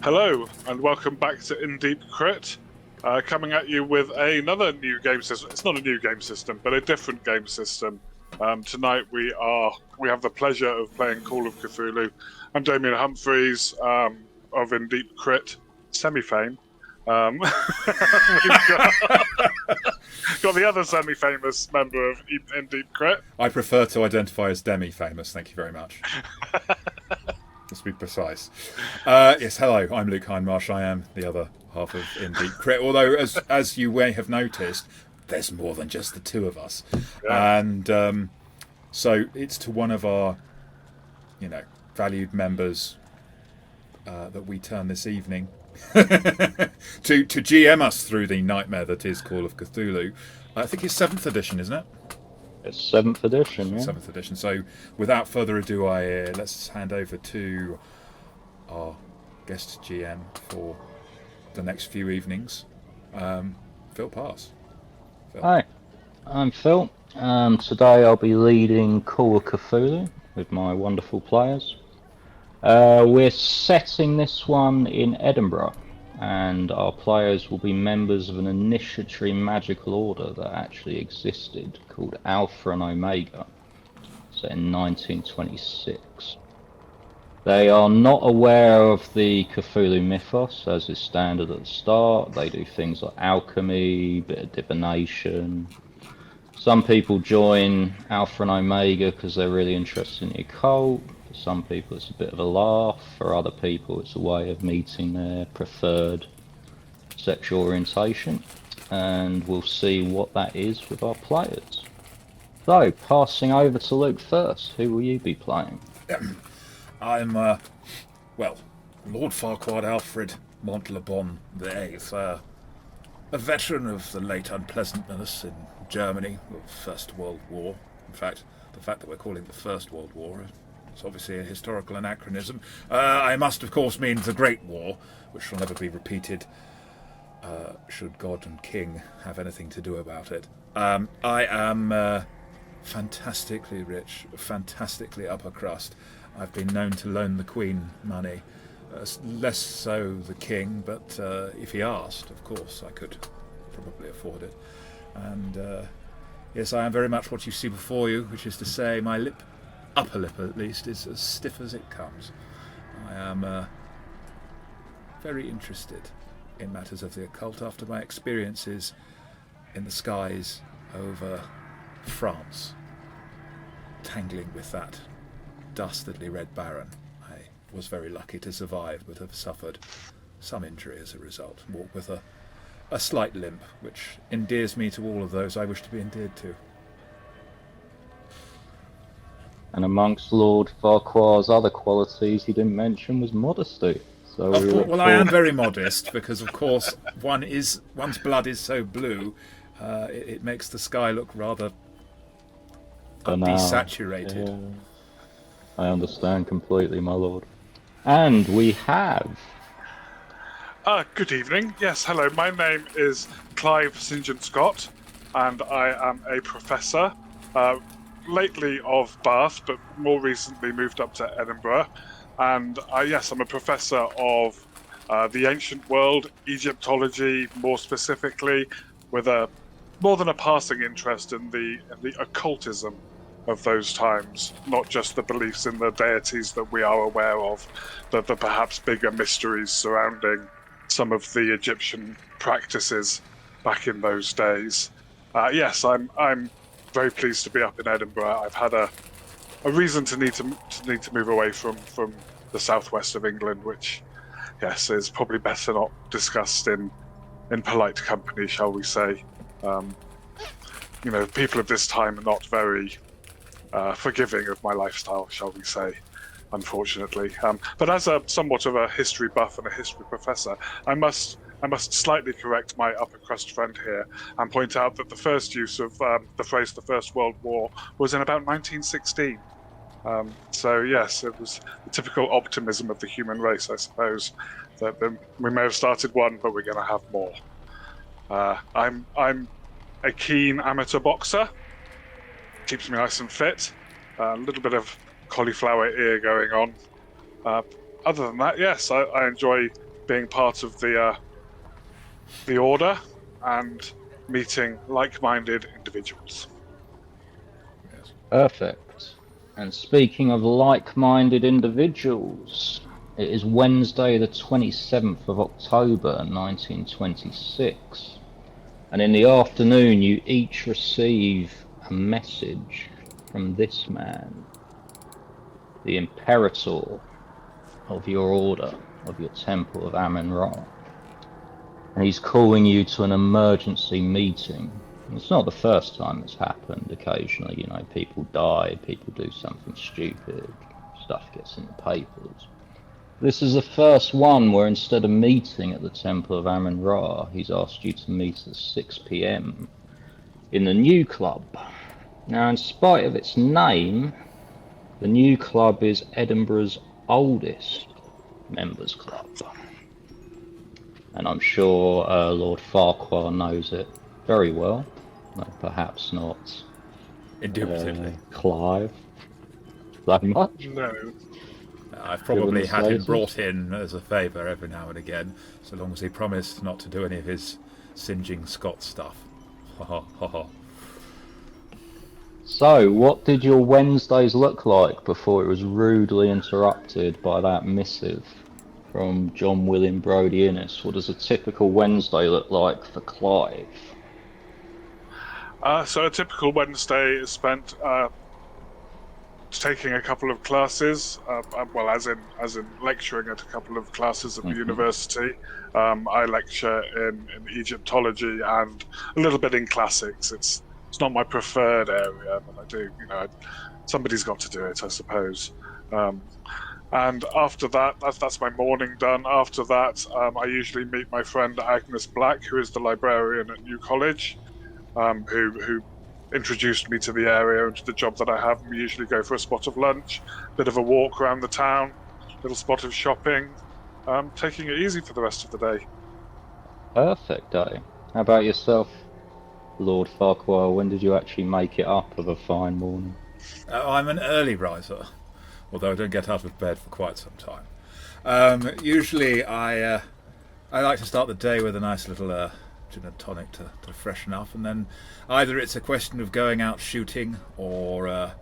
Hello, and welcome back to In Deep Crit. Coming at you with another new game system. It's not a new game system, but a different game system. Tonight we have the pleasure of playing Call of Cthulhu. I'm Damien Humphreys of In Deep Crit, semi-fame. We've got the other semi-famous member of In Deep Crit. I prefer to identify as demi-famous, thank you very much. Let's be precise. Yes, hello, I'm Luke Hindmarsh. I am the other half of In Deep Crit, although as you may have noticed, there's more than just the two of us. Yeah. And so it's to one of our, valued members that we turn this evening to GM us through the nightmare that is Call of Cthulhu. I think it's 7th edition, isn't it? It's 7th edition, yeah. 7th edition. So, without further ado, let's hand over to our guest GM for the next few evenings, Phil Pass. Phil. Hi, I'm Phil. Today I'll be leading Call of Cthulhu with my wonderful players. We're setting this one in Edinburgh, and our players will be members of an initiatory magical order that actually existed called Alba and Omega, set in 1926. They are not aware of the Cthulhu mythos, as is standard at the start. They do things like alchemy, bit of divination. Some people join Alba and Omega because they're really interested in the occult. For some people it's a bit of a laugh. For other people it's a way of meeting their preferred sexual orientation. And we'll see what that is with our players. So, passing over to Luke first. Who will you be playing? I'm, Lord Farquad Alfred Montlebon VIII, a veteran of the late unpleasantness in Germany, the First World War. In fact, the fact that we're calling it the First World War is obviously a historical anachronism. I must, of course, mean the Great War, which shall never be repeated, should God and King have anything to do about it. I am fantastically rich, fantastically upper crust. I've been known to loan the Queen money, less so the King, but if he asked, of course, I could probably afford it. And yes, I am very much what you see before you, which is to say my lip, upper lip at least, is as stiff as it comes. I am very interested in matters of the occult after my experiences in the skies over France, tangling with that dastardly Red Baron. I was very lucky to survive, but have suffered some injury as a result. Walk with a slight limp, which endears me to all of those I wish to be endeared to. And amongst Lord Farquhar's other qualities he didn't mention was modesty. So I am very modest because, of course, one's blood is so blue, it makes the sky look rather desaturated. Yeah. I understand completely, my lord. And we have... Good evening. Yes, hello. My name is Clive St. John Scott, and I am a professor, lately of Bath, but more recently moved up to Edinburgh. And I'm a professor of the ancient world, Egyptology more specifically, with more than a passing interest in the occultism of those times, not just the beliefs in the deities that we are aware of, but the perhaps bigger mysteries surrounding some of the Egyptian practices back in those days. I'm very pleased to be up in Edinburgh. I've had a reason to need to move away from the southwest of England, which, yes, is probably better not discussed in polite company, shall we say. People of this time are not very forgiving of my lifestyle, shall we say, unfortunately. But as somewhat of a history buff and a history professor, I must slightly correct my upper crust friend here and point out that the first use of the phrase "the First World War" was in about 1916. So yes, it was the typical optimism of the human race, I suppose. That we may have started one, but we're going to have more. I'm a keen amateur boxer. Keeps me nice and fit. A little bit of cauliflower ear going on. Other than that, yes, I enjoy being part of the order and meeting like-minded individuals. Yes. Perfect. And speaking of like-minded individuals, it is Wednesday the 27th of October 1926. And in the afternoon you each receive a message from this man, the Imperator of your order, of your Temple of Amun-Ra. And he's calling you to an emergency meeting. And it's not the first time it's happened. Occasionally, you know, people die, people do something stupid, stuff gets in the papers. This is the first one where instead of meeting at the Temple of Amun-Ra, he's asked you to meet at 6 p.m. in the new club. Now, in spite of its name, the new club is Edinburgh's oldest members club. And I'm sure Lord Farquad knows it very well. No, perhaps not Indubitably. Clive that much. No. I've probably had him status. brought in as a favour every now and again, so long as he promised not to do any of his singeing Scott stuff. Ha ha ha ha. So, what did your Wednesdays look like before it was rudely interrupted by that missive from John William Brodie-Innes? What does a typical Wednesday look like for Clive? So a typical Wednesday is spent taking a couple of classes, well, as in lecturing at a couple of classes at the university. I lecture in Egyptology and a little bit in classics. It's not my preferred area, but I do, you know, somebody's got to do it, I suppose. And after that, that's my morning done. After that, I usually meet my friend Agnes Black, who is the librarian at New College, who introduced me to the area and to the job that I have. We usually go for a spot of lunch, bit of a walk around the town, little spot of shopping, taking it easy for the rest of the day. Perfect day. How about yourself, Lord Farquhar? When did you actually make it up of a fine morning? I'm an early riser, although I don't get out of bed for quite some time. Usually I like to start the day with a nice little gin and tonic to freshen up, and then either it's a question of going out shooting or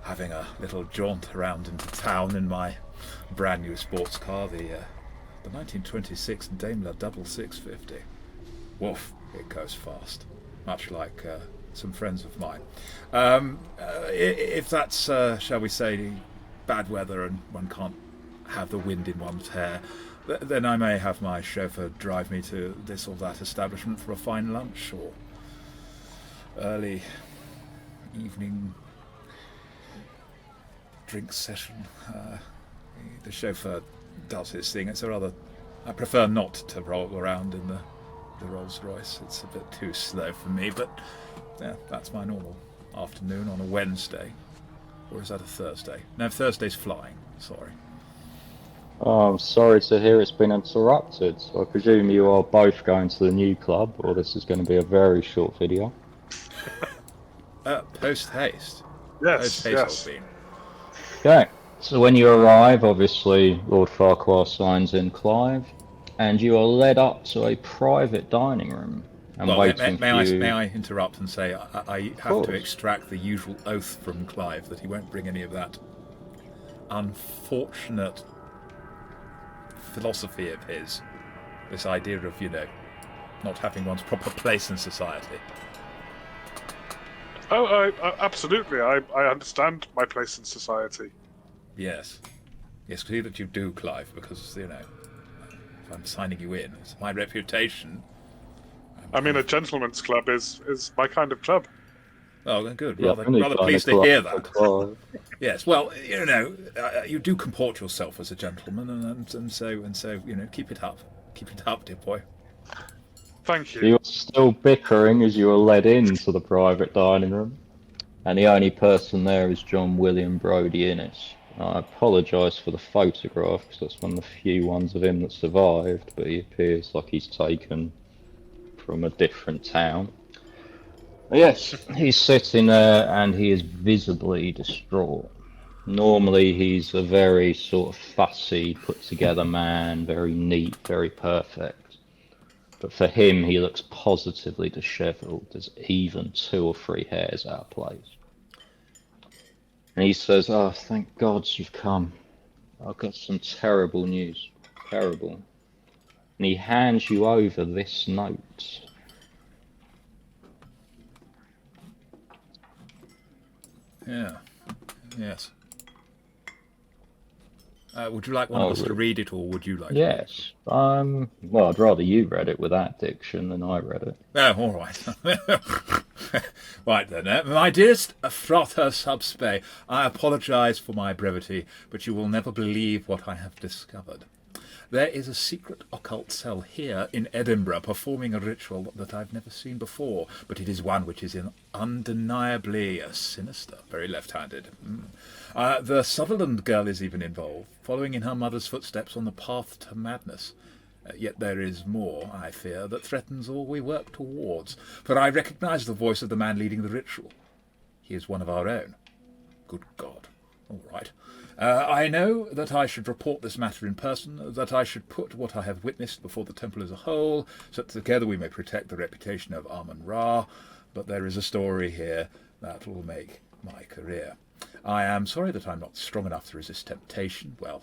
having a little jaunt around into town in my brand new sports car, the 1926 Daimler Double 650. Woof, it goes fast, much like some friends of mine. If that's, shall we say, bad weather and one can't have the wind in one's hair, then I may have my chauffeur drive me to this or that establishment for a fine lunch or early evening drink session. The chauffeur does his thing. It's a rather... I prefer not to roll around in the Rolls Royce. It's a bit too slow for me, but yeah, that's my normal afternoon on a Wednesday. Or is that a Thursday? No, Thursday's flying, sorry. Oh, I'm sorry to hear it's been interrupted. So I presume you are both going to the new club, or this is going to be a very short video. Post haste. Yes, Post haste, yes. Alpine. Okay, so when you arrive, obviously Lord Farquhar signs in Clive, and you are led up to a private dining room. And Well, waiting for you... may I interrupt and say I have course. to extract the usual oath from Clive that he won't bring any of that unfortunate philosophy of his, this idea of, you know, not having one's proper place in society. Oh, absolutely. I understand my place in society. Yes, clear that you do, Clive, because, you know, if I'm signing you in, it's my reputation. I mean, a gentleman's club is my kind of club. Oh, then good. Yeah, Rather pleased to hear that. Clive. Yes, well, you know, you do comport yourself as a gentleman, and so, you know, keep it up, dear boy. Thank you. You're still bickering as you are led into the private dining room, and the only person there is John William Brodie-Innes. I apologise for the photograph, because that's one of the few ones of him that survived, but he appears like he's taken from a different town. Yes, he's sitting there and he is visibly distraught. Normally he's a very sort of fussy, put-together man, very neat, very perfect. But for him, he looks positively dishevelled. There's even 2 or 3 hairs out of place. And he says, "Oh, thank God you've come. I've got some terrible news. Terrible." And he hands you over this note. Yeah. Yes. Would you like one of us to read it, or would you like? Yes. Well, I'd rather you read it with that diction than I read it. Oh, all right. Right then. My dearest Frother Subspe, I apologise for my brevity, but you will never believe what I have discovered. There is a secret occult cell here in Edinburgh performing a ritual that I've never seen before, but it is one which is undeniably sinister, very left-handed. The Sutherland girl is even involved, following in her mother's footsteps on the path to madness. Yet there is more, I fear, that threatens all we work towards, for I recognise the voice of the man leading the ritual. He is one of our own. Good God. All right. I know that I should report this matter in person, that I should put what I have witnessed before the temple as a whole, so that together we may protect the reputation of Amun-Ra, but there is a story here that will make my career. I am sorry that I'm not strong enough to resist temptation. Well,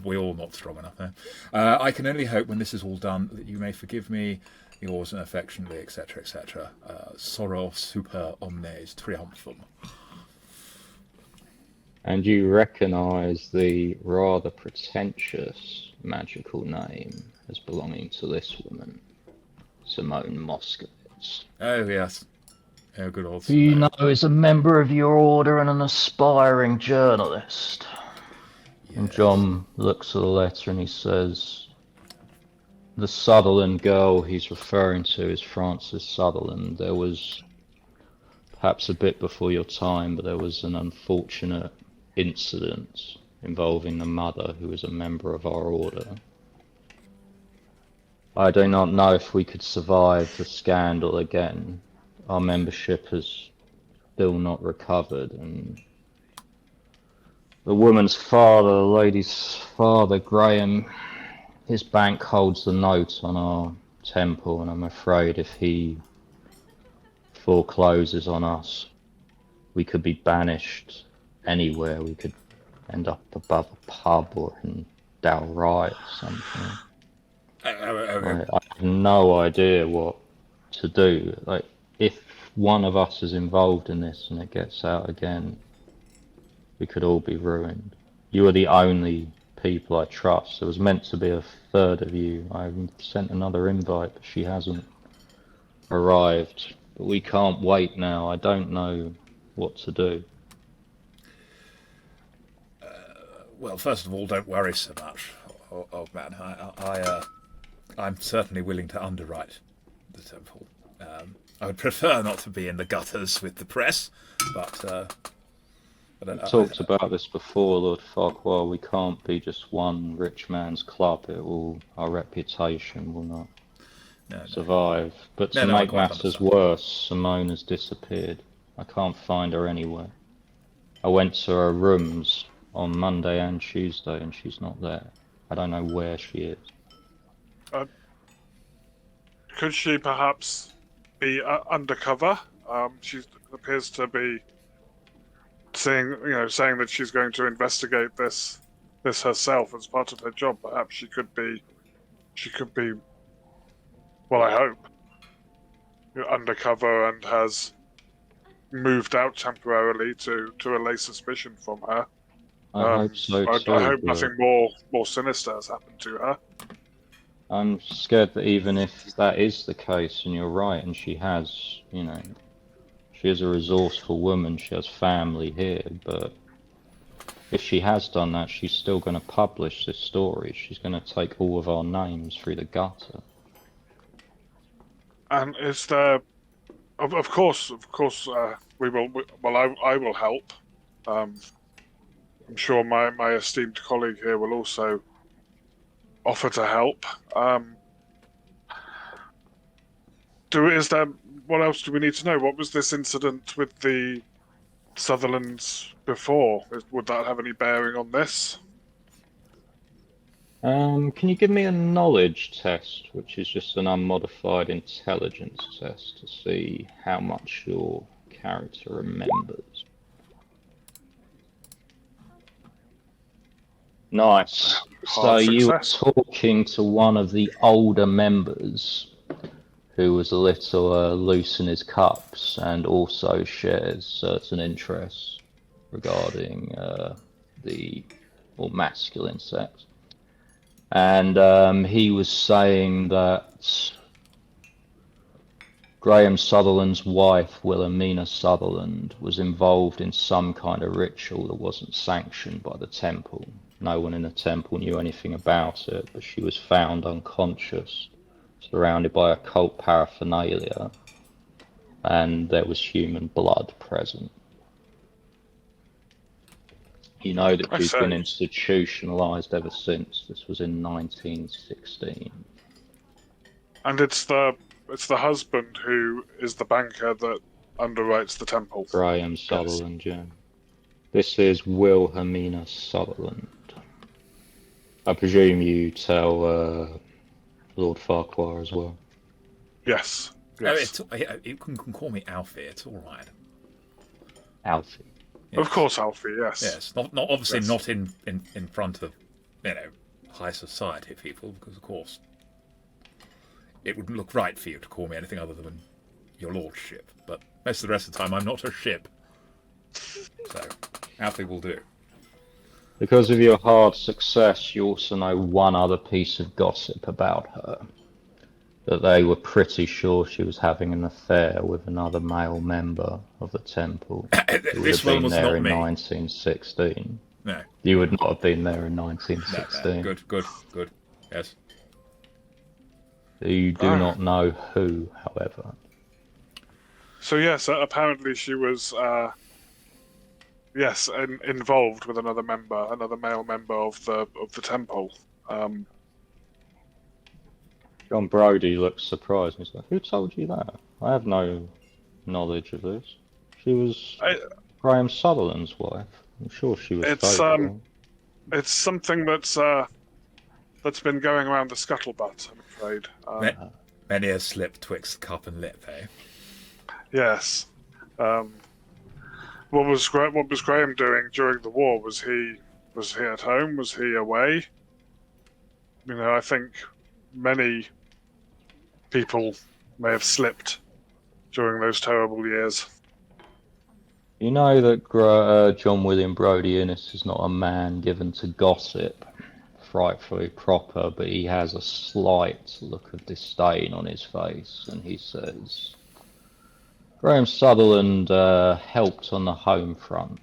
we're all not strong enough, eh? I can only hope when this is all done that you may forgive me, yours and affectionately, etc., etc. Sorrow super omnes triumphum. And you recognise the rather pretentious magical name as belonging to this woman, Simone Moskowitz. Oh, yes. Oh, good old Who you Simone. know is a member of your order and an aspiring journalist. Yes. And John looks at the letter and he says, the Sutherland girl he's referring to is Frances Sutherland. There was, perhaps a bit before your time, but there was an unfortunate incident involving the mother who was a member of our order. I do not know if we could survive the scandal again. Our membership has still not recovered, and the woman's father, the lady's father, Graham, his bank holds the note on our temple, and I'm afraid if he forecloses on us, we could be banished anywhere. We could end up above a pub or in Dalry or something. I have no idea what to do. Like, if one of us is involved in this and it gets out again, we could all be ruined. You are the only people I trust. There was meant to be a third of you. I sent another invite, but she hasn't arrived. But we can't wait now. I don't know what to do. Well, first of all, don't worry so much, old man. I'm certainly willing to underwrite the temple. I would prefer not to be in the gutters with the press, but We talked about this before, Lord Farquad. We can't be just one rich man's club. Our reputation will not survive. But to make matters worse, Simone has disappeared. I can't find her anywhere. I went to her rooms on Monday and Tuesday, and she's not there. I don't know where she is. Could she perhaps be undercover? She appears to be saying that she's going to investigate this herself as part of her job. Perhaps she could be. Well, I hope undercover and has moved out temporarily to allay suspicion from her. I hope so too. I hope nothing more sinister has happened to her. I'm scared that even if that is the case, and you're right, and she has, she is a resourceful woman, she has family here, but if she has done that, she's still going to publish this story. She's going to take all of our names through the gutter. And is there, of course, we will. I will help. I'm sure my esteemed colleague here will also offer to help. What else do we need to know? What was this incident with the Sutherland's before. Would that have any bearing on this? Can you give me a knowledge test, which is just an unmodified intelligence test to see how much your character remembers? Nice. So Hard you were success. talking to one of the older members who was a little loose in his cups and also shares certain interests regarding the more masculine sex. And he was saying that Graham Sutherland's wife, Wilhelmina Sutherland, was involved in some kind of ritual that wasn't sanctioned by the temple. No one in the temple knew anything about it, but she was found unconscious, surrounded by occult paraphernalia, and there was human blood present. You know that she's been institutionalized ever since. This was in 1916. And it's the husband who is the banker that underwrites the temple. Graham Sutherland, yeah. This is Wilhelmina Sutherland. I presume you tell Lord Farquad as well. Yes. Yes. You can call me Alfie. It's all right. Alfie. Yes. Of course, Alfie. Yes. Yes. Not obviously not in front of high society people, because of course it wouldn't look right for you to call me anything other than your lordship. But most of the rest of the time, I'm not a ship. So Alfie will do. Because of your hard success, you also know one other piece of gossip about her. That they were pretty sure she was having an affair with another male member of the temple. This one was not me. 1916. No. You would not have been there in 1916. No. Good. Yes. You do not know who, however. So yes, apparently she was involved with another male member of the temple. John Brodie looks surprised. He's like, "Who told you that? I have no knowledge of this. She was Graham Sutherland's wife. I'm sure she was faithful." It's something that's been going around the scuttlebutt, I'm afraid. Many a slip twixt cup and lip, eh? Yes. What was Graham doing during the war? Was he at home? Was he away? I think many people may have slipped during those terrible years. You know that John William Brodie-Innes is not a man given to gossip, frightfully proper, but he has a slight look of disdain on his face, and he says, Graham Sutherland helped on the home front.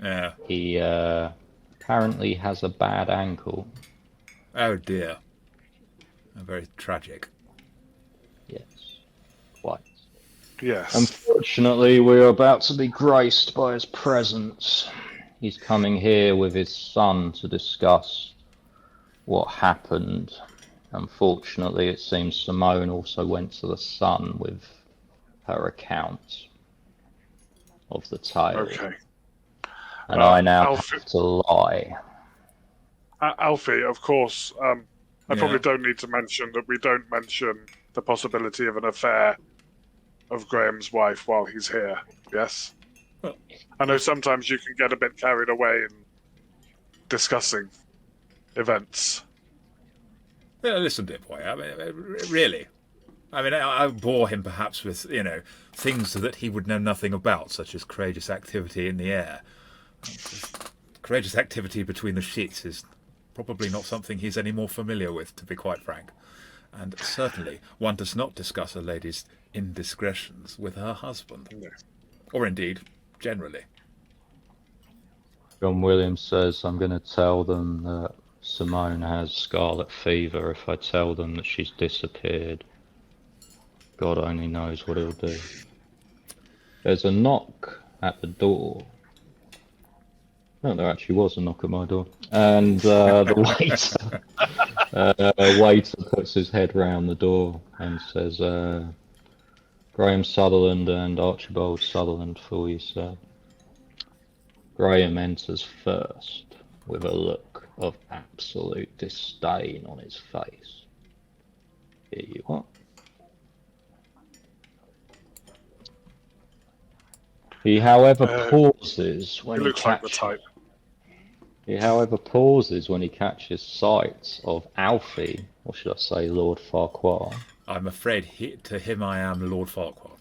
Yeah. He apparently has a bad ankle. Oh dear. Very tragic. Yes, quite. Yes. Unfortunately, we're about to be graced by his presence. He's coming here with his son to discuss what happened. Unfortunately, it seems Simone also went to the son with her account of the tale. Okay. And I now Alfie, have to lie. Alfie, of course, I probably don't need to mention that we don't mention the possibility of an affair of Graham's wife while he's here, yes? Well, I know sometimes you can get a bit carried away in discussing events. Yeah, listen, dear boy, I mean, really. I mean, I bore him perhaps with, things that he would know nothing about, such as courageous activity in the air. Courageous activity between the sheets is probably not something he's any more familiar with, to be quite frank. And certainly one does not discuss a lady's indiscretions with her husband. No. Or indeed, generally. John Williams says, I'm going to tell them that Simone has scarlet fever if I tell them that she's disappeared. God only knows what he'll do. There's a knock at the door. No, there actually was a knock at my door. And the waiter puts his head round the door and says, Graham Sutherland and Archibald Sutherland for you, sir. Graham enters first with a look of absolute disdain on his face. Here you are. He, however, pauses when he looks like the type. He, however, pauses when he catches sight of Alfie, or should I say Lord Farquad. I'm afraid to him I am Lord Farquad.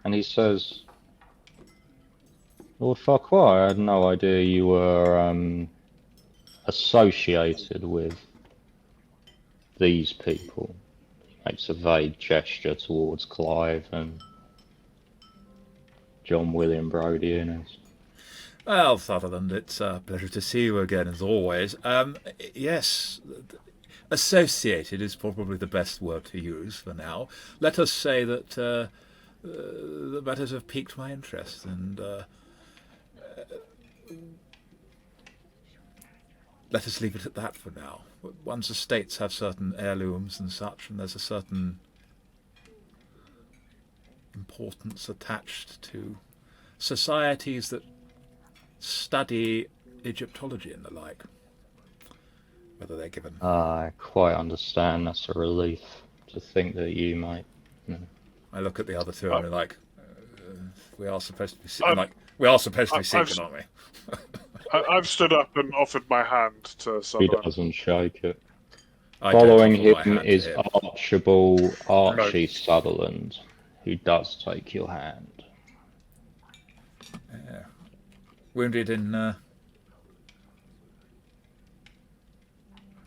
And he says, Lord Farquad, I had no idea you were associated with these people. He makes a vague gesture towards Clive and John William Brodie-Innes. Well, Sutherland, it's a pleasure to see you again, as always. Yes, associated is probably the best word to use for now. Let us say that the matters have piqued my interest, and let us leave it at that for now. One's estates have certain heirlooms and such, and there's a certain importance attached to societies that study Egyptology and the like. Whether they're given. I quite understand. That's a relief to think that you might. I look at the other two and they're like, we are supposed to be seeking, aren't we? I've stood up and offered my hand to someone. He doesn't shake it. Following him is Archie Sutherland, who does take your hand. Yeah. Wounded in...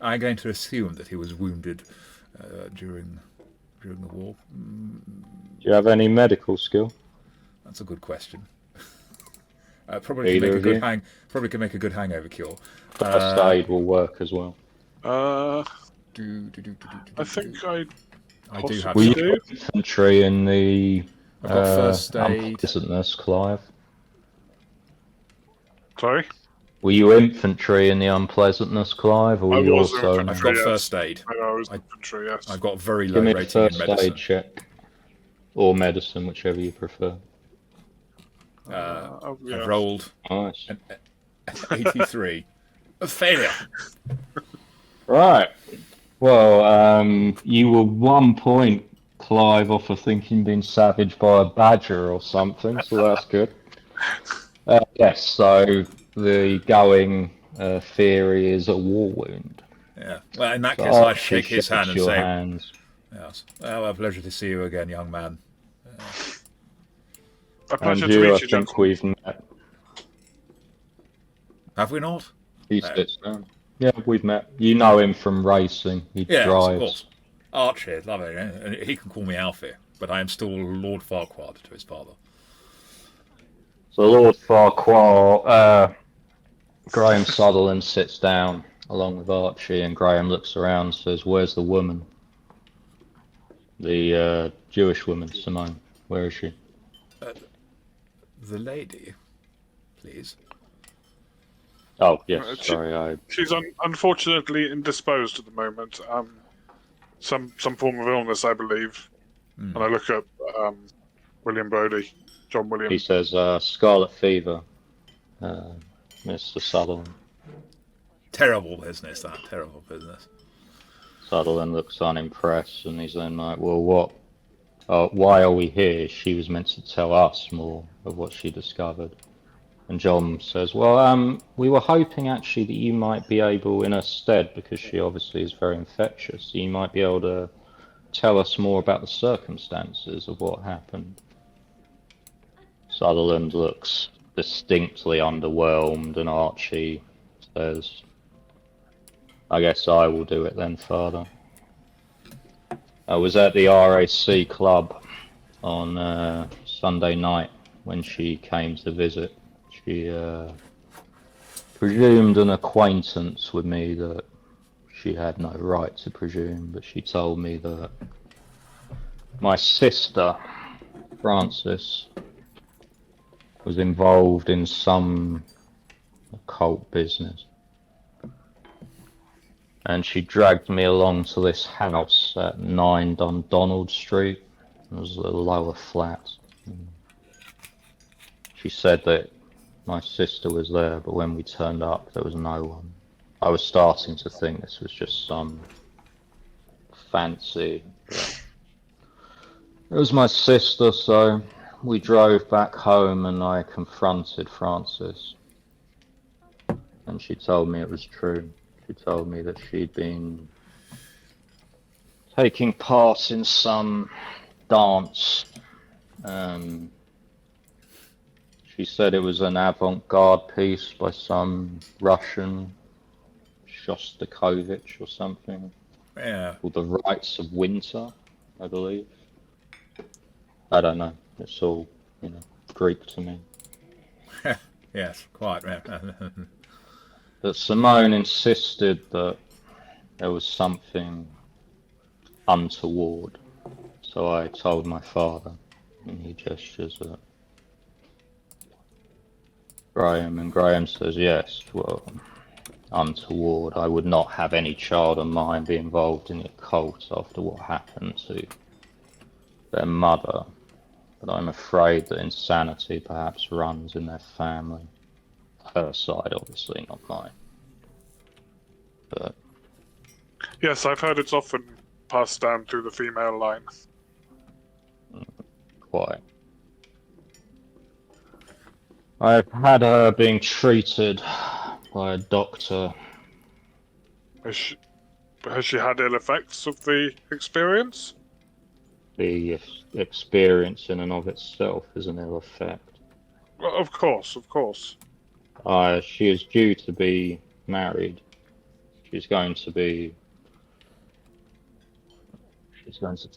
I'm going to assume that he was wounded during the war. Do you have any medical skill? That's a good question. Probably can make a good hangover cure. First aid will work as well. I think I do have. Were you infantry in the I've got first aid. Unpleasantness, Clive? Sorry? Were you infantry in the Unpleasantness, Clive? Or were you also? I've got first aid. I was infantry, yes. I've got very low Give me rating in first medicine. aid check. Or medicine, whichever you prefer. I've rolled Nice. an 83. A failure. Right. Well, you were 1 point, Clive, off of thinking being savaged by a badger or something, so that's good. Yes, so the going theory is a war wound. Yeah. Well, in that So case, I Archie shake his hand and shakes your say, hands. "Yes, well, a pleasure to see you again, young man." A And pleasure to you, I meet you, think gentlemen. we've met. Have we not? He No. sits down. Yeah, we've met. You know him from racing. He Yes, drives. of course. Archie, lovely. And he can call me Alfie, but I am still Lord Farquad to his father. So Lord Farquhar, Graham Sutherland sits down along with Archie, and Graham looks around and says, "Where's the woman? The Jewish woman, Simone. Where is she?" The lady, please. Oh, yes, sorry. She's unfortunately indisposed at the moment. Some form of illness, I believe. And I look at William Brodie, John William. He says, "Scarlet fever, Mr. Sutherland." Terrible business, that. Terrible business. Sutherland looks unimpressed, and he's then like, "Well, what? Why are we here? She was meant to tell us more of what she discovered." And John says, "Well, we were hoping actually that you might be able, in her stead, because she obviously is very infectious, so you might be able to tell us more about the circumstances of what happened." Sutherland looks distinctly underwhelmed, and Archie says, "I guess I will do it then, Father. I was at the RAC club on Sunday night when she came to visit. She presumed an acquaintance with me that she had no right to presume, but she told me that my sister, Frances, was involved in some occult business. And she dragged me along to this house at 9 Dundonald Street. It was a lower flat. She said that my sister was there, but when we turned up, there was no one. I was starting to think this was just some fancy, but it was my sister, so we drove back home and I confronted Frances. And she told me it was true. She told me that she'd been taking part in some dance. She said it was an avant-garde piece by some Russian, Shostakovich or something. Yeah. Called The Rites of Winter, I believe. I don't know. It's all, Greek to me. Yes, quite. But Simone insisted that there was something untoward. So I told my father, and he gestures at Graham, and Graham says, yes, well, untoward. I would not have any child of mine be involved in the occult after what happened to their mother. But I'm afraid that insanity perhaps runs in their family. Her side, obviously, not mine. But Yes, I've heard it's often passed down through the female line. quite. I've had her being treated by a doctor. Has she had ill effects of the experience? The experience in and of itself is an ill effect. Well, of course. She is due to be married. She's going to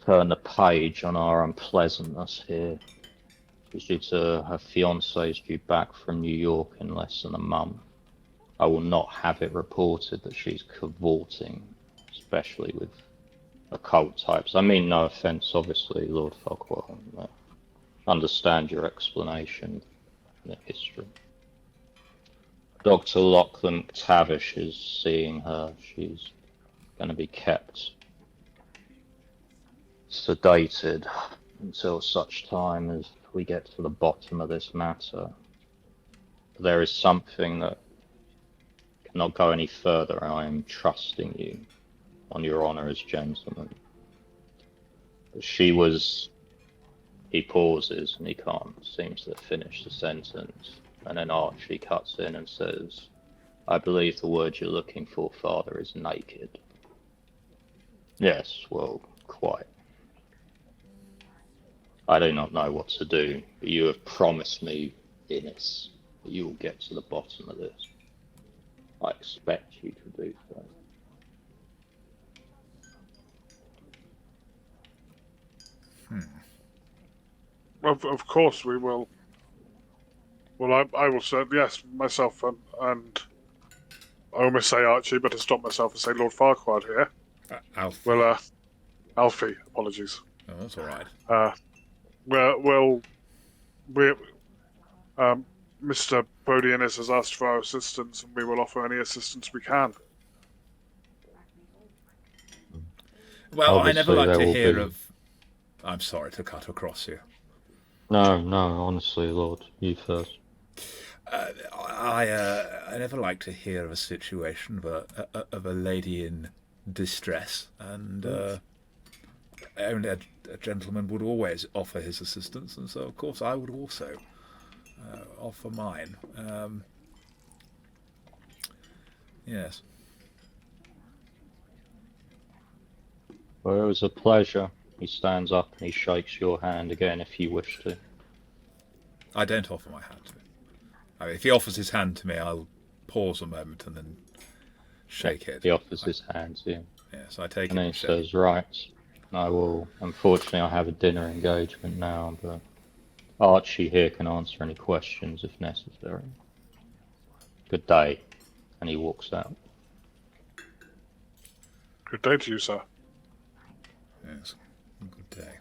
turn the page on our unpleasantness here. Her fiancé is due back from New York in less than a month. I will not have it reported that she's cavorting, especially with occult types. I mean, no offence, obviously, Lord Farquad. Understand your explanation in the history. Dr. Lachlan McTavish is seeing her. She's going to be kept sedated until such time as we get to the bottom of this matter. There is something that cannot go any further, and I am trusting you on your honour as gentlemen. He pauses and he can't seem to finish the sentence, and then Archie cuts in and says, I believe the word you're looking for, Father, is naked. Yes, well, quite. I do not know what to do, but you have promised me, Innes, that you will get to the bottom of this. I expect you to do so. Well, of course we will. Well, I will say, yes, myself and I almost say Archie, but to stop myself and say Lord Farquad here. Alfie. Well, Alfie, apologies. Oh, that's all right. Mr. Brodie-Innes has asked for our assistance, and we will offer any assistance we can. Well, Obviously, I never like there to will hear be- of... I'm sorry to cut across you. No, honestly, Lord, you first. I never like to hear of a situation of a lady in distress, and only a gentleman would always offer his assistance, and so of course I would also offer mine. Yes. Well, it was a pleasure. He stands up and he shakes your hand again if you wish to. I don't offer my hand to him. I mean, if he offers his hand to me, I'll pause a moment and then shake it. He offers his hand to you. Yes, I take And it then and he shake says, right, I will, unfortunately I have a dinner engagement now, but Archie here can answer any questions if necessary. Good day. And he walks out. Good day to you, sir. Yes, good day.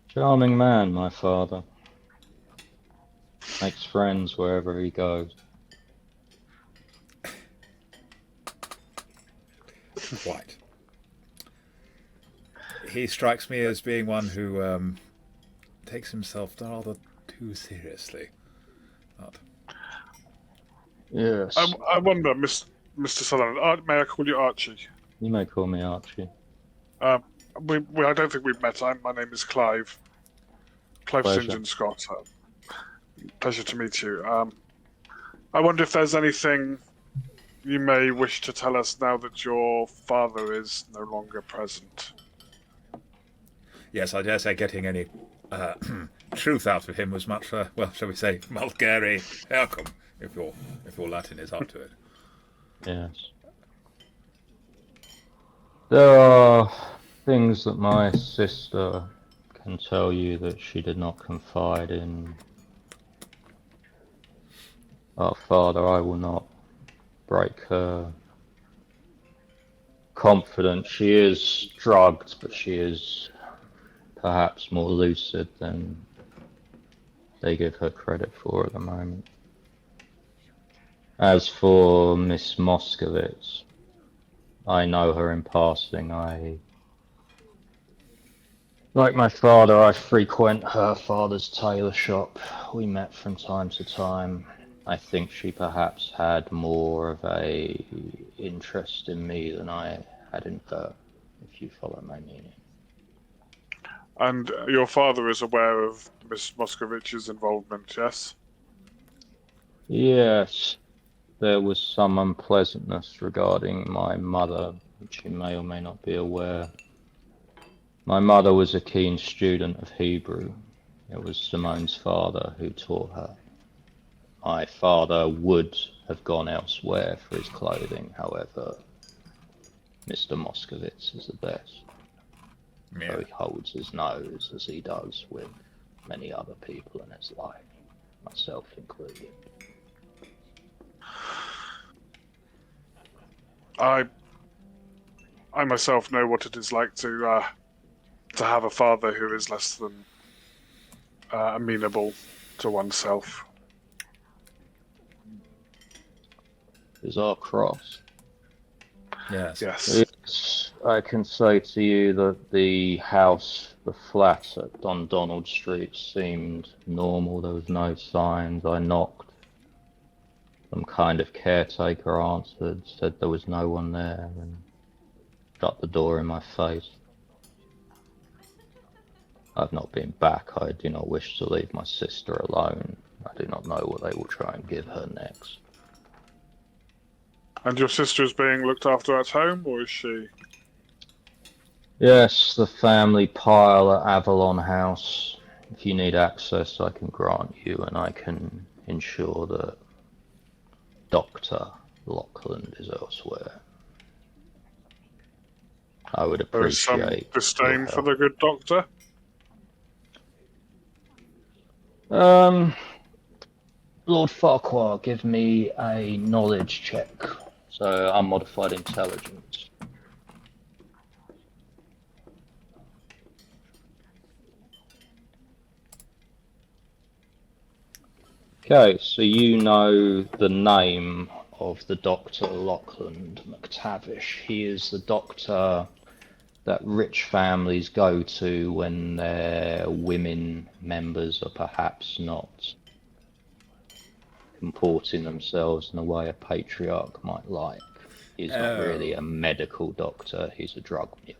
Charming man, my father. Makes friends wherever he goes. Quite. He strikes me as being one who takes himself rather too seriously. But Yes. I wonder, Mr. Sutherland, may I call you Archie? You may call me Archie. I don't think we've met. My name is Clive. Clive St. Pleasure. John Scott. Pleasure to meet you. I wonder if there's anything you may wish to tell us now that your father is no longer present. yes, I dare say getting any truth out of him was much, shall we say, mulgare outcome, if your Latin is up to it. Yes. There are things that my sister can tell you that she did not confide in our father. I will not break her confidence. She is drugged, but she is perhaps more lucid than they give her credit for at the moment. As for Miss Moskowitz, I know her in passing. Like my father, I frequent her father's tailor shop. We met from time to time. I think she perhaps had more of a interest in me than I had in her, if you follow my meaning. And your father is aware of Miss Moskowitz's involvement, yes? Yes, there was some unpleasantness regarding my mother, which you may or may not be aware. My mother was a keen student of Hebrew. It was Simone's father who taught her. My father would have gone elsewhere for his clothing, however, Mr. Moskowitz is the best. Yeah. So he holds his nose, as he does with many other people in his life, myself included. I myself know what it is like to have a father who is less than amenable to oneself. Is our cross. Yes. Yes. Yes, I can say to you that the house, the flat at Dundonald Street seemed normal. There was no signs. I knocked. Some kind of caretaker answered, said there was no one there, and shut the door in my face. I've not been back. I do not wish to leave my sister alone. I do not know what they will try and give her next. And your sister is being looked after at home, or is she? Yes, the family pile at Avalon House. If you need access, I can grant you, and I can ensure that Dr. Lockland is elsewhere. I would There is some appreciate disdain your for the good doctor. help. Lord Farquad, give me a knowledge check. So unmodified intelligence. Okay, so you know the name of the Dr. Lockland McTavish. He is the doctor that rich families go to when their women members are perhaps not comporting themselves in a way a patriarch might like. He's not really a medical doctor, he's a drug mule.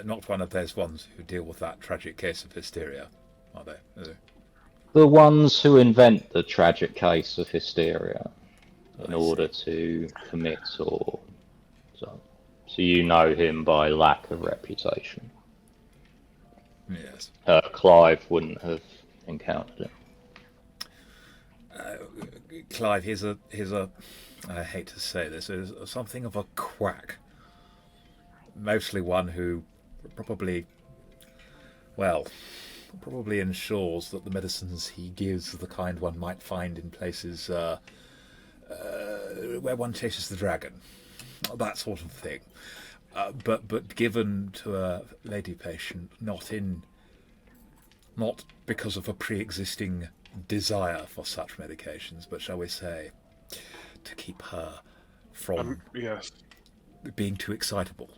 Not one of those ones who deal with that tragic case of hysteria, are they? The ones who invent the tragic case of hysteria in order to commit or so you know him by lack of reputation. Yes. Clive wouldn't have encountered him. Clive, he's a I hate to say this, is something of a quack. Mostly one who probably ensures that the medicines he gives are the kind one might find in places where one chases the dragon, that sort of thing. But given to a lady patient, not because of a pre-existing desire for such medications, but shall we say, to keep her from Yes. being too excitable.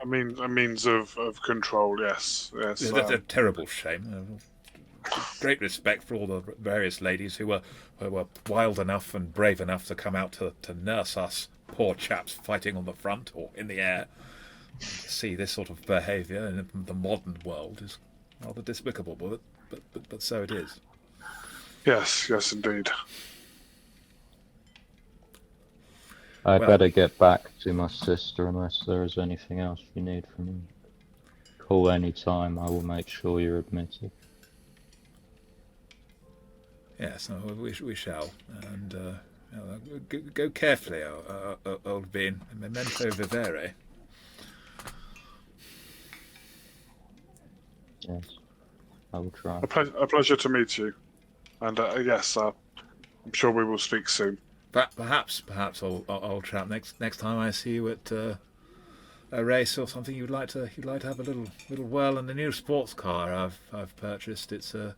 A means of control, yes. That's a terrible shame. great respect for all the various ladies who were wild enough and brave enough to come out to nurse us poor chaps fighting on the front or in the air. To see this sort of behaviour in the modern world is rather despicable, but so it is. Yes, indeed. I better get back to my sister unless there is anything else you need from me. Call any time, I will make sure you're admitted. Yes, no, we shall. And go carefully, old bean. Memento vivere. Yes, I will try. A pleasure to meet you. And yes, I'm sure we will speak soon. Perhaps, old chap. Next time I see you at a race or something, you'd like to have a little whirl in the new sports car I've purchased. It's a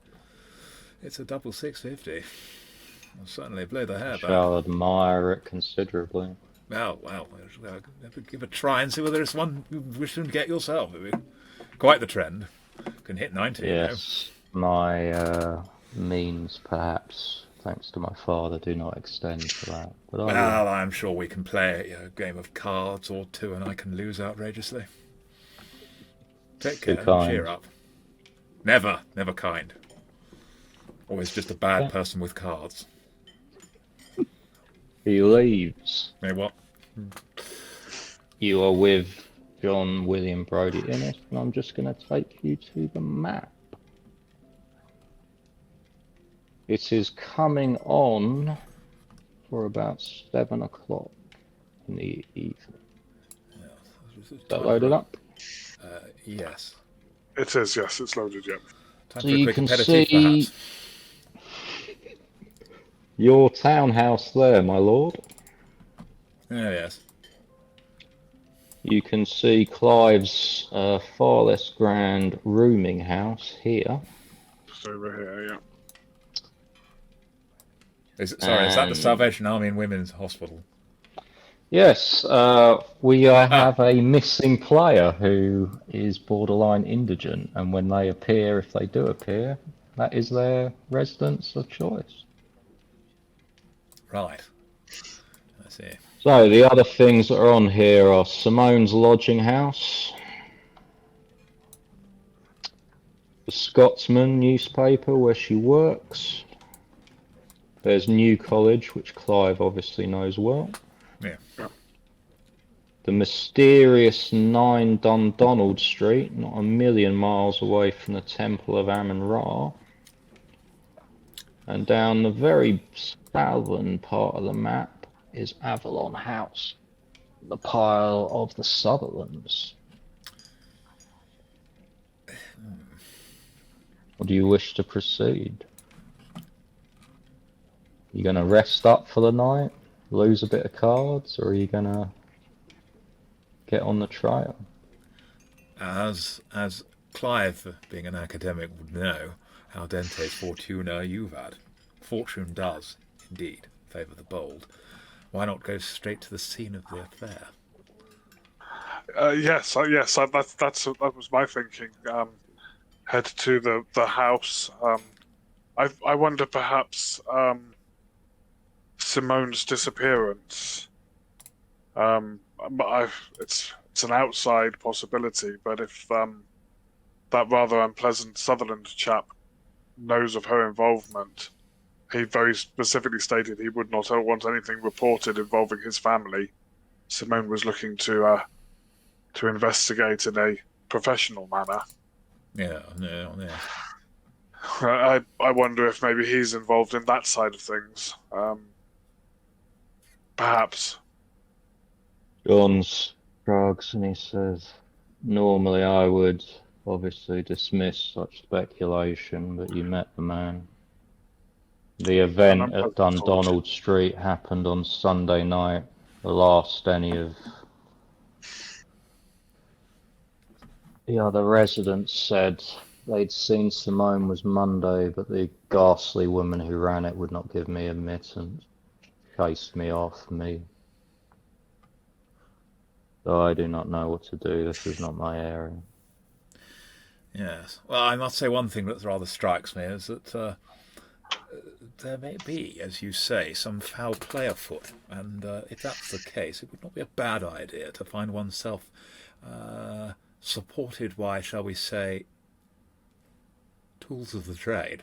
double 650. I'll certainly blow the hair back. Shall admire it considerably. Well, give a try and see whether it's one you wish to get yourself. It'd be quite the trend. Can hit 90. Yes, my means perhaps, thanks to my father, do not extend to that. But I'm sure we can play a game of cards or two, and I can lose outrageously. Take care. Cheer up. Never kind. Always just a bad person with cards. He leaves. Hey, what? You are with John William Brodie-Innes, and I'm just going to take you to the map. It is coming on for about 7 o'clock in the evening. Is that loaded up? Yes. It is, yes, it's loaded, yep. Time So for a you quick can aperitif, see perhaps. your townhouse there, my lord. Oh, yes. You can see Clive's far less grand rooming house here. Just over here, yeah. Is that the Salvation Army and Women's Hospital? Yes, we have a missing player who is borderline indigent, and when they appear, if they do appear, that is their residence of choice. Right. I see. So the other things that are on here are Simone's lodging house, the Scotsman newspaper where she works. There's New College, which Clive obviously knows well. Yeah. The mysterious 9 Dundonald Street, not a million miles away from the Temple of Amun-Ra. And down the very southern part of the map is Avalon House, the pile of the Sutherlands. Or do you wish to proceed? You going to rest up for the night, lose a bit of cards, or are you going to get on the trail? As Clive, being an academic, would know, how dentes fortuna you've had. Fortune does, indeed, favour the bold. Why not go straight to the scene of the affair? Yes, that was my thinking. Head to the house. I wonder perhaps Simone's disappearance. It's an outside possibility, but if that rather unpleasant Sutherland chap knows of her involvement, he very specifically stated he would not want anything reported involving his family. Simone was looking to investigate in a professional manner. Yeah. I wonder if maybe he's involved in that side of things. Perhaps. John shrugs and he says, normally I would obviously dismiss such speculation, but you met the man. The event at Dundonald Street happened on Sunday night, the last any of the other residents said they'd seen Simone was Monday, but the ghastly woman who ran it would not give me admittance. Chased me off, So I do not know what to do. This is not my area. Yes. Well, I must say one thing that rather strikes me is that there may be, as you say, some foul play afoot, and if that's the case, it would not be a bad idea to find oneself supported by, shall we say, tools of the trade.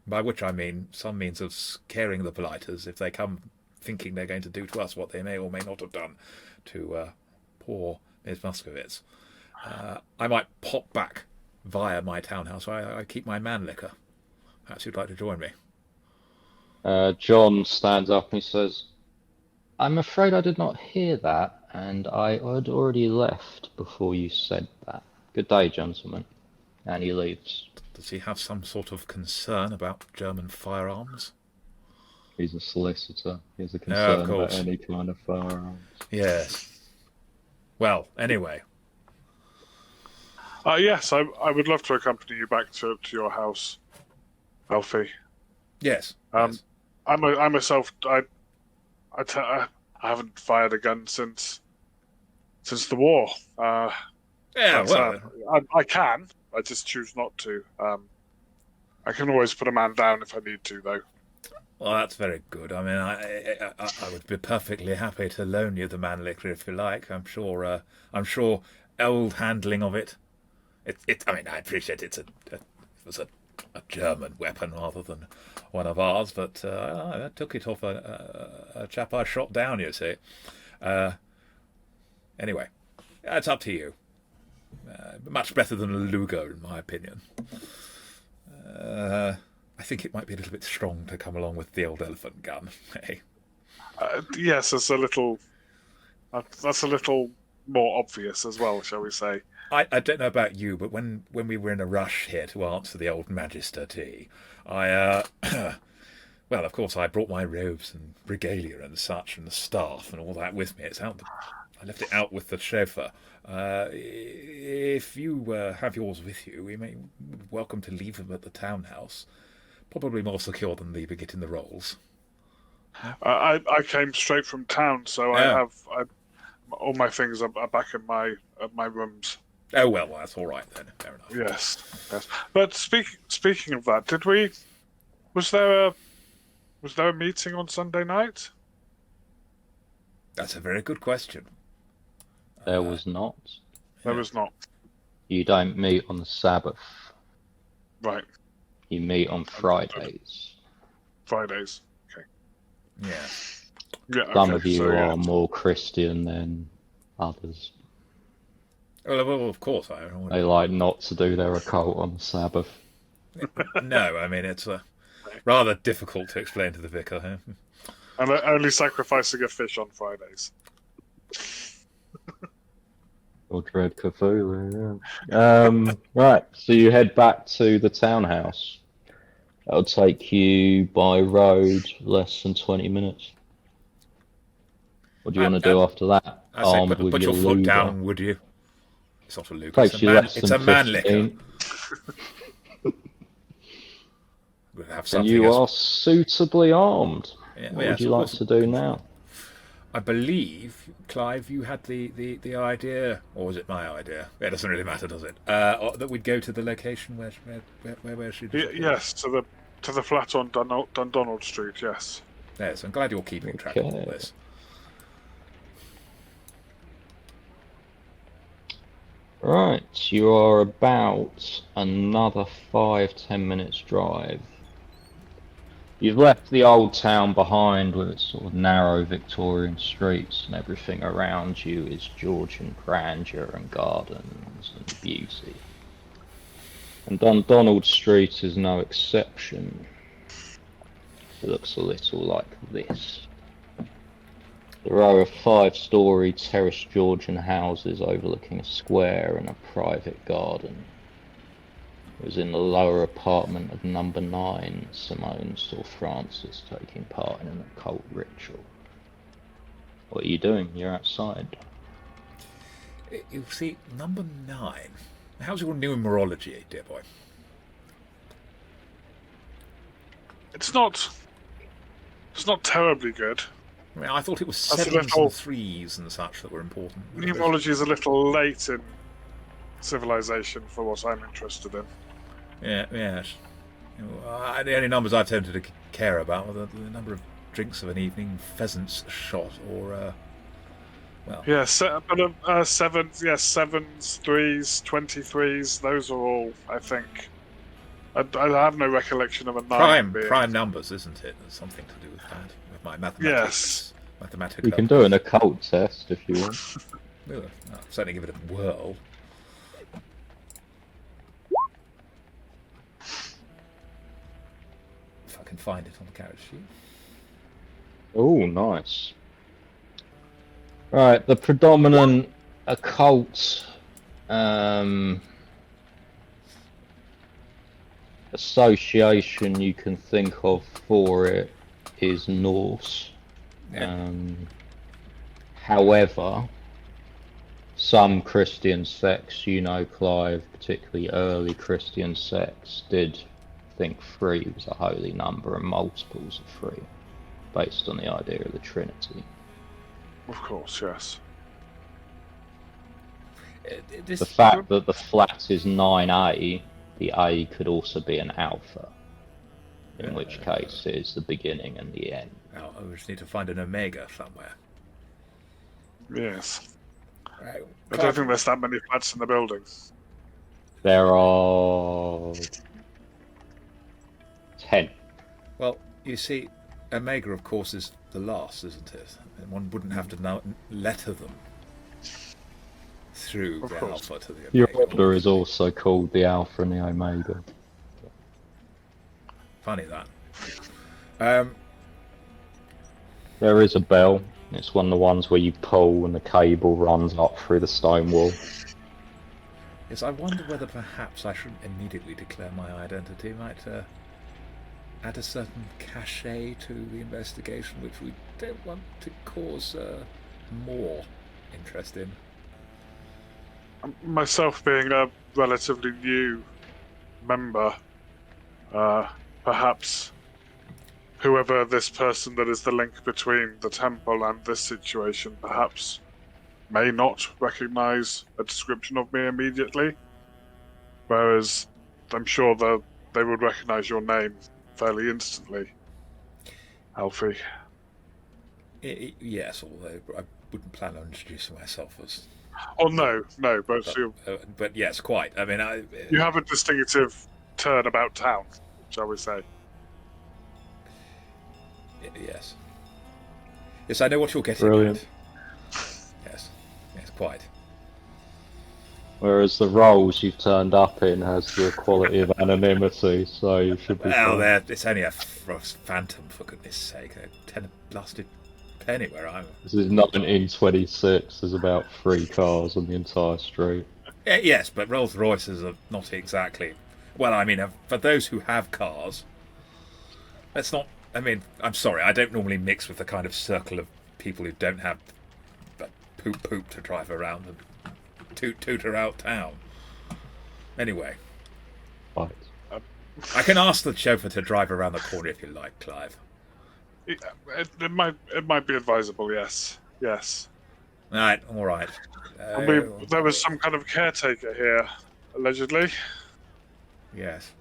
By which I mean some means of scaring the blighters if they come thinking they're going to do to us what they may or may not have done to poor Ms. Muscovitz. I might pop back via my townhouse where I keep my man liquor. Perhaps you'd like to join me. John stands up and he says, I'm afraid I did not hear that, and I had already left before you said that. Good day, gentlemen. And he leaves. Does he have some sort of concern about German firearms? He's a solicitor. He has a concern about any kind of firearms. Yes. Well, anyway. Yes, I would love to accompany you back to your house, Alfie. Yes. Yes. I myself, I haven't fired a gun since the war. Yeah, well, I can. I just choose not to. I can always put a man down if I need to, though. Well, that's very good. I mean, I would be perfectly happy to loan you the man liquor if you like. I'm sure old handling of it. I mean, I appreciate it was a German weapon rather than one of ours, but I took it off a chap I shot down, you see. Anyway, it's up to you. Much better than a Luger, in my opinion. I think it might be a little bit strong to come along with the old elephant gun. Hey. Yes, that's a little more obvious as well, shall we say. I don't know about you, but when we were in a rush here to answer the old Magister tea, well, of course, I brought my robes and regalia and such, and the staff and all that with me. I left it out with the chauffeur. If you have yours with you, we may be welcome to leave them at the townhouse. Probably more secure than leaving it in the rolls. I came straight from town, so I have all my things are back in my rooms. Oh well, that's all right then. Fair enough. Yes. But speaking of that, was there a meeting on Sunday night? That's a very good question. There was not. There was not. You don't meet on the Sabbath. Right. You meet on Fridays. Fridays. Okay. Yeah. Some of you are more Christian than others. Well, of course, they like not to do their occult on the Sabbath. No, I mean, it's rather difficult to explain to the vicar. Huh? And only sacrificing a fish on Fridays. Or dread Cthulhu, yeah. Right, so you head back to the townhouse. That'll take you by road less than 20 minutes. What do you want to do after that? I say, put your foot down, would you? It's not a Luger. It's a man liquor. We'll have and you are suitably armed. Yeah, what would you like to do now? I believe, Clive, you had the idea, or was it my idea? It doesn't really matter, does it? That we'd go to the location where she. Yes, to the flat on Dundonald Street. Yes. Yes, I'm glad you're keeping track of all this. Right, you are about another 5-10 minutes drive. You've left the old town behind with its sort of narrow Victorian streets, and everything around you is Georgian grandeur and gardens and beauty. And Dundonald Street is no exception. It looks a little like this. The row of 5-storey terraced Georgian houses overlooking a square and a private garden. It was in the lower apartment of number 9 Simone saw Francis taking part in an occult ritual. What are you doing? You're outside. You see, number 9. How's your numerology, dear boy? It's not terribly good. I mean, I thought it was 7s and 3s and such that were important. Numerology is a little late in civilization for what I'm interested in. Yes. The only numbers I tended to care about were the number of drinks of an evening, pheasants shot, or Yeah, sevens, yes, sevens, threes, 23s. Those are all, I think. I have no recollection of a nine. prime numbers, isn't it? There's something to do with that. With my mathematics. Yes. Mathematica. You can do an occult test if you want. Well, I'll certainly give it a whirl. If I can find it on the character sheet. Oh, nice. Right, the predominant occult association you can think of for it is Norse. Yeah. However, some Christian sects, Clive, particularly early Christian sects, did think 3 was a holy number and multiples of 3, based on the idea of the Trinity. Of course, yes. The fact that the flat is 9A, the A could also be an alpha, in which case it is the beginning and the end. Now, I just need to find an omega somewhere. Yes. Right. I don't think there's that many flats in the building. There are 10. Well, you see, omega, of course, is the last, isn't it? And one wouldn't have to now letter them through Of the course. alpha to the Your omega. order is also called the alpha and the omega. Funny that. There is a bell. It's one of the ones where you pull and the cable runs up through the stone wall. Yes, I wonder whether perhaps I shouldn't immediately declare my identity. Might add a certain cachet to the investigation, which we don't want to cause more interest in. Myself being a relatively new member, perhaps whoever this person that is the link between the temple and this situation perhaps may not recognize a description of me immediately, whereas I'm sure that they would recognize your name fairly instantly, Alfie. Yes, although I wouldn't plan on introducing myself as... Oh, no, But yes, quite. I mean, you have a distinctive turn about town, shall we say. Yes. Yes, I know what you're getting Brilliant. at. Yes, quite. Whereas the roles you've turned up in has the quality of anonymity, so you should be Well, fine. it's only a phantom, for goodness sake. They're 10 blasted penny where I'm... This is 1926, there's about 3 cars on the entire street. Yes, but Rolls Royces are not exactly... Well, I mean, for those who have cars, let's not... I mean, I'm sorry, I don't normally mix with the kind of circle of people who don't have poop to drive around and toot around town. Anyway, Right. I can ask the chauffeur to drive around the corner if you like, Clive. It might be advisable, yes. Right, all right. There was some kind of caretaker here, allegedly. Yes.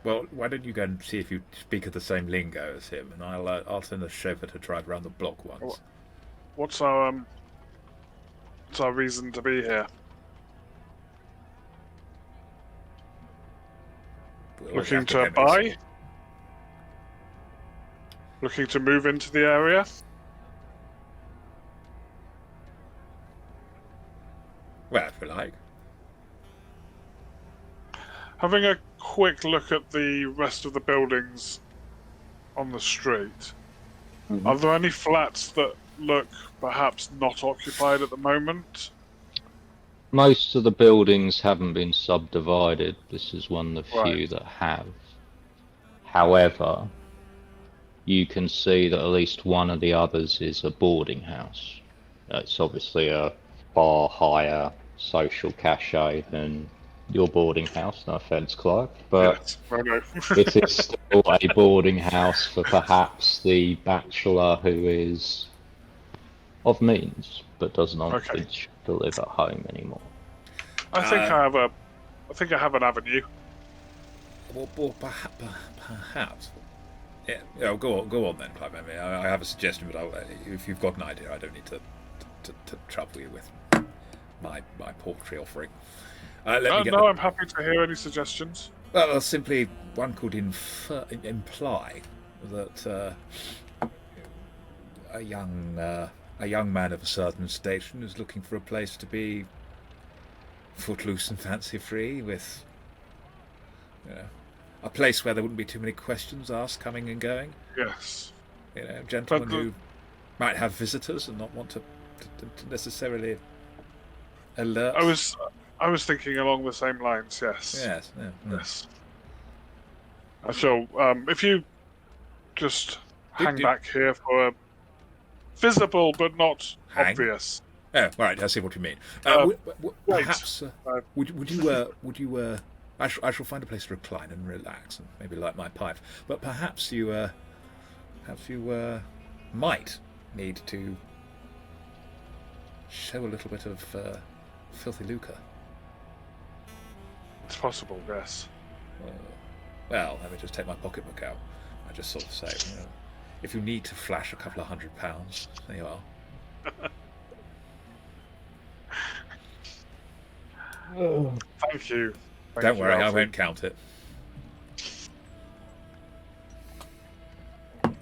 Well, why don't you go and see if you speak of the same lingo as him, and I'll send the chauffeur to drive around the block once. What's our reason to be here? We'll Looking have to get buy? this. Looking to move into the area? Well, if you like. Having a quick look at the rest of the buildings on the street, are there any flats that look perhaps not occupied at the moment? Most of the buildings haven't been subdivided. This is one of the few Right. that have. However, you can see that at least one of the others is a boarding house. It's obviously a far higher social cachet than your boarding house, no offence, Clive, but Yes. Oh, no. it is still a boarding house for perhaps the bachelor who is of means, but does not Okay. wish to live at home anymore. I think I have an avenue. Well, perhaps. Yeah, go on then, Clive. I mean, I have a suggestion, but if you've got an idea, I don't need to trouble you with my paltry offering. I'm happy to hear any suggestions. Well, simply one could imply that a young man of a certain station is looking for a place to be footloose and fancy-free, with a place where there wouldn't be too many questions asked coming and going. Yes. Gentlemen who might have visitors and not want to necessarily alert. I was thinking along the same lines. Yes. Yes. Yeah. Yes. I shall. If you just hang back here for a visible but not obvious. Oh, right. I see what you mean. Perhaps would you? I shall find a place to recline and relax, and maybe light my pipe. But perhaps you might need to show a little bit of filthy lucre. It's possible, yes. Well, let me just take my pocketbook out. I just sort of say, if you need to flash a couple of £100, there you are. Thank you. Don't worry, I won't count it.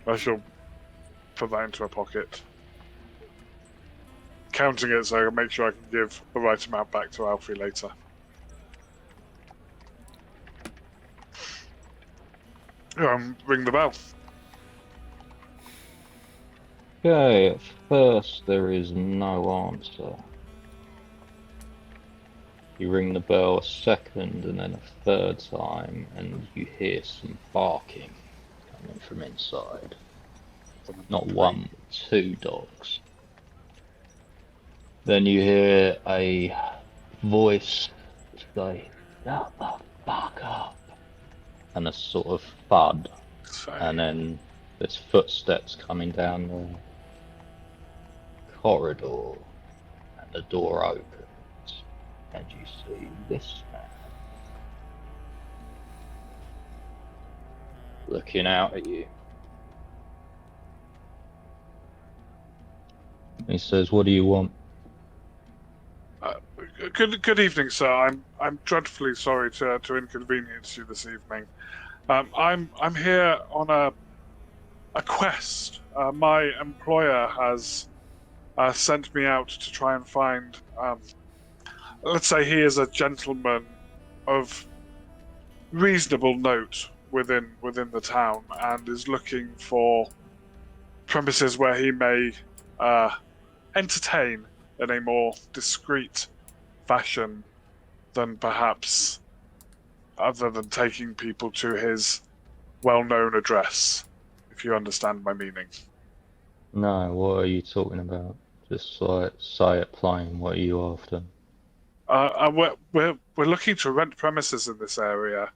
I shall put that into a pocket. Counting it so I can make sure I can give the right amount back to Alfie later. Ring the bell. Okay, at first there is no answer. You ring the bell a second and then a third time, and you hear some barking coming from inside. Not one, two dogs. Then you hear a voice say, "Shut the fuck up," and a sort of thud, and then there's footsteps coming down the corridor, and the door opens. And you see this man looking out at you. He says, "What do you want?" Good evening, sir. I'm dreadfully sorry to inconvenience you this evening. I'm here on a quest. My employer has sent me out to try and find. Let's say he is a gentleman of reasonable note within the town, and is looking for premises where he may entertain in a more discreet fashion than perhaps other than taking people to his well-known address, if you understand my meaning. No, what are you talking about? Just like, say it plain, what are you after? We're looking to rent premises in this area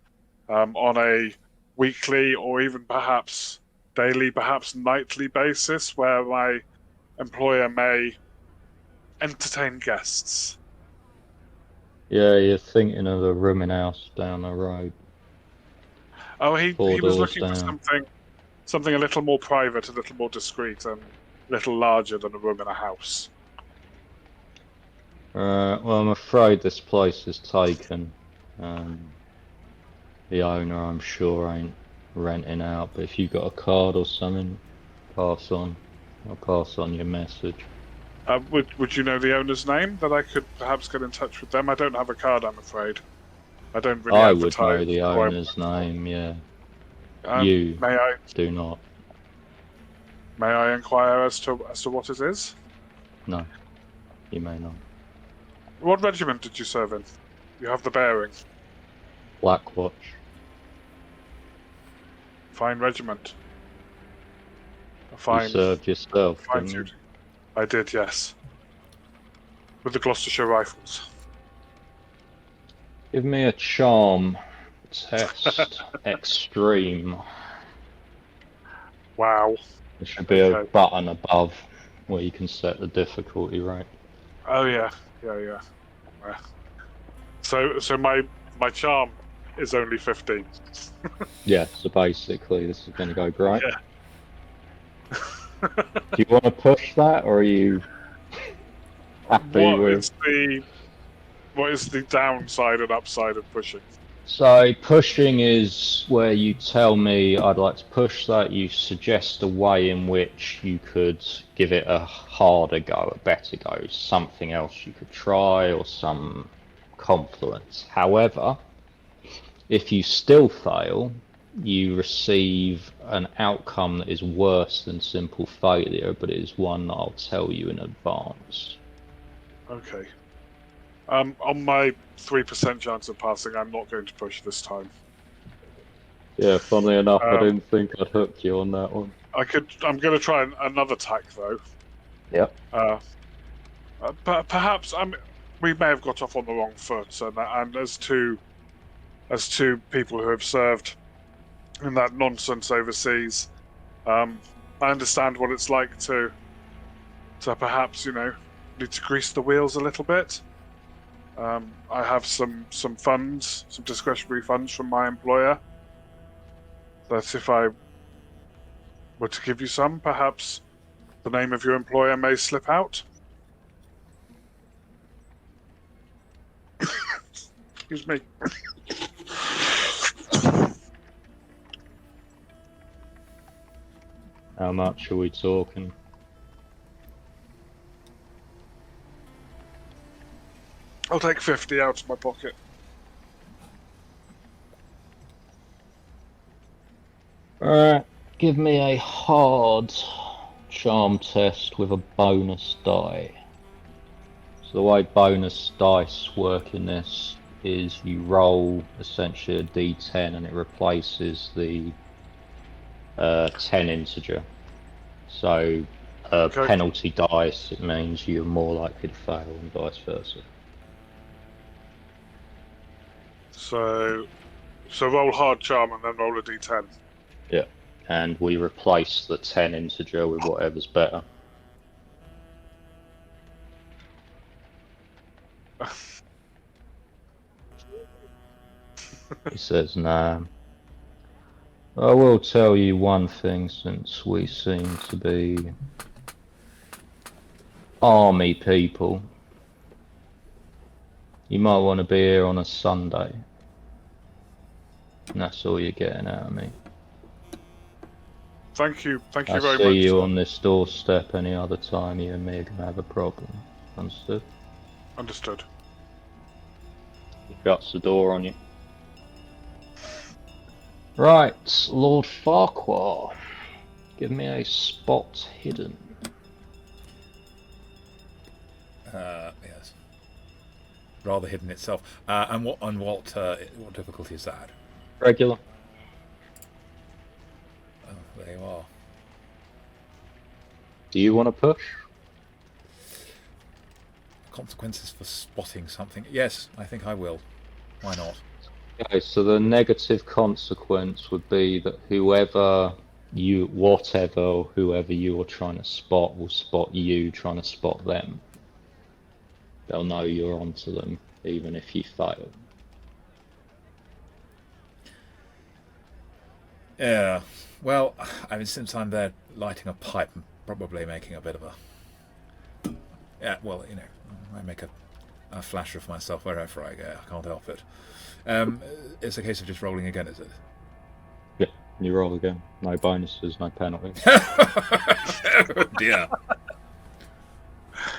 on a weekly or even perhaps daily, perhaps nightly basis, where my employer may entertain guests. Yeah, you're thinking of the rooming house down the road. Oh, he was looking down. for something a little more private, a little more discreet, and a little larger than a room in a house. Well, I'm afraid this place is taken. The owner, I'm sure, ain't renting out, but if you got a card or something, I'll pass on your message. Would you know the owner's name, that I could perhaps get in touch with them? I don't have a card, I'm afraid. I don't really I would advertise. know the owner's name, yeah. May I do not. May I inquire as to what it is? No, you may not. What regiment did you serve in? You have the bearing. Black Watch. Fine regiment. You served yourself, fine didn't you? duty. I did, yes. With the Gloucestershire Rifles. Give me a charm test. Extreme. Wow. There should be a button above where you can set the difficulty rate. Oh yeah. So my charm is only 15. Yeah, so basically this is going to go great. Yeah. Do you want to push that, or are you happy with... What is the downside and upside of pushing? So pushing is where you tell me I'd like to push that, you suggest a way in which you could give it a harder go, a better go, something else you could try, or some confluence. However, if you still fail, you receive an outcome that is worse than simple failure, but it is one that I'll tell you in advance. Okay. On my 3% chance of passing, I'm not going to push this time. Yeah, funnily enough, I didn't think I'd hook you on that one. I'm going to try another tack though. Yep. But perhaps we may have got off on the wrong foot, and as two people who have served in that nonsense overseas, I understand what it's like to perhaps need to grease the wheels a little bit. I have some funds, some discretionary funds from my employer, that if I were to give you some, perhaps the name of your employer may slip out. Excuse me. How much are we talking? I'll take 50 out of my pocket. Alright, give me a hard charm test with a bonus die. So the way bonus dice work in this is you roll essentially a d10 and it replaces the 10 integer. So Okay. penalty dice, it means you're more likely to fail and vice versa. So roll hard charm and then roll a d10. Yeah, and we replace the 10 integer with whatever's better. He says, nah. I will tell you one thing, since we seem to be army people. You might want to be here on a Sunday. And that's all you're getting out of me. Thank you very much. I'll see you on this doorstep any other time you and me are going to have a problem. Understood? Understood. He shuts the door on you. Right, Lord Farquad. Give me a spot hidden. Yes. Rather hidden itself. And what difficulty is that? Regular. Oh, there you are. Do you want to push? Consequences for spotting something. Yes, I think I will. Why not? Okay, so the negative consequence would be that whoever you are trying to spot will spot you trying to spot them. They'll know you're onto them, even if you fail. Yeah. Well, I mean, since I'm there lighting a pipe, I'm probably making a bit of a... Yeah, well, I make a flasher of myself wherever I go. I can't help it. It's a case of just rolling again, is it? Yeah, you roll again. No bonuses, no penalties. Oh dear.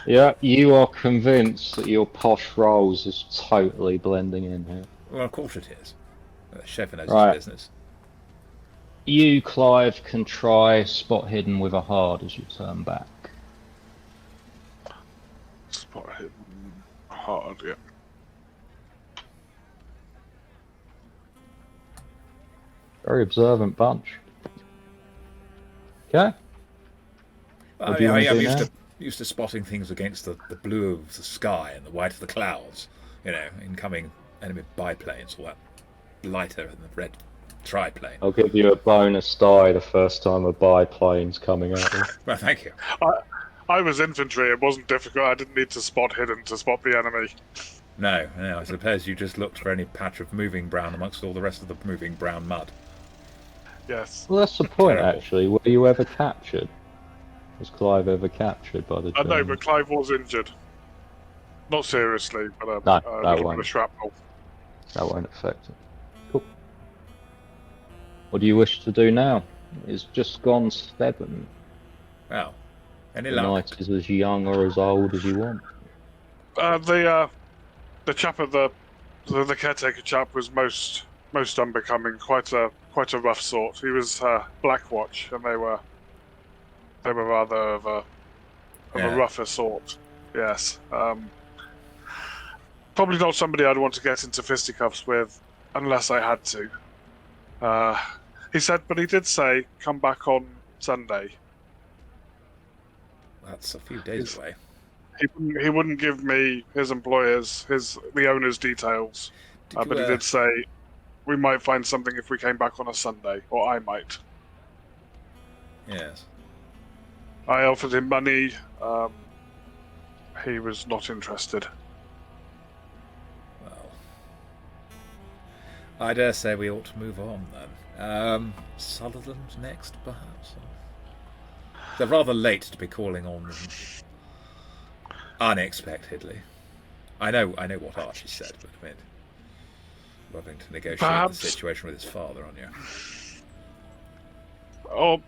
Yeah, you are convinced that your posh rolls is totally blending in here. Well, of course it is. Chef knows Right. his business. You, Clive, can try spot hidden with a hard as you turn back. Spot hidden hard, yeah. Very observant bunch. Okay. What do you wanna do I'm now? used to spotting things against the blue of the sky and the white of the clouds. Incoming enemy biplanes, all that lighter and the red triplane. I'll give you a bonus die the first time a biplane's coming at you. Well, thank you. I was infantry. It wasn't difficult. I didn't need to spot hidden to spot the enemy. No, no. I suppose you just looked for any patch of moving brown amongst all the rest of the moving brown mud. Yes. Well, that's the point, Terrible. actually. Were you ever captured? Was Clive ever captured by the I know, Germans? but Clive was injured. Not seriously, but No, a that little bit won't. of shrapnel. That won't affect it. Cool. What do you wish to do now? It's just gone 7. Well, any The luck? night is as young or as old as you want. The chap at the caretaker chap was most unbecoming. Quite a rough sort. He was Blackwatch, and they were rather of a Yeah. rougher sort. Yes. Probably not somebody I'd want to get into fisticuffs with, unless I had to. He said, but he did say, come back on Sunday. That's a few days away. He wouldn't give me his employers, the owner's details. But he did say we might find something if we came back on a Sunday, or I might. Yes. I offered him money. He was not interested. Well, I dare say we ought to move on then. Sutherland next, perhaps. They're rather late to be calling on them unexpectedly. I know what Archie said, but I mean, having to negotiate Perhaps. the situation with his father, aren't you? Or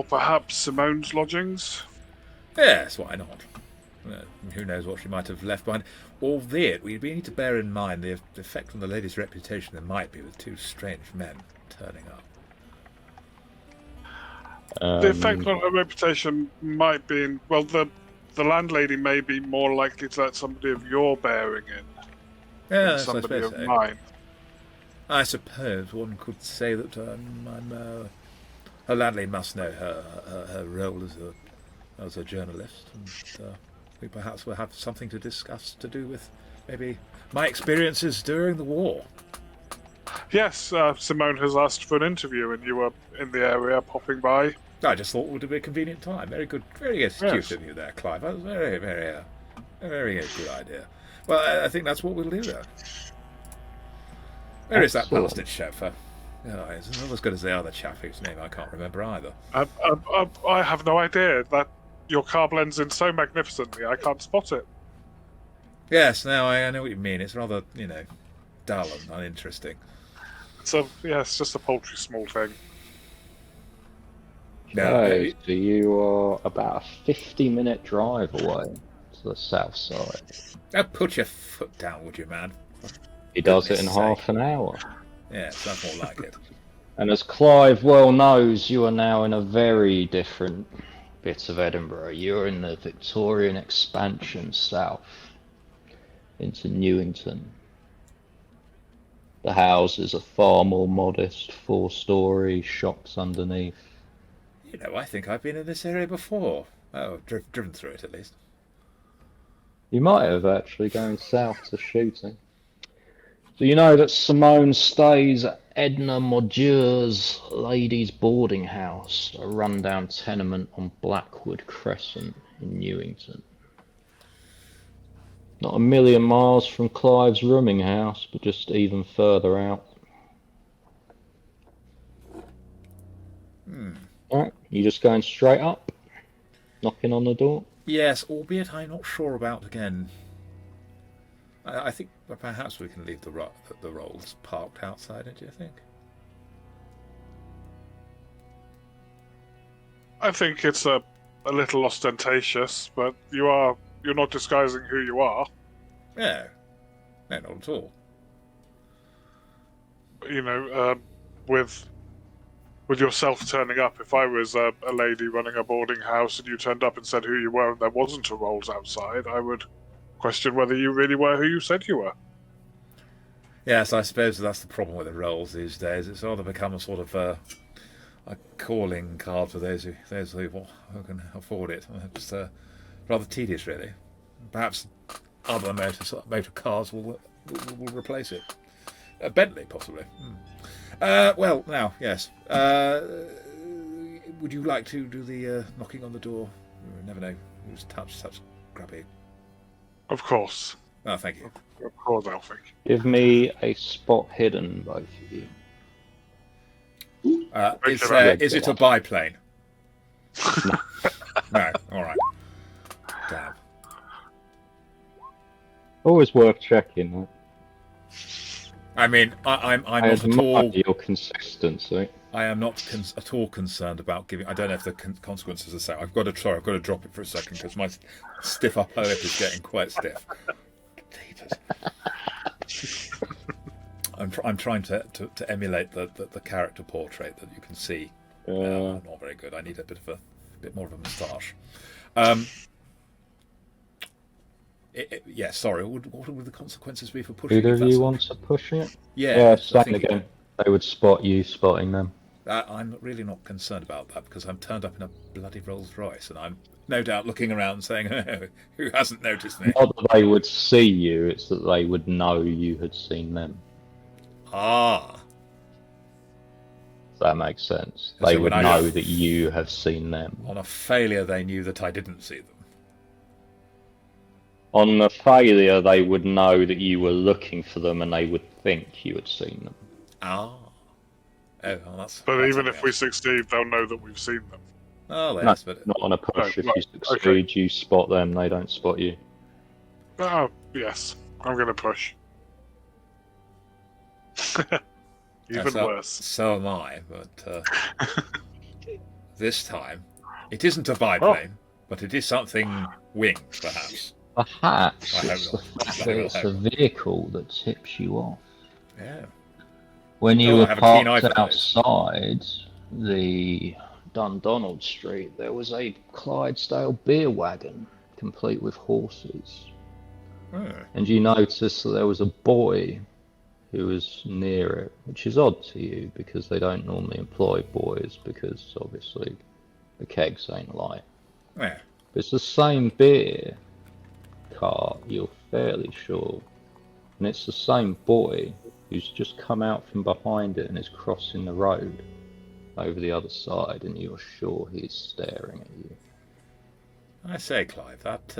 perhaps Simone's lodgings. Yes, why not? Who knows what she might have left behind. Albeit, we need to bear in mind the effect on the lady's reputation there might be with 2 strange men turning up. The effect on her reputation might be the landlady may be more likely to let somebody of your bearing in than Yes, I somebody suppose of so. mine. I suppose one could say that her landlady must know her role as a journalist, and we perhaps will have something to discuss to do with maybe my experiences during the war. Yes, Simone has asked for an interview, and you were in the area, popping by. I just thought it would be a convenient time. Very good, very astute of you there, Clive. That was very good idea. Well, I think that's what we'll do then. Where is that Excellent. bastard chauffeur? It's not as good as the other chap whose name I can't remember either. I have no idea. That your car blends in so magnificently, I can't spot it. Yes, now I know what you mean. It's rather, dull and uninteresting. It's just a paltry small thing. Okay, so you are about a 50-minute drive away to the south side. Now put your foot down, would you, man? He does it in Goodness sake. half an hour. Yes, that's more like it. And as Clive well knows, you are now in a very different bit of Edinburgh. You're in the Victorian expansion south into Newington. The houses are far more modest, 4-storey, shops underneath. I think I've been in this area before. Oh, driven through it at least. You might have actually going south to shooting. Do you know that Simone stays at Edna Modure's ladies' boarding house, a rundown tenement on Blackwood Crescent in Newington? Not a million miles from Clive's rooming house, but just even further out. Alright, you just going straight up? Knocking on the door? Yes, albeit I'm not sure about, again... I think perhaps we can leave the rolls parked outside it, do you think? I think it's a little ostentatious, but you're not disguising who you are. No, not at all. With yourself turning up, if I was a lady running a boarding house and you turned up and said who you were and there wasn't a rolls outside, I would question whether you really were who you said you were. Yes, I suppose that's the problem with the rolls these days. It's rather become a sort of a calling card for those who can afford it. It's rather tedious, really. Perhaps other motor cars will replace it. Bentley, possibly. Well, now, yes. Would you like to do the knocking on the door? You never know who's touched such grubby. Of course. Oh, thank you. Of course, Alfie. Give me a spot hidden, both of you. Is it a biplane? No. All right. Damn. Always worth checking. I mean, I'm I not at all. admire your consistency. I am not at all concerned about giving. I don't know if the consequences are so. I've got to try. I've got to drop it for a second because my stiff upper lip is getting quite stiff. I'm trying to emulate the character portrait that you can see. Not very good. I need a bit more of a moustache. Sorry. What would the consequences be for pushing? Either of you want to push it? Yeah. Same again. They would spot you spotting them. I'm really not concerned about that because I'm turned up in a bloody Rolls Royce and I'm no doubt looking around saying, oh, who hasn't noticed me? Not that they would see you, it's that they would know you had seen them. Ah. If that makes sense. So they would know that you have seen them. On a failure, they knew that I didn't see them. On the failure, they would know that you were looking for them and they would think you had seen them. Ah. Oh, well, that's... But that's even if we succeed, they'll know that we've seen them. Oh, yes, but... Not on a push. No, if you succeed, you spot them, they don't spot you. Oh, yes. I'm going to push. Even worse. So am I, but this time, it isn't a biplane, but it is something winged, perhaps. Perhaps I it's hope the not. fact that it's a vehicle that tips you off. Yeah. When you I were have a keen eye parked for those. outside the Dundonald Street, there was a Clydesdale beer wagon, complete with horses. Oh. And you noticed that there was a boy who was near it, which is odd to you because they don't normally employ boys because obviously the kegs ain't light. Yeah. But it's the same beer cart, you're fairly sure. And it's the same boy who's just come out from behind it and is crossing the road over the other side, and you're sure he's staring at you. I say, Clive, that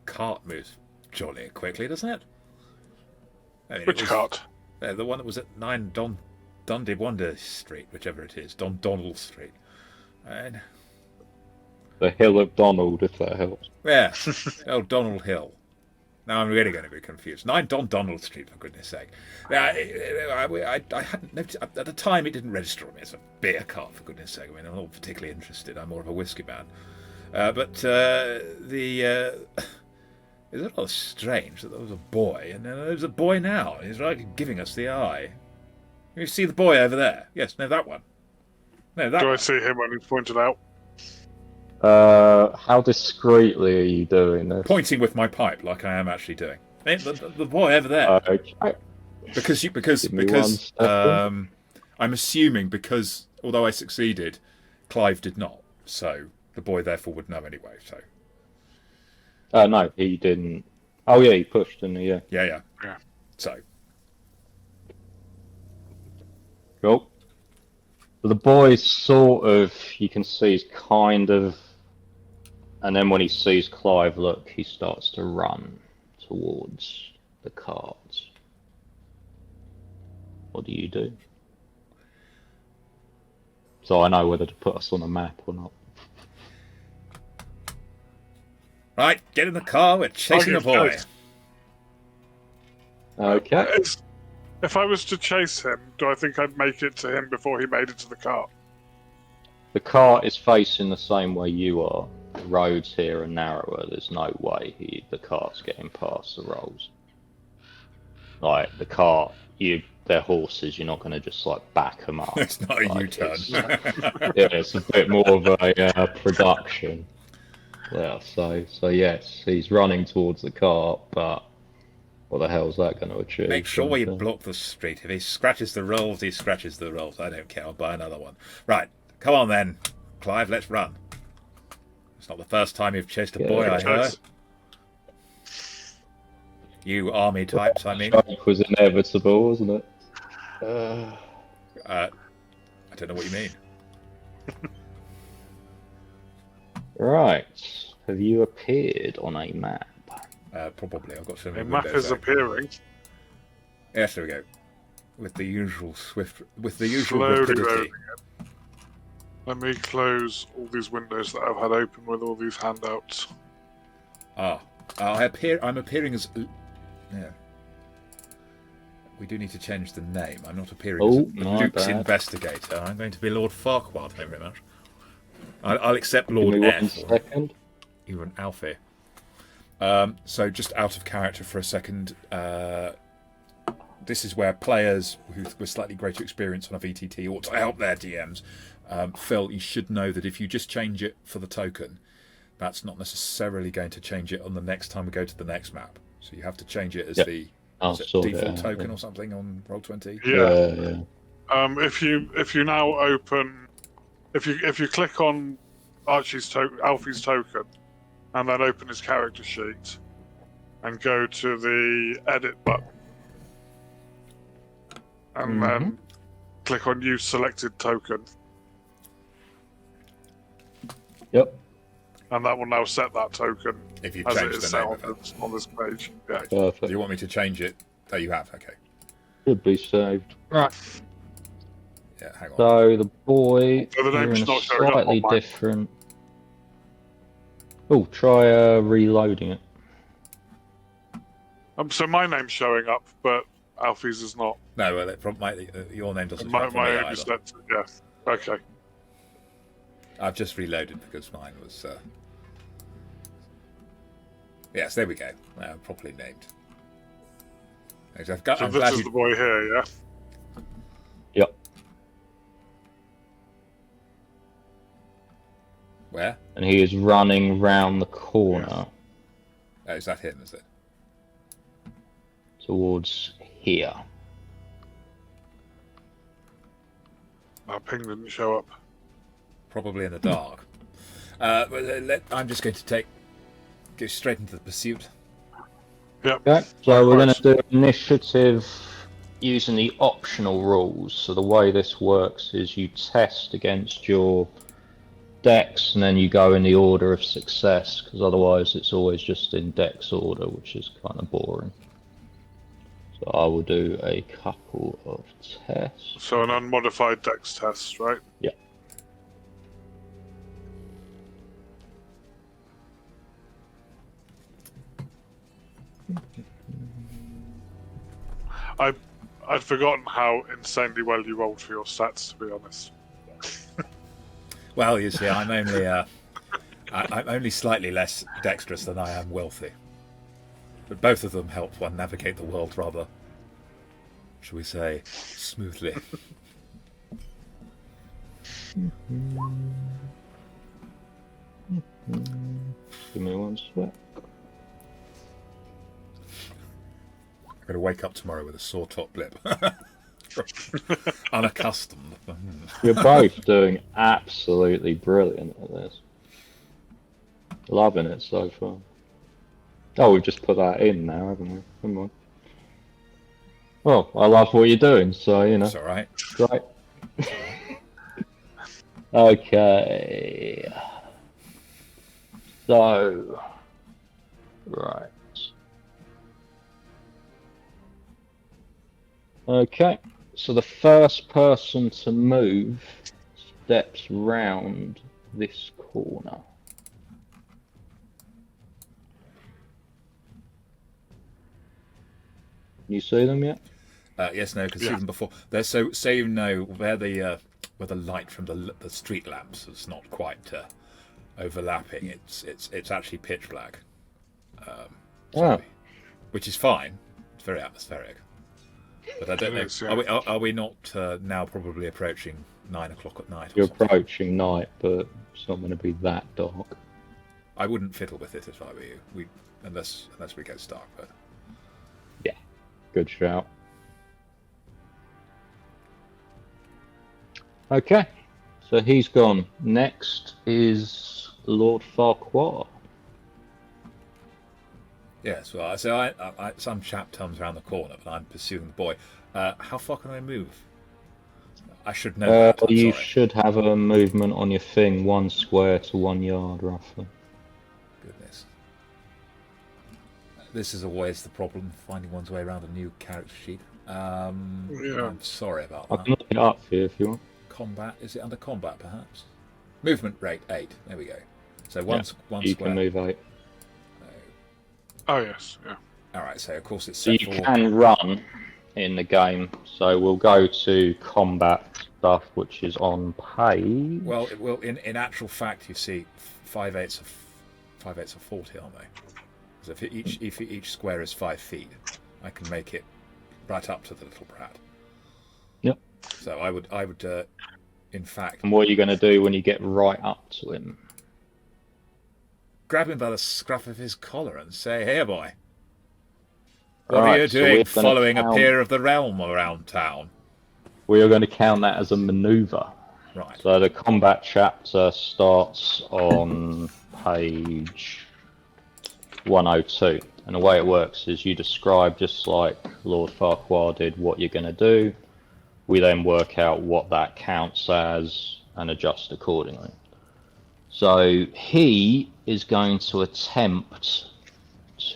cart moves jolly quickly, doesn't it? I mean, Which cart? The one that was at 9 Dundonald Street, whichever it is, Dundonald Street. And The Hill of Donald, if that helps. yeah, old Donald Hill. Now I'm really going to be confused. 9 Dundonald Street, for goodness sake. I hadn't noticed at the time. It didn't register on me as a beer cart, for goodness sake. I mean, I'm not particularly interested. I'm more of a whiskey man. It's rather strange that there was a boy, and there's a boy now. He's like giving us the eye. You see the boy over there? Yes, no, that one. No, that Do one. I see him when he's pointed out? How discreetly are you doing this? Pointing with my pipe, like I am actually doing. The boy over there. Okay. Because Give me 1 second. I'm assuming because although I succeeded, Clive did not. So the boy therefore would know anyway. So No, he didn't. Oh yeah, he pushed, didn't he? Yeah. yeah. Yeah. So Cool. So the boy sort of, you can see he's kind of, and then when he sees Clive look, he starts to run towards the carts. What do you do? So I know whether to put us on a map or not. right, get in the car. We're chasing a boy. Chase. Okay. If I was to chase him, do I think I'd make it to him before he made it to the cart? The cart is facing the same way you are. The roads here are narrower. There's no way the cart's getting past the rolls. Like the cart, they're horses. You're not going to just like back them up. It's not a Like, U-turn. It's a bit more of a production. Yeah. So yes, he's running towards the cart, but what the hell is that going to achieve? Make sure you block the street. If he scratches the rolls, he scratches the rolls. I don't care. I'll buy another one. Right, come on then, Clive. Let's run. It's not the first time you've chased a boy, I hear. You army types, I mean. Choke was inevitable, wasn't it? I don't know what you mean. Right. Have you appeared on a map? Probably. I've got so many A map windows is open. appearing. Yes, there we go. With the usual usual Slowly rapidity. loading it. Let me close all these windows that I've had open with all these handouts. I'm appearing as. Yeah. We do need to change the name. I'm not appearing as Luke's investigator. I'm going to be Lord Farquad. Thank you very much. I'll accept Lord Give me F. 1 second. You're an Alfie. So just out of character for a second. This is where players with slightly greater experience on a VTT ought to help their DMs. Phil, you should know that if you just change it for the token, that's not necessarily going to change it on the next time we go to the next map. So you have to change it as the default token or something on Roll20. Yeah. If you now open, if you click on Alfie's token, and then open his character sheet, and go to the edit button, and then click on use selected token. Yep. And that will now set that token If you've as it changed is the set name of it. on this page. Yeah. Perfect. Do you want me to change it? Oh, you have. Okay. Should be saved. Right. Yeah, hang on. So the boy, So the you're name's in a not showing up slightly on mine. different. Oh, try reloading it. So my name's showing up, but Alfie's is not. No, your name doesn't show My up for me name either. is set. Yeah. Okay. I've just reloaded because mine was. Yes, there we go. Properly named. So this is the boy here, yeah? Yep. Where? And he is running round the corner Oh, is that him? Is it? towards here. Our ping didn't show up. Probably in the dark. I'm just going to go straight into the pursuit. Yep. Okay. So we're going to do initiative using the optional rules. So the way this works is you test against your dex and then you go in the order of success, because otherwise it's always just in dex order, which is kind of boring. So I will do a couple of tests. So an unmodified dex test, right? Yeah. I'd forgotten how insanely well you rolled for your stats, to be honest. Well, you see, I'm only slightly less dexterous than I am wealthy. But both of them help one navigate the world rather, shall we say, smoothly. Give me 1 sec. I'm going to wake up tomorrow with a sore top lip. Unaccustomed. You're both doing absolutely brilliant at this. Loving it so far. Oh, we've just put that in now, haven't we? Come on. Well, I love what you're doing, so, you know. It's alright. Great. Okay. So, right. Okay, so the first person to move steps round this corner. You see them yet? Yes, no, because see them before. They're so you know where the light from the street lamps is not quite overlapping. It's actually pitch black. Which is fine. It's very atmospheric. But I don't know. Are we not now probably approaching 9 o'clock at night? You're approaching night, but it's not going to be that dark. I wouldn't fiddle with it if I were you. Unless we get stuck. But yeah, good shout. Okay, so he's gone. Next is Lord Farquad. Yes, well, so I some chap comes around the corner, but I'm pursuing the boy. How far can I move? I should know that. You should have a movement on your thing, 1 square to 1 yard, roughly. Goodness. This is always the problem, finding one's way around a new character sheet. I'm sorry about I that. can look it up for you if you want. Combat, is it under combat perhaps? Movement rate 8, there we go. So one You square. can move 8. Oh yes, yeah. Alright, so of course it's So set you for... can run in the game. So we'll go to combat stuff, which is on page. Well, in actual fact, you see 5/8 of 40, aren't they? Because if each square is 5 feet, I can make it right up to the little brat. Yep. So I would, in fact, And what are you going to do when you get right up to him? grab him by the scruff of his collar and say, "Here, boy, what Right, are you so doing we're gonna following a count- peer of the realm around town?" We are going to count that as a maneuver. Right. So the combat chapter starts on page 102. And the way it works is you describe, just like Lord Farquad did, what you're going to do. We then work out what that counts as and adjust accordingly. So he is going to attempt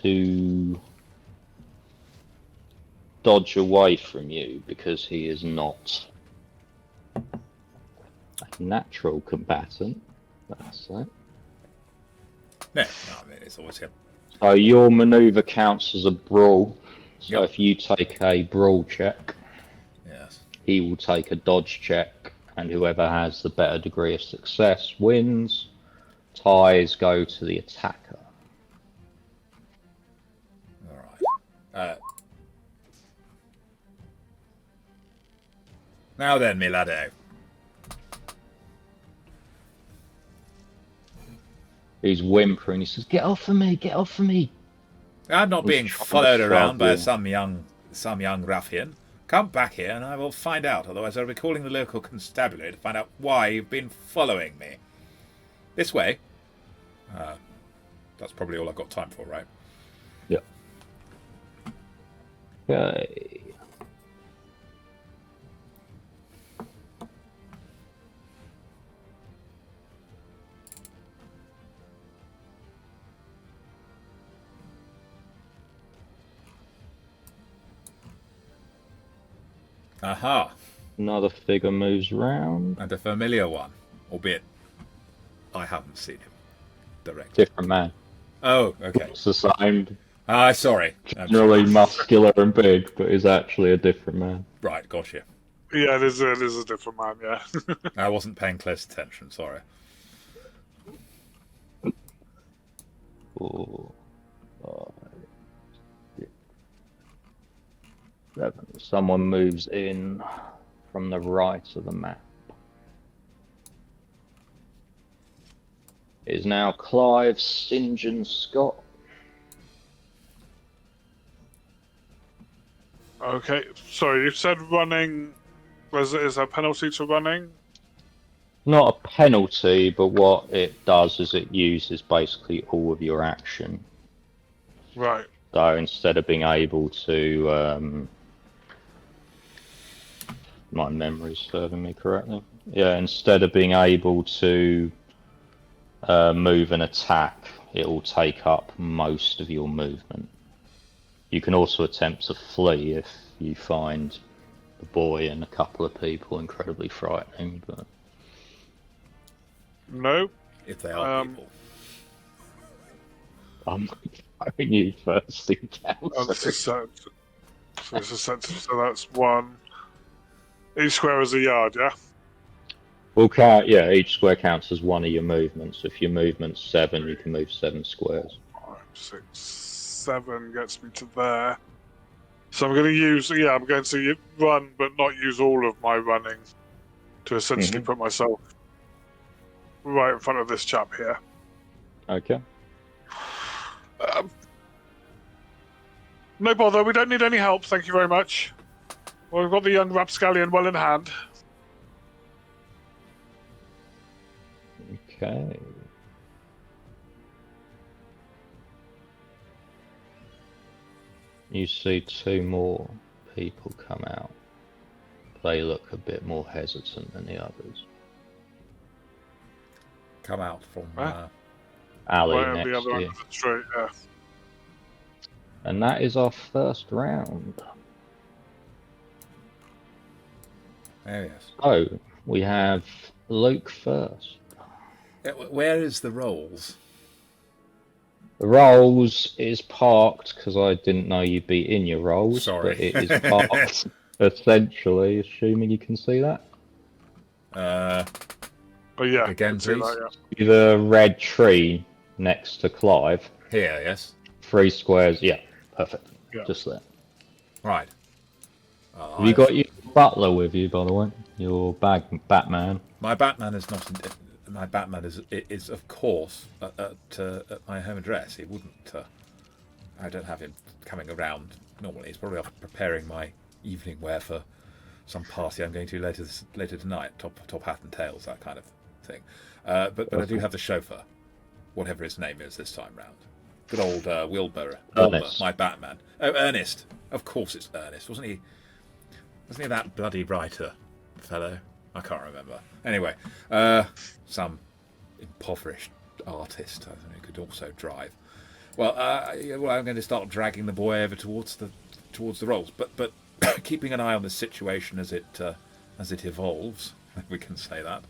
to dodge away from you because he is not a natural combatant. That's it. No, I mean, it's always him. So your maneuver counts as a brawl. So Yep. if you take a brawl check, Yes. he will take a dodge check, and whoever has the better degree of success wins. Ties go to the attacker. All right. Now then, me laddo. He's whimpering. He says, "Get off of me! Get off of me!" I'm not He's being trying to followed shove around by you. some young ruffian. Come back here and I will find out. Otherwise, I'll be calling the local constabulary to find out why you've been following me. This way. That's probably all I've got time for, right? Yeah. Okay. Aha. Another figure moves round. And a familiar one. Albeit, I haven't seen him directly. Different man. Oh, okay. It's the same. Sorry. Generally muscular and big, but is actually a different man. Right, gotcha. Yeah, it is a different man, yeah. I wasn't paying close attention, sorry. 4, 5, 6, 7. Someone moves in from the right of the map. It is now Clive, St. John, Scott. Okay, sorry, you said running. Is there a penalty to running? Not a penalty, but what it does is it uses basically all of your action. Right. So instead of being able to, my memory's serving me correctly. Yeah, instead of being able to move and attack, it will take up most of your movement. You can also attempt to flee if you find the boy and a couple of people incredibly frightening, but No. If they are people. I'm throwing you first encounter. Oh, this is set. So this is set. So that's 1. Each square is a yard, yeah. We'll count, yeah, each square counts as one of your movements. If your movement's 7, you can move 7 squares. 5, 6, 7 gets me to there. So I'm going to use, I'm going to run, but not use all of my running to essentially put myself right in front of this chap here. Okay. No bother, we don't need any help, thank you very much. Well, we've got the young rapscallion well in hand. Okay. You see 2 more people come out. They look a bit more hesitant than the others. Come out from... Huh? Alley Right at next the other to end you. of the street, yeah. And that is our first round. Oh, yes. So, we have Luke first. Where is the rolls? The rolls is parked, because I didn't know you'd be in your rolls. Sorry. But it is parked, essentially, assuming you can see that. Oh yeah. Again, I can see please. that, The red tree next to Clive. Here, yes. 3 squares, yeah, perfect. Yeah. Just there. Right. Have you got your butler with you, by the way? Your Batman? My Batman is not. My Batman is of course at my home address. He wouldn't. I don't have him coming around normally. He's probably off preparing my evening wear for some party I'm going to later tonight. Top hat and tails, that kind of thing. But I do have the chauffeur, whatever his name is this time round. Good old Wilbur, my Batman. Oh, Ernest. Of course it's Ernest. Wasn't he that bloody writer fellow? I can't remember. Anyway, some impoverished artist who could also drive. Well, I'm going to start dragging the boy over towards the rolls, but keeping an eye on the situation as it evolves. We can say that,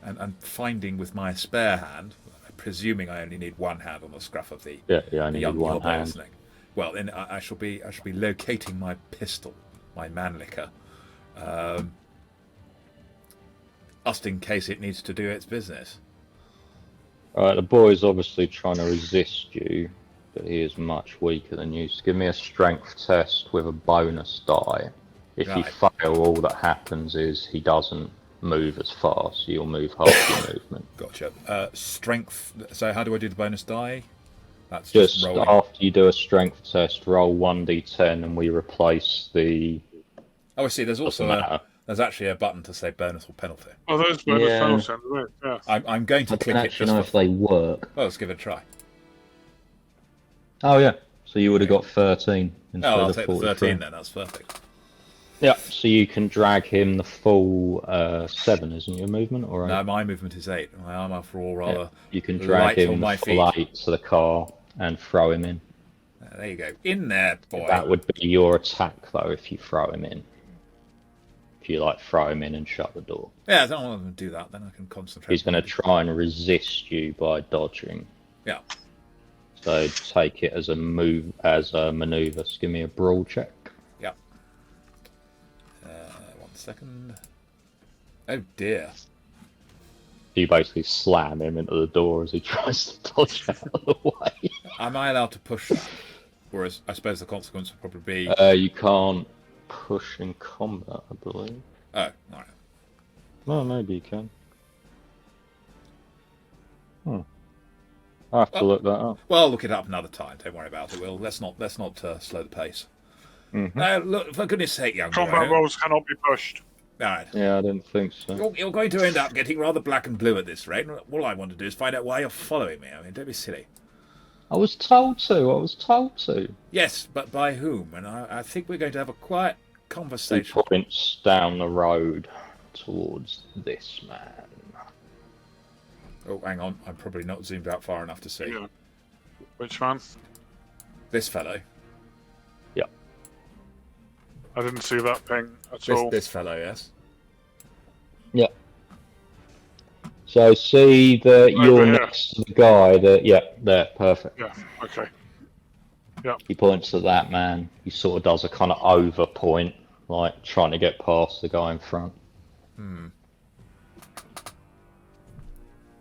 and finding with my spare hand, presuming I only need one hand on the scruff of the I need young one hand. snake. Well, then I shall be locating my pistol, my Mannlicher, just in case it needs to do its business. Alright, the boy's obviously trying to resist you, but he is much weaker than you. So give me a strength test with a bonus die. If you Right. fail, all that happens is he doesn't move as fast, so you'll move half your movement. Gotcha. Strength. So how do I do the bonus die? That's Just rolling. after you do a strength test, roll 1d10 and we replace the... Oh, I see. There's also Doesn't matter. there's actually a button to say bonus or penalty. Oh, those bonus Yeah. fails, yeah. I'm going to I click don't it actually just know for... if they work. Well, let's give it a try. Oh yeah, so you would have got 13 instead Oh, I'll of take the 43. 13 then. That's perfect. Yeah, so you can drag him the full 7, isn't your movement? Or No, my movement is 8. My arm, after all, rather yeah, you can drag light on him my the full feet. 8 to the car and throw him in. There you go. In there, boy. That would be your attack, though, if you throw him in. If you throw him in and shut the door. Yeah, I don't want to do that. Then I can concentrate. He's going to try and resist you by dodging. Yeah. So take it as a maneuver. So give me a brawl check. Yeah. 1 second. Oh dear. You basically slam him into the door as he tries to dodge out of the way. Am I allowed to push that? Or I suppose the consequence would probably be... You can't push in combat, I believe. Oh, alright. Well, maybe you can. I'll have to look that up. Well, I'll look it up another time. Don't worry about it, Will. Let's not slow the pace. Look, for goodness sake, young Combat boy. rolls cannot be pushed. Alright. Yeah, I didn't think so. You're going to end up getting rather black and blue at this rate. All I want to do is find out why you're following me. I mean, don't be silly. I was told to. Yes, but by whom? And I think we're going to have a quiet He conversation. points down the road towards this man. Oh, hang on. I'm probably not zoomed out far enough to see. Yeah. Which man? This fellow. Yep. I didn't see that ping at all. This fellow, yes. Yep. So see that you're here. next to the guy that, yeah, there, perfect. Yeah, okay. He points to that man. He sort of does a kind of over point, like trying to get past the guy in front.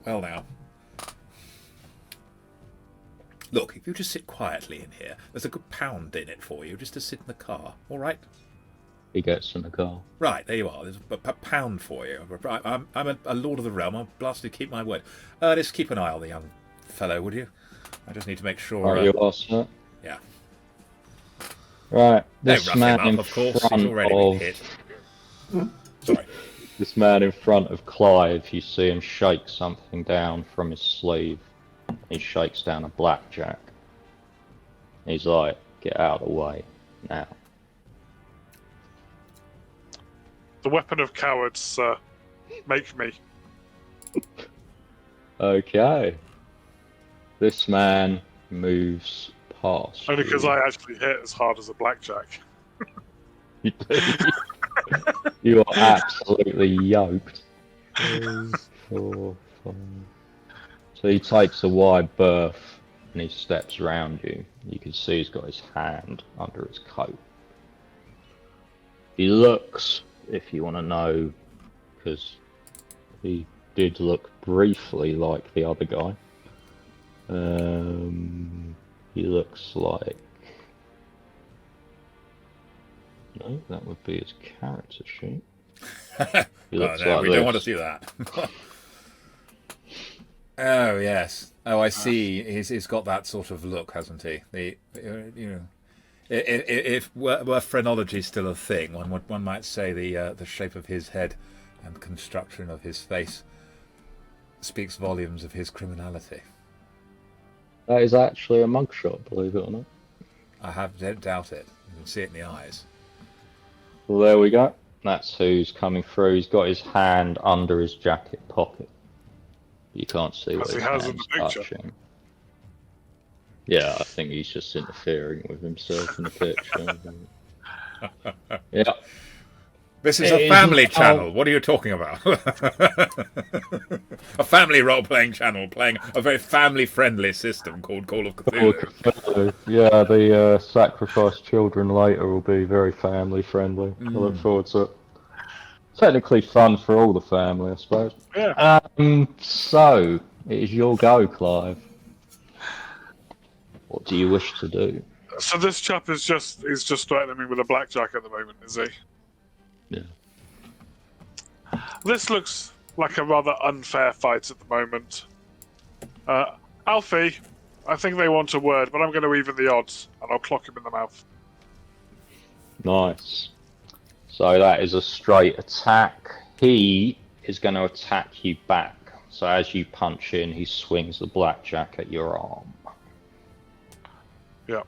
Well, now. Look, if you just sit quietly in here, there's a good £1 in it for you, just to sit in the car, all right? He gets in the car. Right, there you are. There's a £1 for you. I'm a lord of the realm. I'm blasted to keep my word. Just keep an eye on the young fellow, would you? I just need to make sure... Right, you are, sir. Yeah. Right, Don't this rough man him in up, of course. He's front already been of hit. Sorry. this man in front of Clive, you see him shake something down from his sleeve. He shakes down a blackjack. He's like, get out of the way now. The weapon of cowards, make me. Okay. This man moves past. Only because I actually hit as hard as a blackjack. You do. You are absolutely yoked. 3, 4, 5. So he takes a wide berth and he steps around you. You can see he's got his hand under his coat. He looks, if you want to know, because he did look briefly like the other guy. He looks like... No, that would be his character sheet. He looks no, like we this. don't want to see that. Oh yes. Oh, I see. He's got that sort of look, hasn't he? If were phrenology still a thing, one might say the shape of his head and construction of his face speaks volumes of his criminality. That is actually a mugshot, believe it or not. Don't doubt it. You can see it in the eyes. Well, there we go. That's who's coming through. He's got his hand under his jacket pocket. You can't see what As he his has in hand's the picture. touching. Yeah, I think he's just interfering with himself in the picture. Yeah. This is a family channel. What are you talking about? A family role-playing channel playing a very family-friendly system called Call of Cthulhu. Yeah, the sacrifice children later will be very family-friendly. I look forward to it. Technically fun for all the family, I suppose. Yeah. So, it is your go, Clive. What do you wish to do? So this chap is just threatening me with a blackjack at the moment, is he? Yeah. This looks like a rather unfair fight at the moment. Alfie, I think they want a word, but I'm going to even the odds, and I'll clock him in the mouth. Nice. So that is a straight attack. He is going to attack you back. So as you punch in, he swings the blackjack at your arm. Yeah.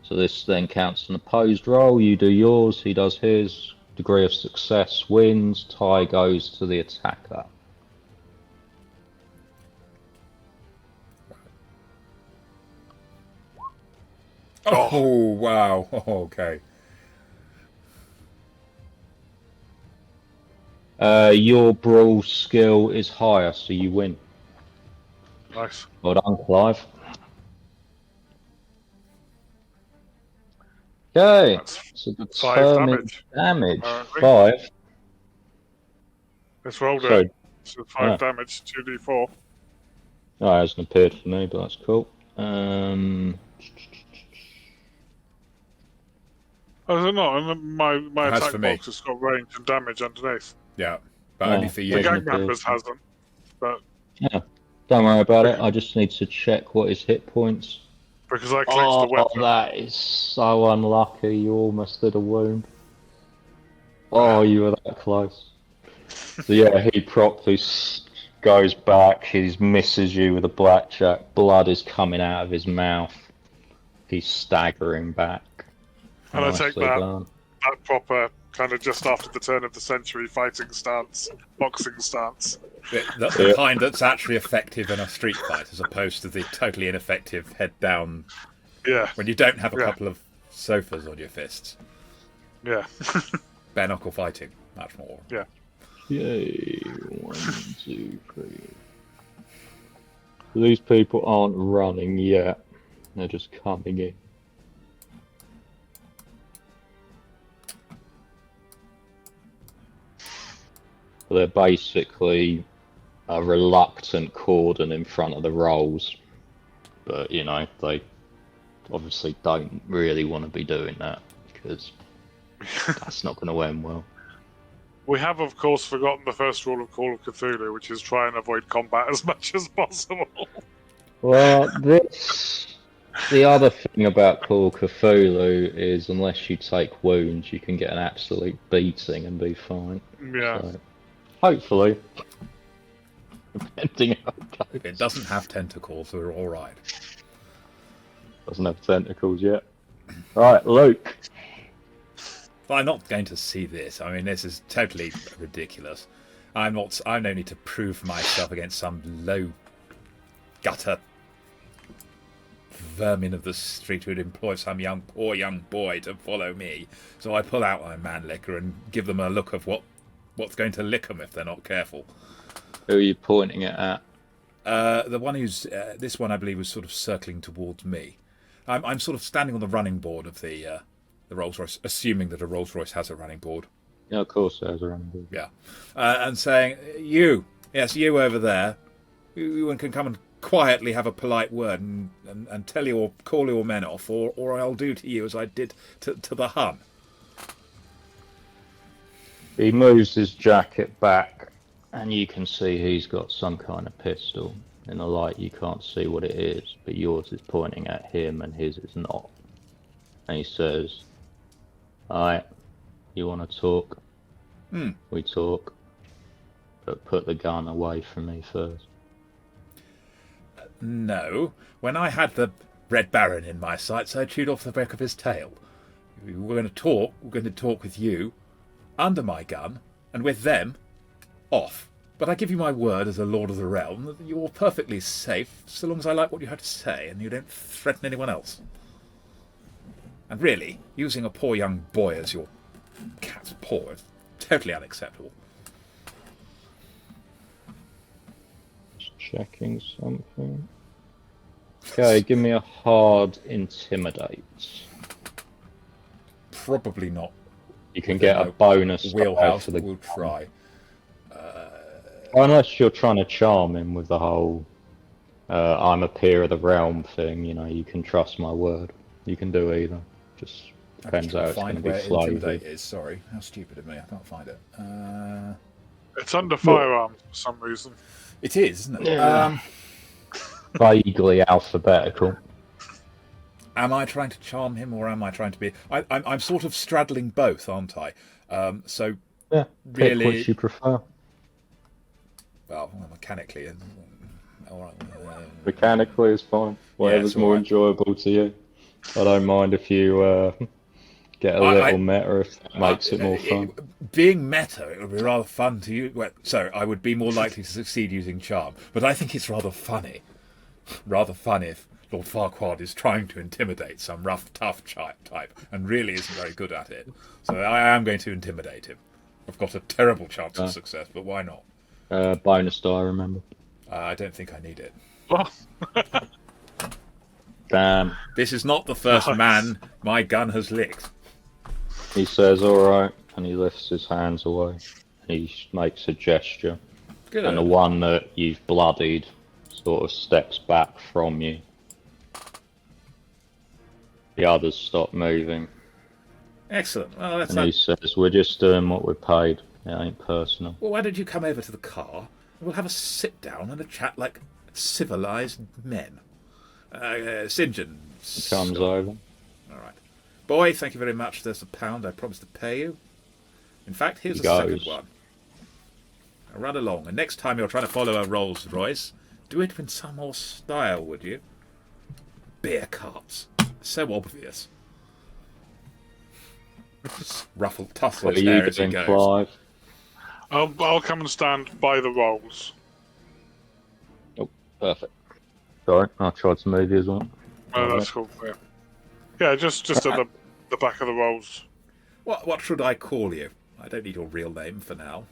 So this then counts an opposed roll. You do yours, he does his. Degree of success wins. Tie goes to the attacker. Oh, wow. Oh, okay. Your brawl skill is higher, so you win. Nice. Well done, Clive. Okay, so the 5 damage. 5. Let's roll So, it. So 5 damage, 2d4. Oh, it hasn't appeared for me, but that's cool. Oh, is it not? And my Has attack for me. box has got range and damage underneath. Yeah, but only for The you. Doesn't gang members appear. hasn't. But Yeah, don't worry about it. I just need to check what his hit points. because I clicked the weapon. That is so unlucky. You almost did a wound. Oh, you were that close. So yeah, he properly goes back. He misses you with a blackjack. Blood is coming out of his mouth. He's staggering back. And I take Nicely that. done. That proper kind of just after the turn of the century fighting stance, boxing stance. The kind that's actually effective in a street fight, as opposed to the totally ineffective head down. Yeah. When you don't have a couple of sofas on your fists. Yeah. Bare knuckle fighting, much more. Yeah. Yay. 1, 2, 3. These people aren't running yet. They're just coming in. They're basically a reluctant cordon in front of the rolls. But, you know, they obviously don't really want to be doing that, because that's not going to end well. We have, of course, forgotten the first rule of Call of Cthulhu, which is try and avoid combat as much as possible. Well, the other thing about Call of Cthulhu is unless you take wounds, you can get an absolute beating and be fine. Yeah. So, hopefully. Depending how it goes. It doesn't have tentacles, so we're alright. Doesn't have tentacles yet. Right, Luke. But I'm not going to see this. I mean, this is totally ridiculous. I'm no need to prove myself against some low gutter vermin of the street who'd employ some poor young boy to follow me. So I pull out my man liquor and give them a look of what's going to lick them if they're not careful. Who are you pointing it at? The one who's this one, I believe, was sort of circling towards me. I'm sort of standing on the running board of the Rolls Royce, assuming that a Rolls Royce has a running board. Yeah, of course there's a running board. Yeah, and saying, you over there, you can come and quietly have a polite word and call your men off, or I'll do to you as I did to the Hun. He moves his jacket back, and you can see he's got some kind of pistol. In the light, you can't see what it is, but yours is pointing at him, and his is not. And he says, "Alright, you want to talk? We talk, but put the gun away from me first." No. When I had the Red Baron in my sights, I chewed off the back of his tail. We're going to talk with you, under my gun, and with them, off. But I give you my word as a Lord of the Realm that you're perfectly safe, so long as I like what you have to say, and you don't threaten anyone else. And really, using a poor young boy as your cat's paw is totally unacceptable. Checking something. Okay, give me a hard intimidate. Probably not. You can get a bonus wheelhouse. for the. We'll try. Unless you're trying to charm him with the whole I'm a peer of the realm thing, you can trust my word. You can do either. Just depends how it's going to be intimidate is. Sorry, how stupid of me. I can't find it. It's under firearms for some reason. It is, isn't it? Yeah. Vaguely alphabetical. Am I trying to charm him, or am I trying to be? I'm sort of straddling both, aren't I? So yeah, really, pick which you prefer. Well, mechanically, all right. Mechanically is fine. Whatever's more enjoyable to you. I don't mind if you get a little meta if that makes it more fun. Being meta, it would be rather fun to use. Well, so I would be more likely to succeed using charm, but I think it's rather funny. Rather funny if Lord Farquad is trying to intimidate some rough, tough type and really isn't very good at it. So I am going to intimidate him. I've got a terrible chance of success, but why not? Bonus die, remember. I don't think I need it. Damn. This is not the first man my gun has licked. He says, alright, and he lifts his hands away. He makes a gesture. Good. And the one that you've bloodied sort of steps back from you. The others stop moving. Excellent. Well, that's and he says, we're just doing what we're paid. It ain't personal. Well, why don't you come over to the car and we'll have a sit down and a chat like civilised men. St. John comes over. All right. Boy, thank you very much. There's £1 I promised to pay you. In fact, here's a second one. Now run along, and next time you're trying to follow a Rolls Royce, do it with some more style, would you? Beer carts. So obvious. Ruffled, tussle his hair as he goes. Clive? I'll come and stand by the rolls. Oh, perfect. Sorry, I tried to move you as well. Oh, that's cool. Yeah, just at the back of the rolls. What should I call you? I don't need your real name for now.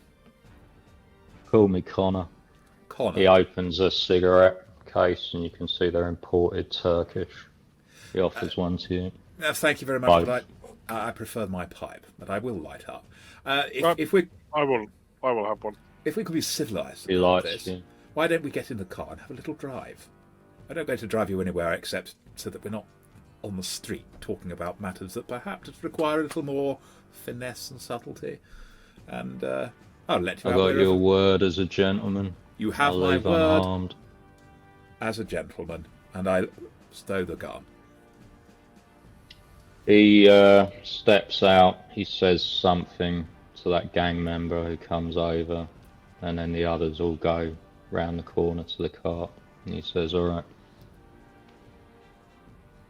Call me Connor. Connor. He opens a cigarette case and you can see they're imported Turkish. He offers one to you. Thank you very much, but I prefer my pipe, but I will light up. If we, I will have one. If we could be civilised, he likes you. Why don't we get in the car and have a little drive? I don't go to drive you anywhere except so that we're not on the street talking about matters that perhaps require a little more finesse and subtlety. And I'll let you. I got your word as a gentleman. You have my word unharmed. As a gentleman, and I stow the gun. He steps out. He says something to that gang member who comes over, and then the others all go round the corner to the car. And he says, "All right."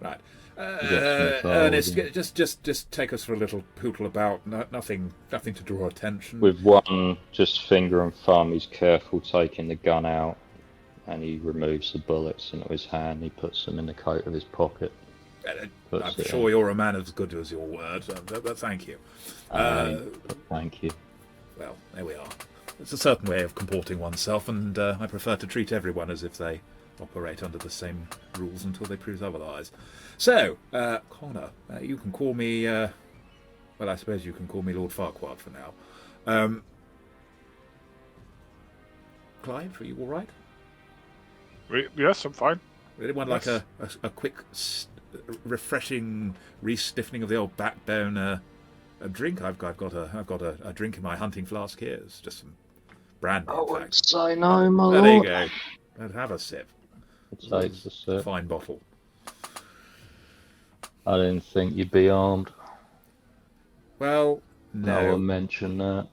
Right. Ernest, just take us for a little pootle about. Nothing to draw attention. With one just finger and thumb, he's careful taking the gun out, And he removes the bullets into his hand. He puts them in the coat of his pocket. I'm sure you're a man as good as your word, but thank you. Thank you. Well, there we are. It's a certain way of comporting oneself, and I prefer to treat everyone as if they operate under the same rules until they prove otherwise. So, Connor, you can call me... well, I suppose you can call me Lord Farquad for now. Clive, are you all right? Yes, I'm fine. Anyone like a quick, refreshing re-stiffening of the old backbone? A drink? I've got a drink in my hunting flask here. It's just some brandy. I wouldn't say no, my There you lord. go. Don't have a sip. It takes a sip. Fine bottle. I didn't think you'd be armed. Well, No one no. mentioned that.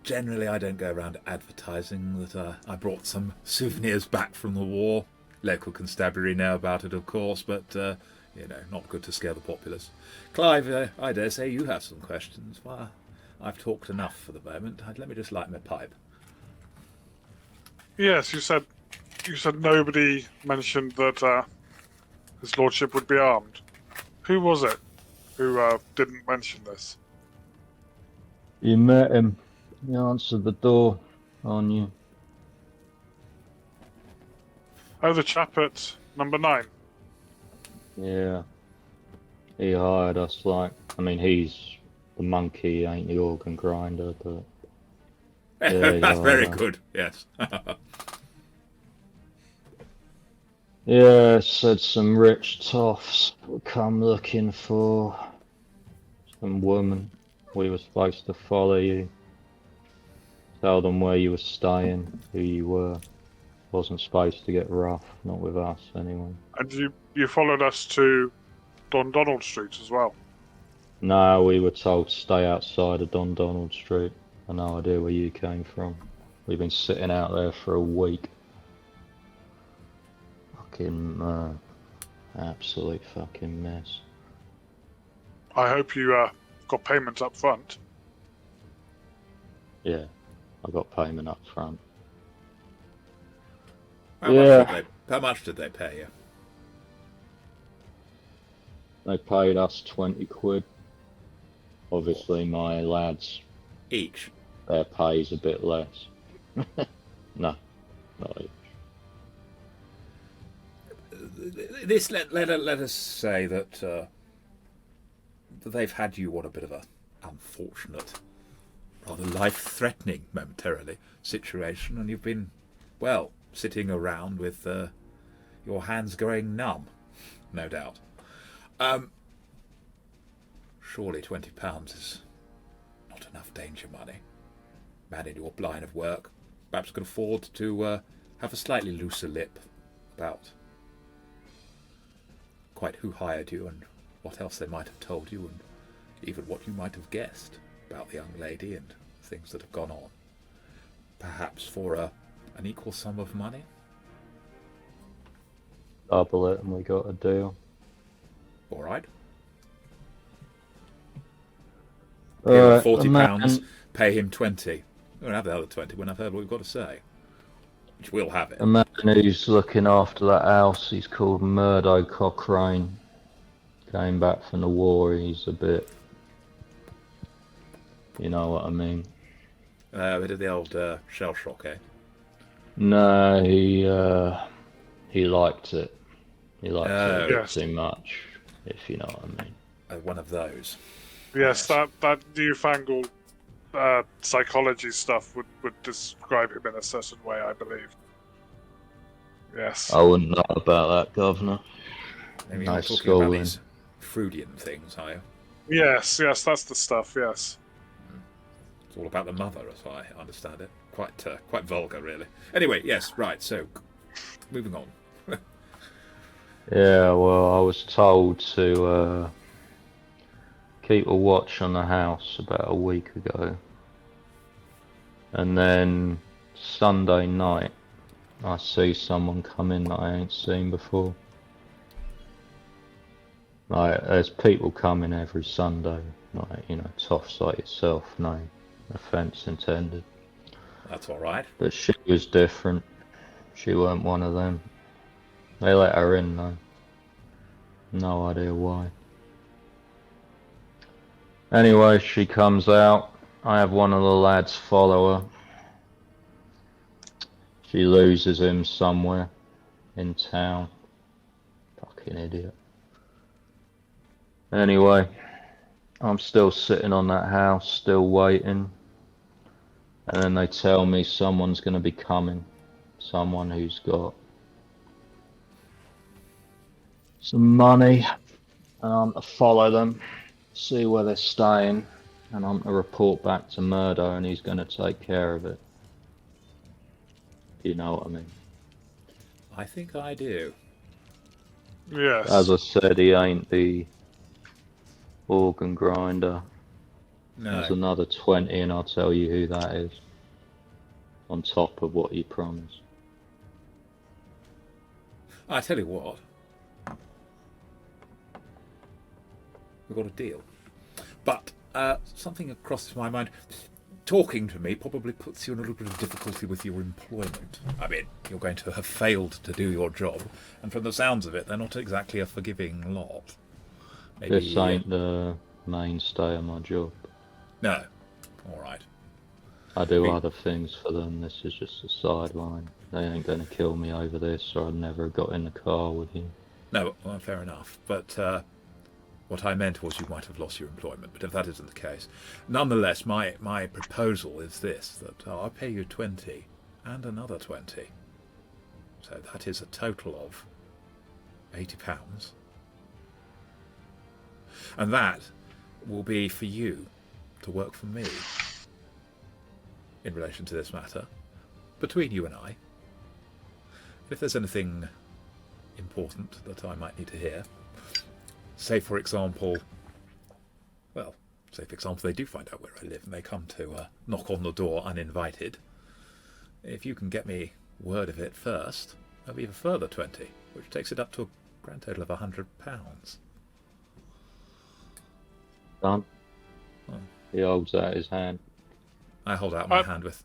Generally, I don't go around advertising that I brought some souvenirs back from the war. Local constabulary know about it, of course, but, not good to scare the populace. Clive, I dare say you have some questions. Well, I've talked enough for the moment. Let me just light my pipe. Yes, you said nobody mentioned that his lordship would be armed. Who was it who didn't mention this? You met him. He answered the door on you. Oh, the chap at number 9. Yeah. He hired us he's the monkey, ain't the organ grinder, but... Yeah, That's very good, yes. Yeah, said some rich toffs would come looking for some woman. We were supposed to follow you. Tell them where you were staying, who you were. Wasn't supposed to get rough, not with us anyway. And you followed us to Dundonald Street as well. No, we were told to stay outside of Dundonald Street. I've no idea where you came from. We've been sitting out there for a week. Fucking absolute fucking mess. I hope you got payment up front. Yeah, I got payment up front. How much did they pay you? They paid us 20 quid. Obviously my lads, Each? their pay's a bit less. No, not each. This let us say that they've had you on a bit of a unfortunate, rather life-threatening momentarily situation, and you've been, well, sitting around with your hands going numb, no doubt. Surely £20 is not enough danger money. Man in your line of work perhaps could afford to have a slightly looser lip about quite who hired you and what else they might have told you, and even what you might have guessed about the young lady and things that have gone on. Perhaps for an equal sum of money? Double it and we got a deal. All right. Here are £40, pay him 20. We'll have the other 20 when I've heard what we've got to say. Which we'll have it. The man who's looking after that house, he's called Murdo Cochrane. Came back from the war, he's a bit... You know what I mean? A bit of the old shell shock, eh? No, he liked it. He liked it a bit Yes. too much, if you know what I mean. One of those. Yes, that newfangled psychology stuff would describe him in a certain way, I believe. Yes. I wouldn't know about that, Governor. Maybe No you're talking about schooling. these Freudian things, are you? Yes, that's the stuff, yes. It's all about the mother, as I understand it. Quite vulgar, really. Anyway, yes, right, so, moving on. Yeah, well, I was told to keep a watch on the house about a week ago. And then Sunday night, I see someone come in that I ain't seen before. Like, there's people coming every Sunday, like, you know, toffs like yourself, no offence intended. That's all right. But she was different. She weren't one of them. They let her in though. No idea why. Anyway, she comes out. I have one of the lads follow her. She loses him somewhere in town. Fucking idiot. Anyway, I'm still sitting on that house, still waiting. And then they tell me someone's going to be coming. Someone who's got some money. And I'm to follow them, see where they're staying. And I'm to report back to Murdo and he's going to take care of it. You know what I mean? I think I do. Yes. As I said, he ain't the organ grinder. No. There's another 20 and I'll tell you who that is. On top of what he promised. I tell you what. We've got a deal. But something crosses my mind. Talking to me probably puts you in a little bit of difficulty with your employment. I mean, you're going to have failed to do your job, and from the sounds of it, they're not exactly a forgiving lot. Maybe, This ain't the mainstay of my job. No. All right. I do other things for them. This is just a sideline. They ain't going to kill me over this, or I'd never got in the car with you. No, well, fair enough. But what I meant was you might have lost your employment. But if that isn't the case, nonetheless, my proposal is this: that I'll pay you 20 and another 20. So that is a total of £80. And that will be for you to work for me in relation to this matter, between you and I. If there's anything important that I might need to hear, say for example, they do find out where I live and they come to knock on the door uninvited. If you can get me word of it first, there'll be a further 20, which takes it up to a grand total of £100. Done. Oh. He holds out his hand. I hold out my hand with...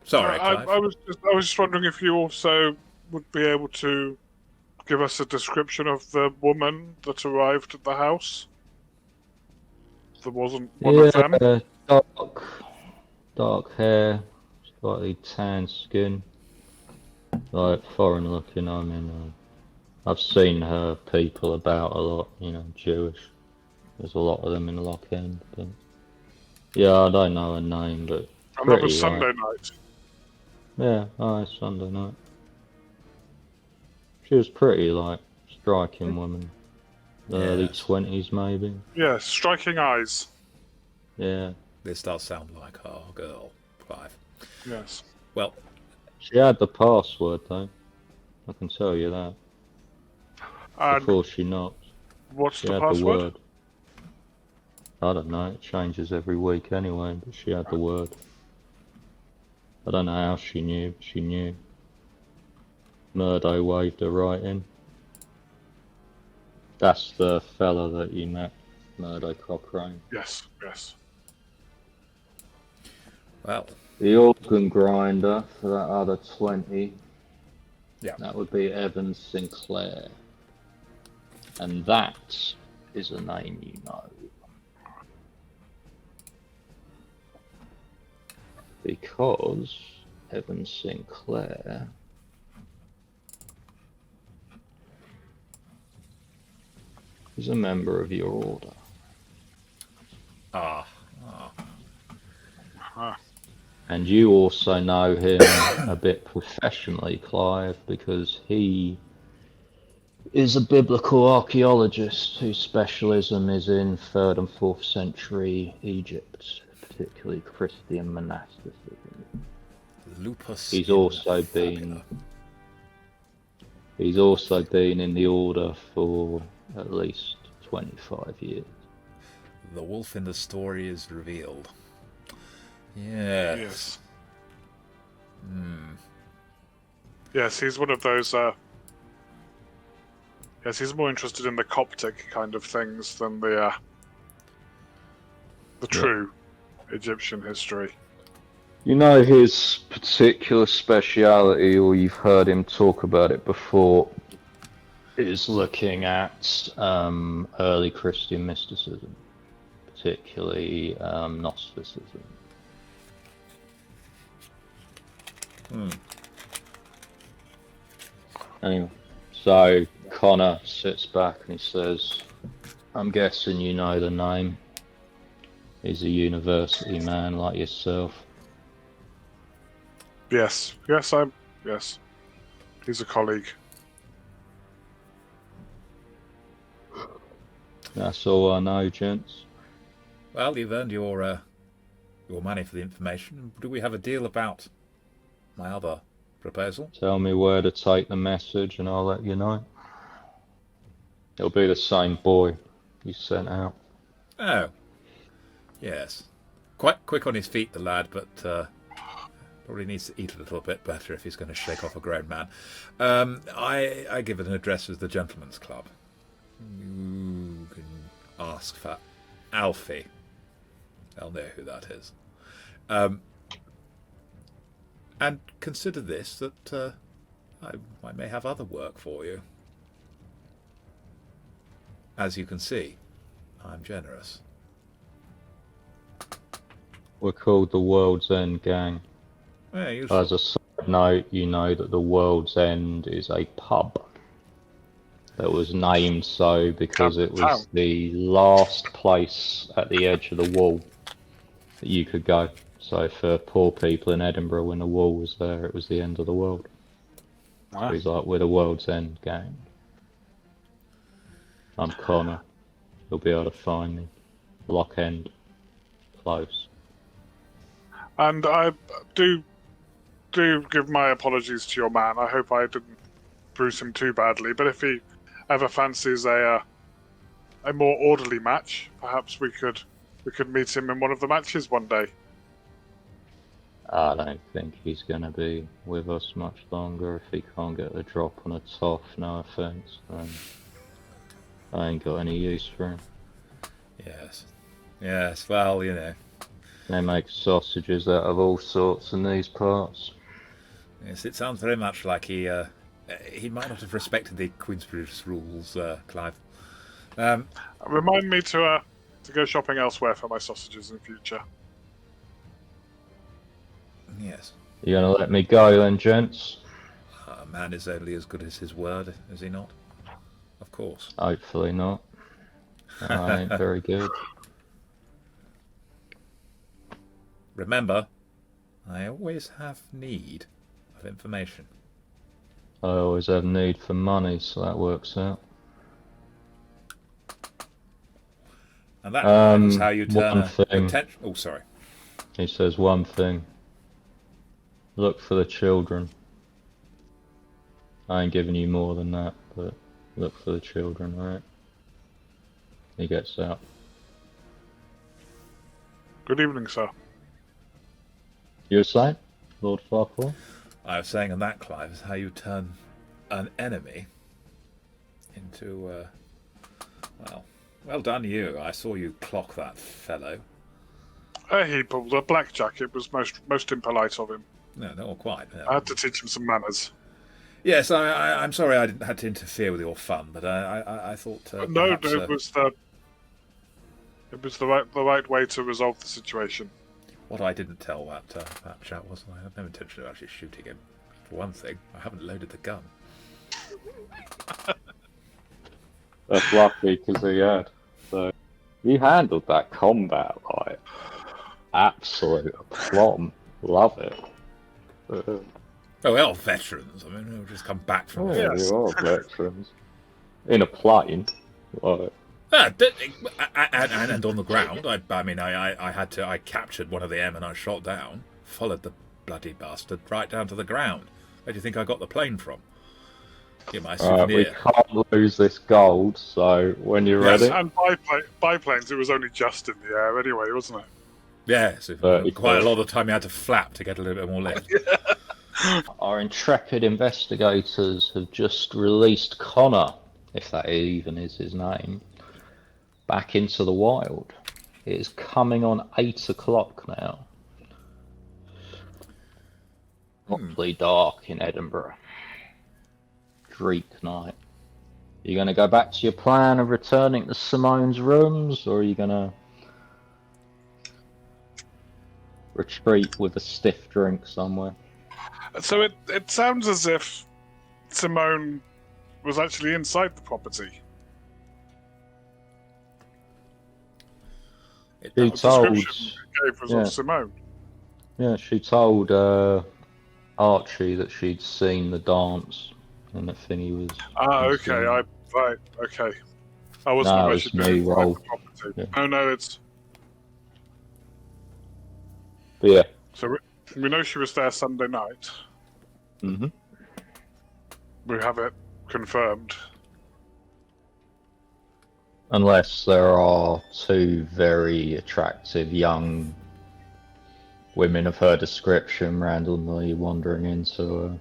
Sorry, Clive. I was just wondering if you also would be able to give us a description of the woman that arrived at the house. There wasn't one of them. Dark hair, slightly tan skin, like foreign looking. I mean, I've seen her people about a lot. You know, Jewish. There's a lot of them in Lock End, but yeah, I don't know her name, but Another Sunday night. Yeah, Sunday night. She was pretty, like, striking woman. Early 20s, maybe. Yeah, striking eyes. Yeah. This does sound like our girl, Clive. Yes. Well, she had the password, though. I can tell you that. And before she knocked. What's she the had password? The word. I don't know, it changes every week anyway, but she had the word. I don't know how she knew, but she knew. Murdo waved her right in. That's the fella that you met, Murdo Cochrane. Yes, yes. Well. The organ grinder for that other 20. Yeah. That would be Evan Sinclair. And that is a name you know. Because Evan Sinclair is a member of your order. And you also know him a bit professionally, Clive, because he is a biblical archaeologist whose specialism is in 3rd and 4th century Egypt, particularly Christian monasticism. Lupus. He's also been in the order for at least 25 years. The wolf in the story is revealed. Yes. Yes, he's one of those. Yes, he's more interested in the Coptic kind of things than the true Egyptian history. You know his particular speciality, or you've heard him talk about it before, is looking at early Christian mysticism, particularly Gnosticism. Anyway, so Connor sits back and he says, I'm guessing you know the name. He's a university man like yourself. Yes. Yes. He's a colleague. That's all I know, gents. Well, you've earned your money for the information. Do we have a deal about my other proposal? Tell me where to take the message and I'll let you know. It'll be the same boy you sent out. Oh, yes. Quite quick on his feet, the lad, but probably needs to eat a little bit better if he's going to shake off a grown man. I give it an address as the Gentleman's Club. You can ask for Alfie. They'll know who that is. And consider this, that I may have other work for you. As you can see, I'm generous. We're called the World's End Gang. Yeah, As a side note, you know that the World's End is a pub that was named so because it was the last place at the edge of the wall that you could go. So for poor people in Edinburgh, when the wall was there, it was the end of the world. So he's like, we're the World's End Gang. I'm Connor. You'll be able to find me. Lock End. Close. And I do give my apologies to your man. I hope I didn't bruise him too badly. But if he ever fancies a more orderly match, perhaps we could meet him in one of the matches one day. I don't think he's going to be with us much longer if he can't get the drop on a toff, no offence. I ain't got any use for him. Yes, well, you know. They make sausages out of all sorts in these parts. Yes, it sounds very much like he might not have respected the Queensbridge rules, Clive. Remind me to go shopping elsewhere for my sausages in future. Yes. You gonna let me go then, gents? A man is only as good as his word, is he not? Of course. Hopefully not. I ain't very good. Remember, I always have need of information. I always have need for money, so that works out. And that is how you turn one thing. potential... Oh, sorry. He says one thing. Look for the children. I ain't giving you more than that, but look for the children, alright? He gets out. Good evening, sir. You were saying, Lord Farquad? I was saying, and that, Clive, is how you turn an enemy into, well done you. I saw you clock that fellow. He pulled a blackjack. It was most impolite of him. No, not quite. No. I had to teach him some manners. Yes, I'm sorry I didn't have to interfere with your fun, but I thought No, perhaps, it was the right way to resolve the situation. what I didn't tell that chap was I had no intention of actually shooting him. For one thing, I haven't loaded the gun. That's lucky because he had. So you handled that combat like absolute aplomb. Love it. Oh, well, veterans. I mean, we've just come back from Oh, Yes. you are veterans. In a plane. Like, and on the ground. I captured one of the airmen I shot down, followed the bloody bastard right down to the ground. Where do you think I got the plane from? Get my we souvenir. can't lose this gold, so when you're Yes, ready. and biplanes, it was only just in the air anyway, wasn't it? Yes, quite a lot of the time you had to flap to get a little bit more lift. Our intrepid investigators have just released Connor, if that even is his name, back into the wild. It is coming on 8 o'clock now. Awfully dark in Edinburgh. Dreek night. Are you going to go back to your plan of returning to Simone's rooms, or are you going to retreat with a stiff drink somewhere? So it sounds as if Simone was actually inside the property. She The told, description you gave was of Simone. yeah, she told Archie that she'd seen the dance and that Finny was. Okay, okay. I wasn't No, aware it's she'd been me, inside Roll. the property. Yeah. Oh no, it's. But yeah. So we know she was there Sunday night. Mm-hmm. We have it confirmed. Unless there are two very attractive young women of her description randomly wandering into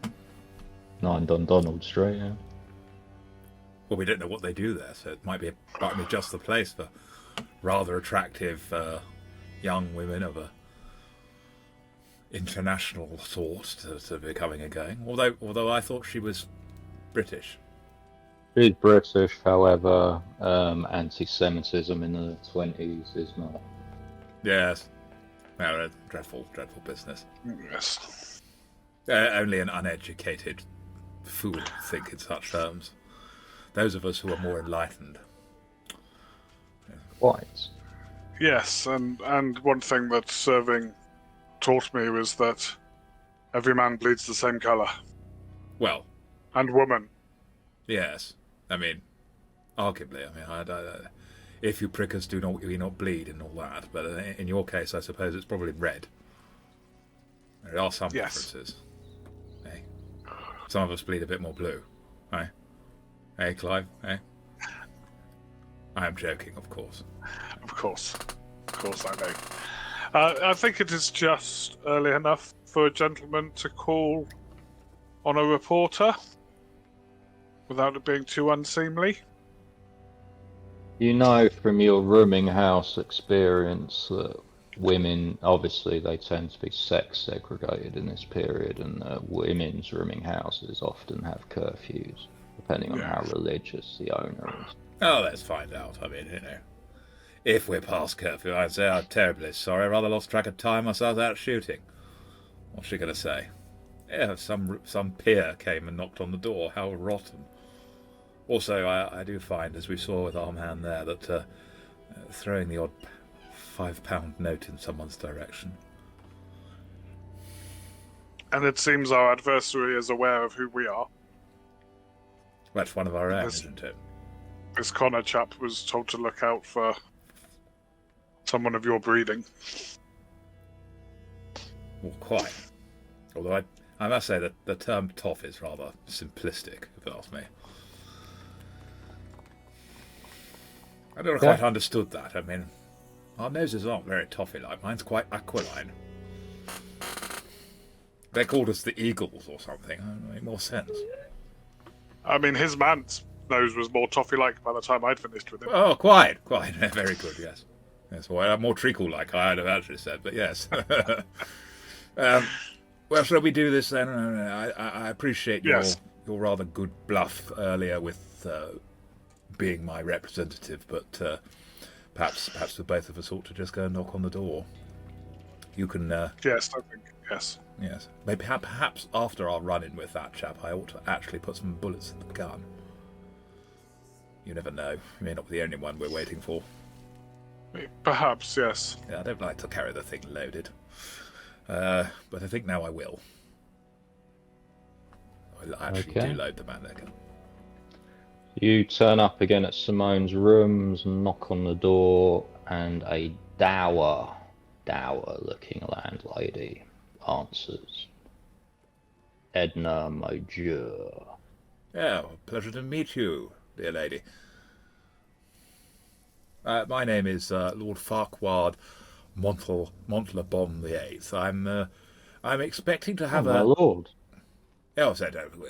9 Dundonald Street. Yeah. Well, we don't know what they do there, so it might be just the place for rather attractive young women of a international sort to be coming and going. Although I thought she was British. She's British, however, anti-Semitism in the 20s is not. Yes. Well, dreadful business. Yes. Only an uneducated fool would think in such terms. Those of us who are more enlightened. Quite. Yes, and one thing that serving taught me was that every man bleeds the same colour. Well. And woman. Yes. I mean, arguably. I mean, if you prickers do not bleed and all that, but in your case, I suppose it's probably red. There are some differences. Hey, some of us bleed a bit more blue. Hey, Clive. Hey. I am joking, of course. Of course, I know. I think it is just early enough for a gentleman to call on a reporter without it being too unseemly. You know from your rooming house experience that women, obviously they tend to be sex segregated in this period, and women's rooming houses often have curfews, depending on how religious the owner is. Oh, let's find out. I mean, if we're past curfew, I'd say I'm terribly sorry. I rather lost track of time. I started out shooting. What's she going to say? Yeah, some peer came and knocked on the door. How rotten. Also, I do find, as we saw with our man there, that throwing the odd £5 note in someone's direction. And it seems our adversary is aware of who we are. That's one of our own, isn't it? This Connor chap was told to look out for someone of your breeding. Well, quite. Although I must say that the term toff is rather simplistic, if you ask me. I never quite understood that. I mean, our noses aren't very toffee-like. Mine's quite aquiline. They called us the Eagles or something. That would make more sense. I mean, his man's nose was more toffee-like by the time I'd finished with him. Oh, quite. Very good, yes. Yes, well, more treacle-like, I'd have actually said, but yes. Well, shall we do this then? I appreciate your rather good bluff earlier with being my representative, but perhaps the both of us ought to just go and knock on the door. You can... Yes, I think, yes. Yes. Maybe perhaps after our run-in with that chap, I ought to actually put some bullets in the gun. You never know. You may not be the only one we're waiting for. Perhaps, yes. Yeah, I don't like to carry the thing loaded. But I think now I will. I actually do load the Mannlicher. You turn up again at Simone's rooms, knock on the door, and a dour-looking landlady answers. Edna Modure. Yeah, pleasure to meet you, dear lady. My name is Lord Farquad Montlebon the Eighth. I'm expecting to have my lord. Oh, so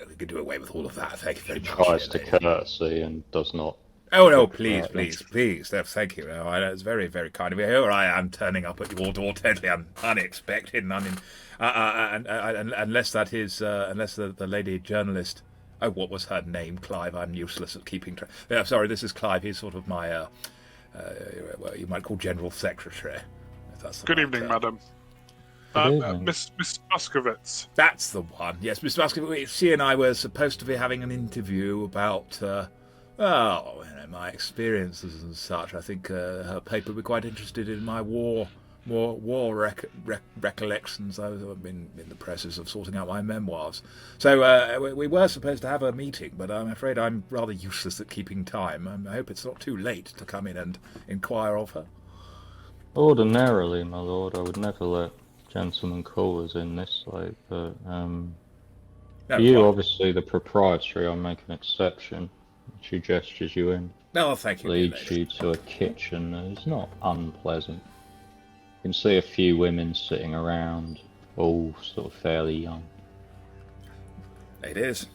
we can do away with all of that. Thank you very much. Tries to courtesy and does not Oh no, please. No, thank you. No, it's very, very kind of you. Here I am turning up at your door, totally unexpected, and unless that is, unless the lady journalist. Oh, what was her name? Clive. I'm useless at keeping track. Yeah, sorry, this is Clive. He's sort of my, well, you might call general secretary. If that's the Good right evening, term. madam. Good evening. Miss Muscovitz. That's the one. Yes, Miss Muscovitz. She and I were supposed to be having an interview about, my experiences and such. I think her paper would be quite interested in my war recollections. I've been in the process of sorting out my memoirs. So we were supposed to have a meeting, but I'm afraid I'm rather useless at keeping time. I hope it's not too late to come in and inquire of her. Ordinarily, my lord, I would never let gentlemen callers in this late, but No, for you, quite. obviously the proprietary, I'll make an exception. She gestures you in, No, thank you. leads dear you to a kitchen that is not unpleasant. You can see a few women sitting around, all sort of fairly young. lady. It is.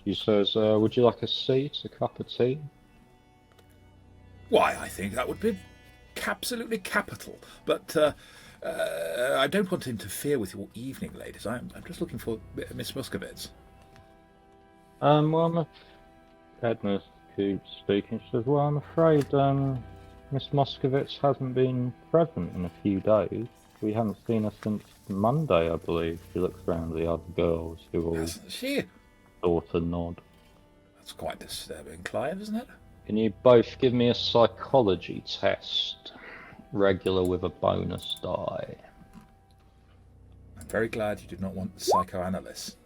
She says, would you like a seat, a cup of tea? Why, I think that would be absolutely capital. But I don't want to interfere with your evening, ladies. I'm just looking for Miss Muscovitz. Well, Edna keeps speaking. She says, well, I'm afraid Miss Moscovitz hasn't been present in a few days. We haven't seen her since Monday, I believe. She looks around the other girls who all Hasn't she? sort of nod. That's quite disturbing, Clive, isn't it? Can you both give me a psychology test? Regular with a bonus die. I'm very glad you did not want the psychoanalyst.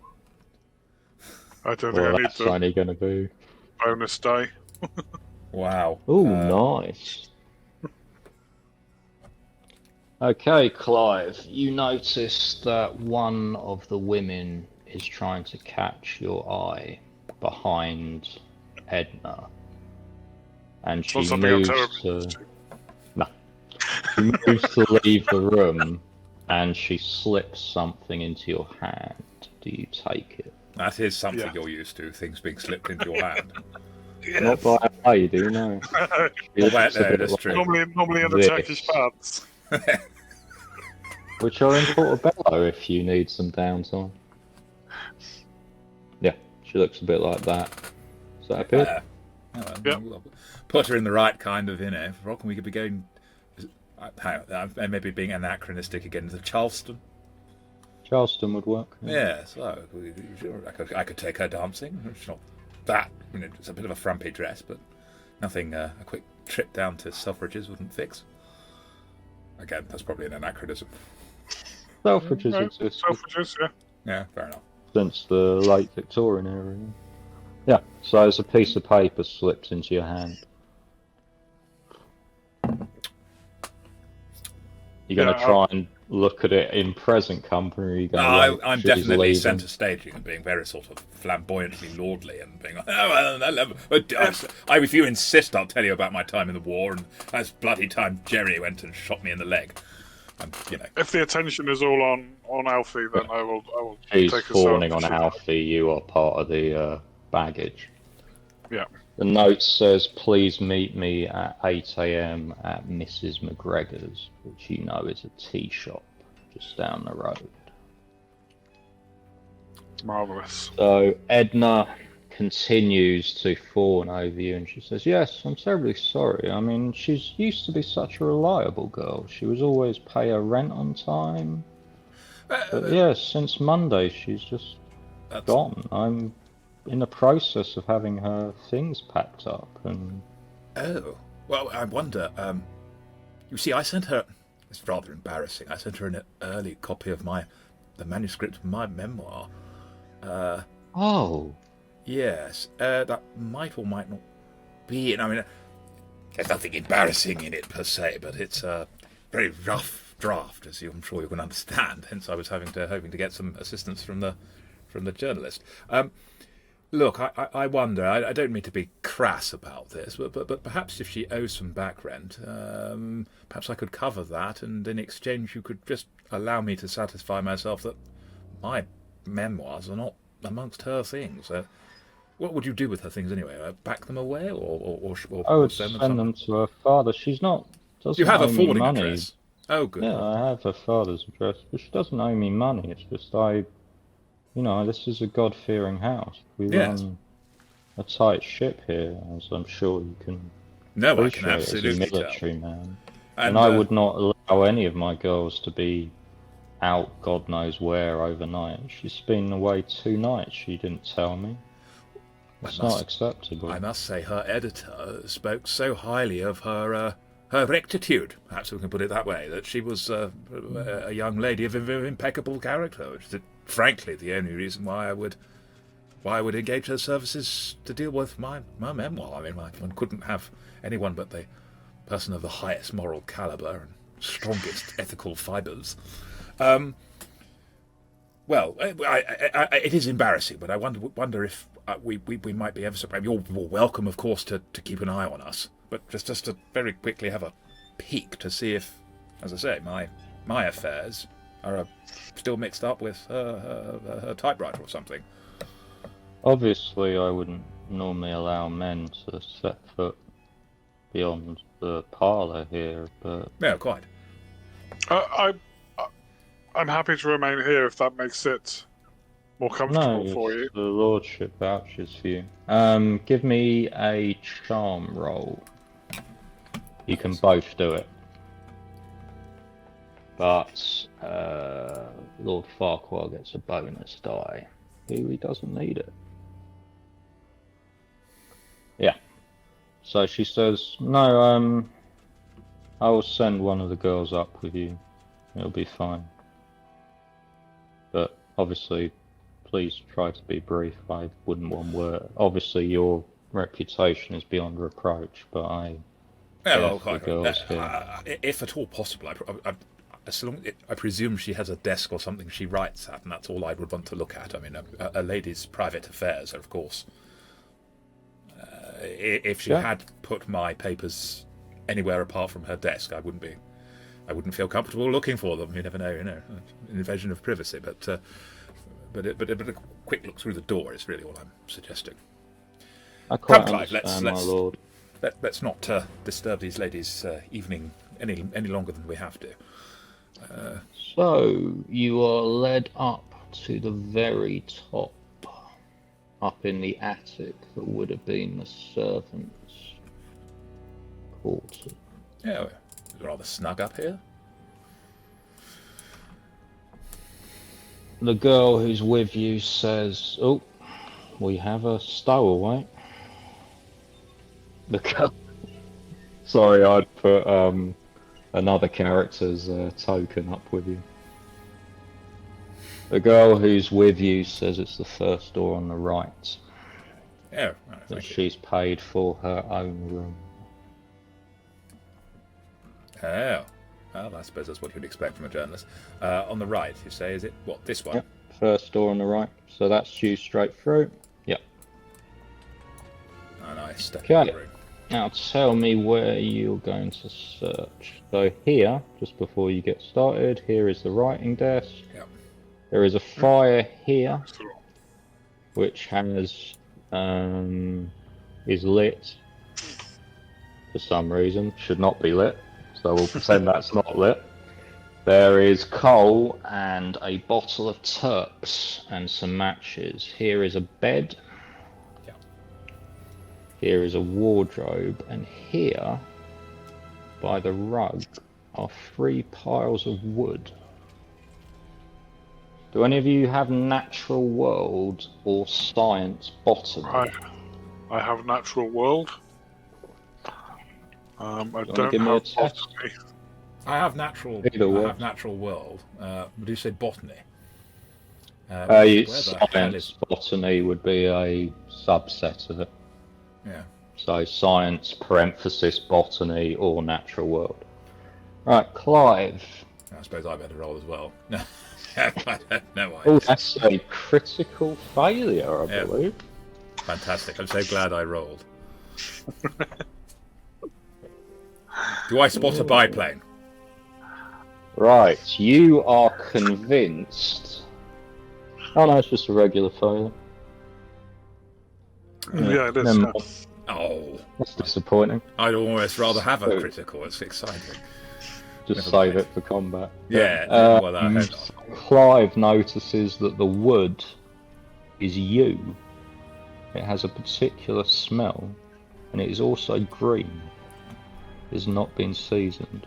I don't think Well, I need that's the only going to be... bonus die. Wow. Ooh, nice. Okay, Clive, you notice that one of the women is trying to catch your eye behind Edna. And she Not something I'm moves terribly to... No. She moves to leave the room, and she slips something into your hand. Do you take it? That is something Yeah. you're used to, things being slipped into your hand. Not by a lady, no. She Well, looks a no, bit that's like true. Normally in the this. Turkish baths. Which are in Portobello if you need some downtime. Yeah, she looks a bit like that. Is that good? Yep. We'll put her in the right kind of, rock, and we could be going. Hang on, maybe being anachronistic again to Charleston. Charleston would work. Yeah, so I could take her dancing. It's not that, it's a bit of a frumpy dress, but nothing a quick trip down to Selfridges wouldn't fix. Again, that's probably an anachronism. Selfridges No, exist Selfridges, yeah. Yeah, fair enough. since the late Victorian era. Yeah, so there's a piece of paper slipped into your hand. You're going to try and look at it in present company, or are you going to I'm definitely centre staging and being very sort of flamboyantly lordly and being like, if you insist, I'll tell you about my time in the war and that's bloody time Jerry went and shot me in the leg. And, If the attention is all on Alfie, then I will She's take a fawning on selfie. Alfie, you are part of the baggage. Yeah. The note says, please meet me at 8 AM at Mrs. McGregor's, which you know is a tea shop just down the road. Marvellous. So Edna continues to fawn over you and she says, yes, I'm terribly sorry. I mean, she's used to be such a reliable girl. She was always pay her rent on time. But yes, since Monday she's just gone. I'm in the process of having her things packed up and... Oh, well, I wonder, you see, I sent her, it's rather embarrassing, I sent her an early copy of the manuscript of my memoir. Oh. Yes, that might or might not be, I mean, there's nothing embarrassing in it per se, but it's a very rough draft, as I'm sure you can understand, hence I was hoping to get some assistance from the journalist. Look, I wonder, I don't mean to be crass about this, but perhaps if she owes some back rent, perhaps I could cover that, and in exchange you could just allow me to satisfy myself that my memoirs are not amongst her things. What would you do with her things anyway? Pack them away, I would send send them to her father. She's not. Doesn't You have owe a me forwarding money. address. Oh, good. Yeah, I have her father's address, but she doesn't owe me money. It's just this is a God-fearing house. We run a tight ship here, as I'm sure you can appreciate I can absolutely as a tell. military man. And I would not allow any of my girls to be out God knows where overnight. She's been away 2 nights, she didn't tell me. It's not acceptable. I must say, her editor spoke so highly of her rectitude, perhaps we can put it that way, that she was a young lady of impeccable character, which is, frankly, the only reason why I would engage her services to deal with my memoir. I mean, one couldn't have anyone but the person of the highest moral calibre and strongest ethical fibres. Well, it is embarrassing, but I wonder if we might be ever so. You're welcome, of course, to keep an eye on us, but just to very quickly have a peek to see if, as I say, my affairs are still mixed up with her typewriter or something. Obviously, I wouldn't normally allow men to set foot beyond the parlour here, but... Yeah, quite. I'm happy to remain here if that makes it more comfortable for you. The Lordship vouches for you. Give me a charm roll. You can both do it. But Lord Farquad gets a bonus die. He doesn't need it. Yeah. So she says, no, I will send one of the girls up with you. It'll be fine. But obviously, please try to be brief. I wouldn't want word. Obviously, your reputation is beyond reproach, but I... if at all possible, I presume she has a desk or something she writes at, and that's all I would want to look at. I mean, a lady's private affairs, of course. If she had put my papers anywhere apart from her desk, I wouldn't feel comfortable looking for them. You never know, an invasion of privacy. But a quick look through the door is really all I'm suggesting. Come, Clive, my lord. Let's not disturb these ladies' evening any longer than we have to. So you are led up to the very top, up in the attic that would have been the servants' quarters. Yeah, it's rather snug up here. The girl who's with you says, "Oh, we have a stowaway." The girl. Sorry, I'd put another character's token up with you. The girl who's with you says it's the first door on the right. Yeah, that she's paid for her own room. Oh, well, I suppose that's what you'd expect from a journalist. On the right, you say, is it what, this one? Yep, first door on the right. So that's you straight through. Yep. And I step Okay. in the room. Now tell me where you're going to search. So here, just before you get started, here is the writing desk. Yep. There is a fire here, which has is lit for some reason. Should not be lit, so we'll pretend that's not lit. There is coal and a bottle of Turps and some matches. Here is a bed. Here is a wardrobe, and here, by the rug, are 3 piles of wood. Do any of you have natural world or science botany? I have natural world. I don't give me have a test? botany. I have natural. Either I way. have natural world. Would you say botany? Science botany would be a subset of it. Yeah. So science, parenthesis, botany, or natural world. Right, Clive. I suppose I better roll as well. No, I don't know. Oh, that's a critical failure, I believe. Fantastic. I'm so glad I rolled. Do I spot a biplane? Right, you are convinced. Oh no, it's just a regular failure. Yeah, it is. Never Yeah. mind. Oh, That's disappointing. I'd almost rather have a So- critical. It's exciting. Just Never save mind. it for combat. Yeah, But, well, I hope not. Clive notices that the wood is yew. It has a particular smell, and it is also green. It has not been seasoned.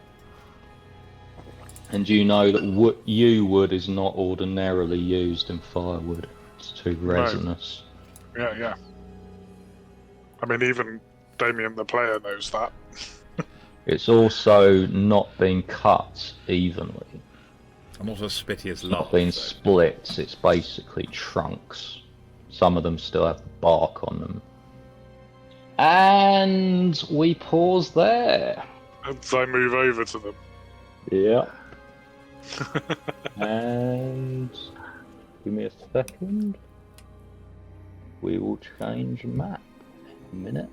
And you know that yew wood is not ordinarily used in firewood. It's too resinous. Yeah. I mean, even Damien the player knows that. It's also not been cut evenly. I'm not as spitty as It's not love. been so- split. It's basically trunks. Some of them still have bark on them. And we pause there. As I move over to them. Yeah. And give me a second. We will change map in a minute.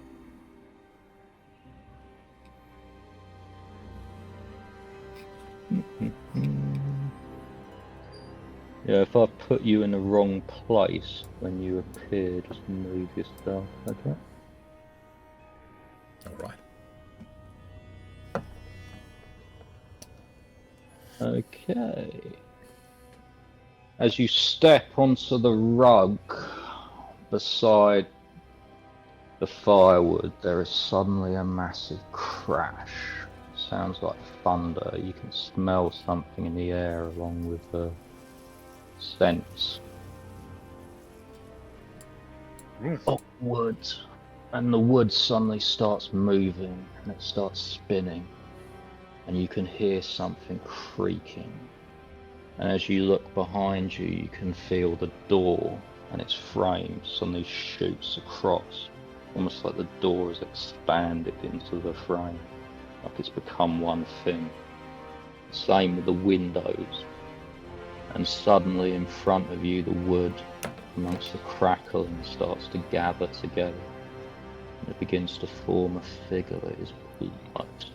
Yeah, if I put you in the wrong place when you appear, just move yourself, okay? Alright. Okay. As you step onto the rug beside the firewood, there is suddenly a massive crash. Sounds like thunder. You can smell something in the air along with the scents of wood. And the wood suddenly starts moving and it starts spinning. And you can hear something creaking. And as you look behind you, you can feel the door and its frame suddenly shoots across, almost like the door is expanded into the frame, like it's become one thing. Same with the windows. And suddenly in front of you, the wood, amongst the crackling, starts to gather together. And it begins to form a figure that is almost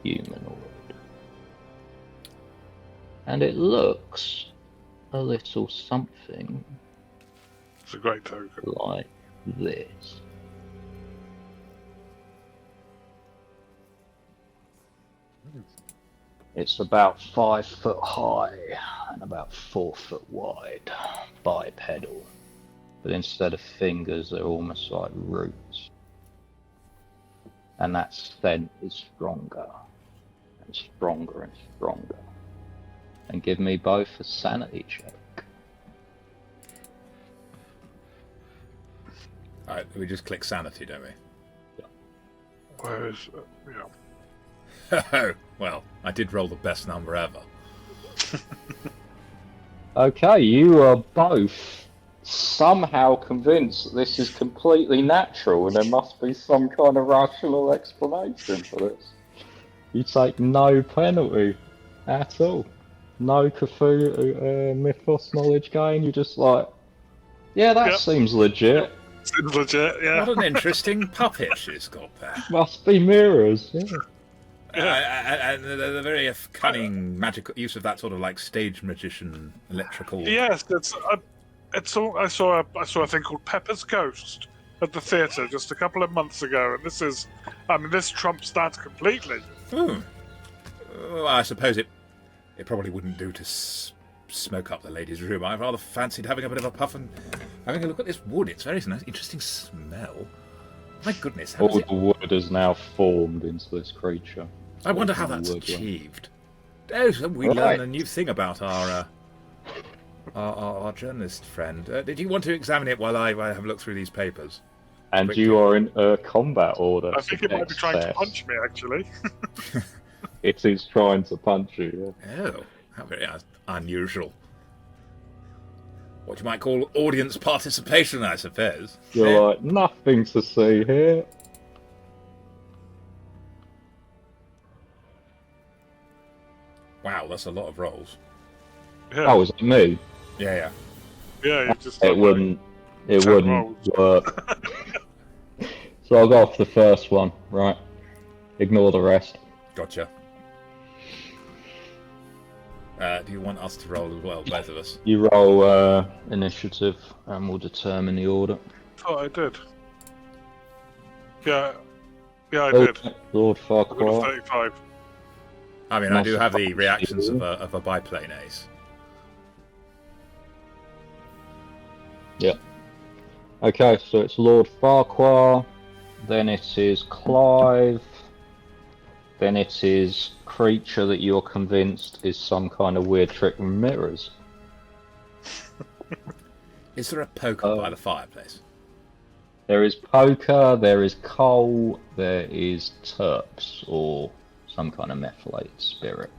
humanoid. And it looks a little something It's a great token. like this. It's about 5 foot high and about 4 foot wide, bipedal. But instead of fingers, they're almost like roots. And that scent is stronger and stronger and stronger. And give me both a sanity check. Alright, we just click sanity, don't we? Where is it? Yeah. Oh, well, I did roll the best number ever. Okay, you are both somehow convinced that this is completely natural and there must be some kind of rational explanation for this. You take no penalty at all. No Cthulhu mythos knowledge gain. You're just like, yeah, that Yep. seems legit. Seems legit, yeah. What an interesting puppet she's got there. Must be mirrors. Yeah. And the very cunning magical use of that sort of like stage magician electrical. Yes, it's all. I saw a thing called Pepper's Ghost at the theatre just a couple of months ago, and this trumps that completely. Hmm. Well, I suppose it probably wouldn't do to smoke up the ladies' room. I rather fancied having a bit of a puff and having a look at this wood. It's very nice, interesting smell. My goodness, how All is it? the wood is now formed into this creature. I wonder how All the that's wood, yeah. achieved. Oh, so we Right. learn a new thing about our journalist friend. Did you want to examine it while I have a look through these papers? And Quickly. you are in a combat order. I think it might be trying to Excess. punch me, actually. It is trying to punch you. Yeah. Oh, how very unusual. What you might call audience participation, I suppose. You're Yeah. like, nothing to see here. Wow, that's a lot of rolls. Yeah, Oh, is it me? Yeah. yeah. You just It wouldn't. It 10 wouldn't rolls. work. So I'll go off the first one, right? Ignore the rest. Gotcha. Do you want us to roll as well, both of us? You roll initiative, and we'll determine the order. thought I did. Yeah, I did. Lord I got a Farquad. 35. I mean, I do have the reactions of a biplane ace. Yep. Okay, so it's Lord Farquad, then it is Clive, then it is creature that you're convinced is some kind of weird trick with mirrors. Is there a poker by the fireplace? There is poker, there is coal, there is terps, or some kind of methylated spirit.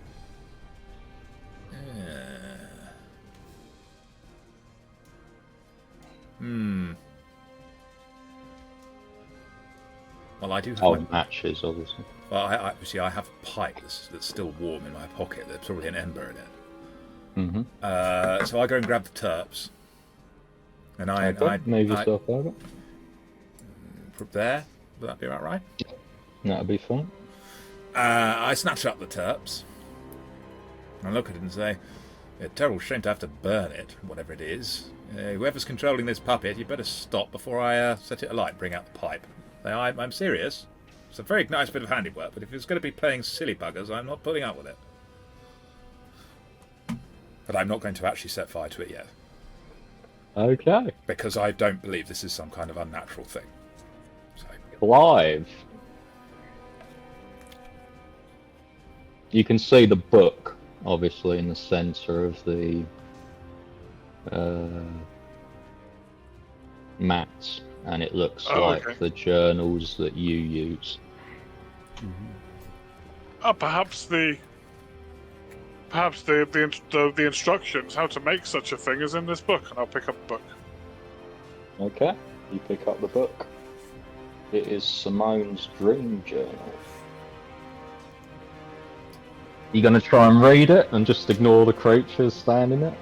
Well, I do have matches, obviously. Well, I have a pipe that's still warm in my pocket. There's probably an ember in it. Mm-hmm. So I go and grab the terps. And move yourself over. From there, would that be about right? That'll be fine. I snatch up the terps. I look at it and say, "A terrible shame to have to burn it, whatever it is. Whoever's controlling this puppet, you better stop before I set it alight. Bring out the pipe. I'm serious. It's a very nice bit of handiwork, but if it's going to be playing silly buggers, I'm not putting up with it. But I'm not going to actually set fire to it yet. Okay. Because I don't believe this is some kind of unnatural thing. So. Clive. You can see the book, obviously, in the centre of the mat, and it looks like the journals that you use. Perhaps the instructions how to make such a thing is in this book, and I'll pick up the book. Okay, you pick up the book. It is Simone's dream journal. You gonna try and read it and just ignore the creatures standing it?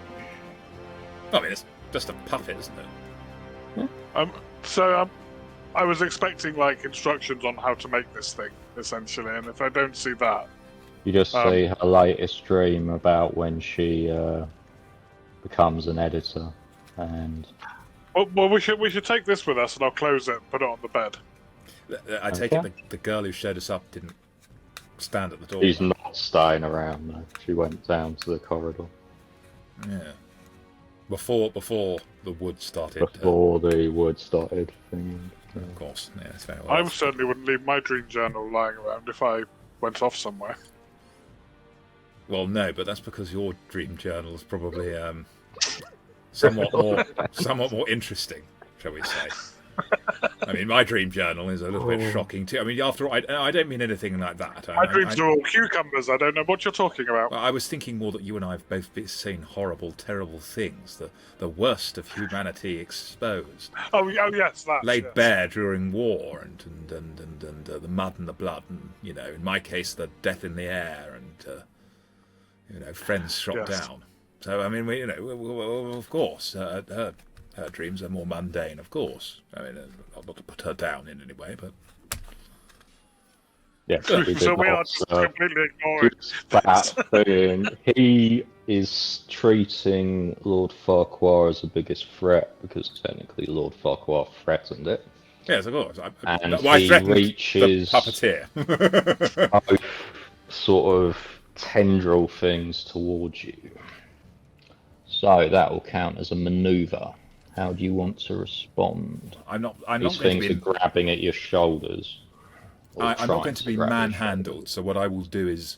I mean, it's just a puppet, isn't it? Yeah. I was expecting like instructions on how to make this thing, essentially, and if I don't see that, you just see her latest dream about when she becomes an editor, and well, we should take this with us, and I'll close it and put it on the bed. I take it the girl who showed us up didn't stand at the door. She's not staying around though. She went down to the corridor. Yeah. Before the wood started. Before the wood started. Of course. Yeah, it's very well. I certainly wouldn't leave my dream journal lying around if I went off somewhere. Well, no, but that's because your dream journal is probably somewhat more interesting, shall we say? I mean, my dream journal is a little bit shocking too. I mean, after all, I don't mean anything like that. My dreams are all cucumbers. I don't know what you're talking about. Well, I was thinking more that you and I have both seen horrible, terrible things. The worst of humanity exposed. Oh yes, that laid bare during war, and the mud and the blood, and in my case, the death in the air, and friends shot down. So I mean, of course, her dreams are more mundane, of course. I mean, not to put her down in any way, but yes, so we are just completely ignoring that thing. He is treating Lord Farquad as the biggest threat because technically Lord Farquad threatened it. Yes, of course. And I he threatened reaches the puppeteer. both sort of tendril things towards you. So that will count as a maneuver. How do you want to respond? I'm not These going things to be are grabbing at your shoulders. I'm not going to be manhandled, so what I will do is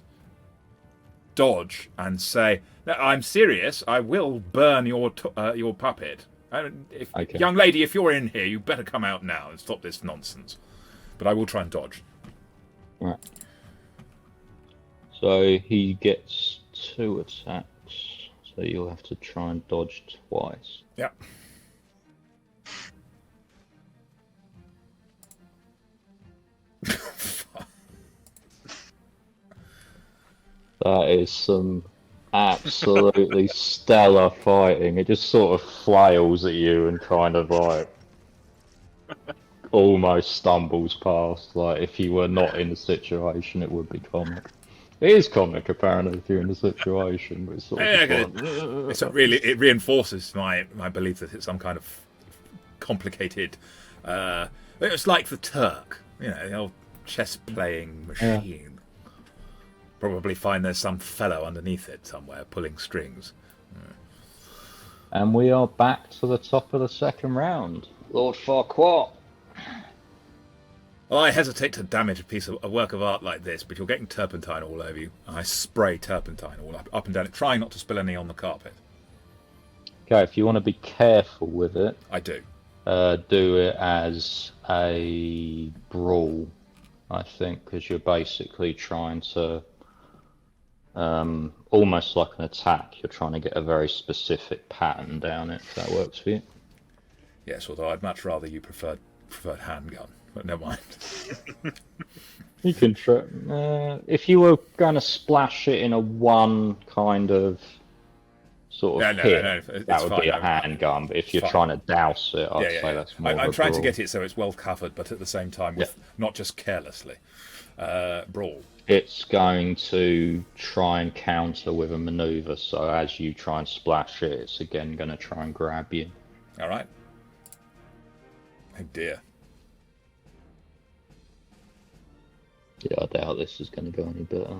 dodge and say, "No, I'm serious. I will burn your puppet. Young lady, if you're in here, you better come out now and stop this nonsense." But I will try and dodge. Right. So he gets 2 attacks, so you'll have to try and dodge twice. Yeah. That is some absolutely stellar fighting. It just sort of flails at you and kind of like almost stumbles past. Like if you were not in the situation, it would be comic. It is comic apparently if you're in the situation, but it's sort of it reinforces my belief that it's some kind of complicated. It's like the Turk, the old chess-playing machine. Probably find there's some fellow underneath it somewhere pulling strings. And we are back to the top of the second round. Lord Farquad. Well, I hesitate to damage a work of art like this, but you're getting turpentine all over you. I spray turpentine all up and down it, trying not to spill any on the carpet. Okay, if you want to be careful with it, I do. Do it as a brawl, I think, because you're basically trying to, almost like an attack, you're trying to get a very specific pattern down it, if that works for you. Yes, although I'd much rather you preferred handgun, but never mind. You can try, if you were going to splash it in a one kind of sort of hit, that would be a handgun, but if you're trying to douse it, I'd say that's more I'm of a trying to brawl. get it so it's well covered, but at the same time, with not just carelessly. Brawl. It's going to try and counter with a maneuver, so as you try and splash it, it's again going to try and grab you. All right. Oh dear. Yeah, I doubt this is going to go any better.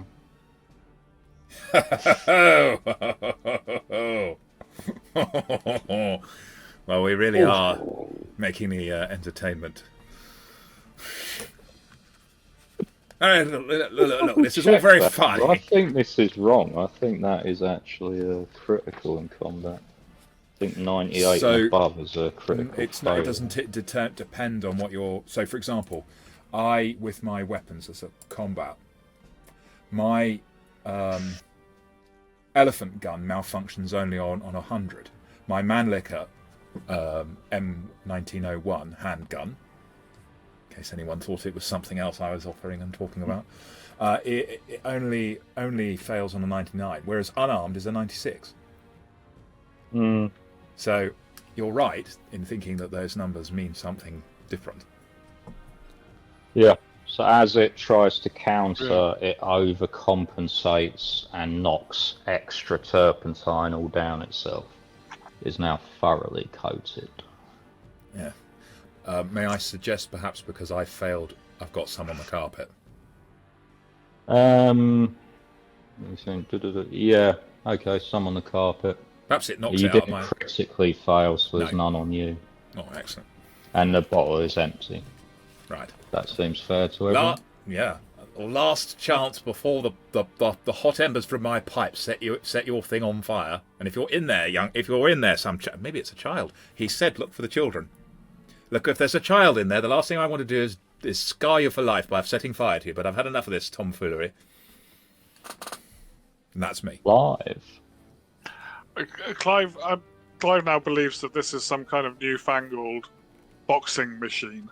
Well, we really are making the entertainment. Look, this is all very funny. I think this is wrong. I think that is actually a critical in combat. I think 98 and above is a critical. It doesn't depend on what you're... So, for example, with my weapons as a combat, my elephant gun malfunctions only on 100. My Mannlicher M1901 handgun, in case anyone thought it was something else I was offering and talking about, it only fails on a 99, whereas unarmed is a 96. So you're right in thinking that those numbers mean something different. Yeah. So as it tries to counter, it overcompensates and knocks extra turpentine all down itself. Is now thoroughly coated. Yeah. May I suggest, perhaps because I failed, I've got some on the carpet. Let me think. Yeah. Okay. Some on the carpet. Perhaps it knocks You it out of didn't my... critically fail, so there's none on you. Oh, excellent. And the bottle is empty. Right. That seems fair to everyone. Yeah. Last chance before the hot embers from my pipe set your thing on fire. And if you're in there, maybe it's a child. He said, look for the children. Look, if there's a child in there, the last thing I want to do is scar you for life by setting fire to you. But I've had enough of this tomfoolery. And that's me. Live. Clive now believes that this is some kind of newfangled boxing machine,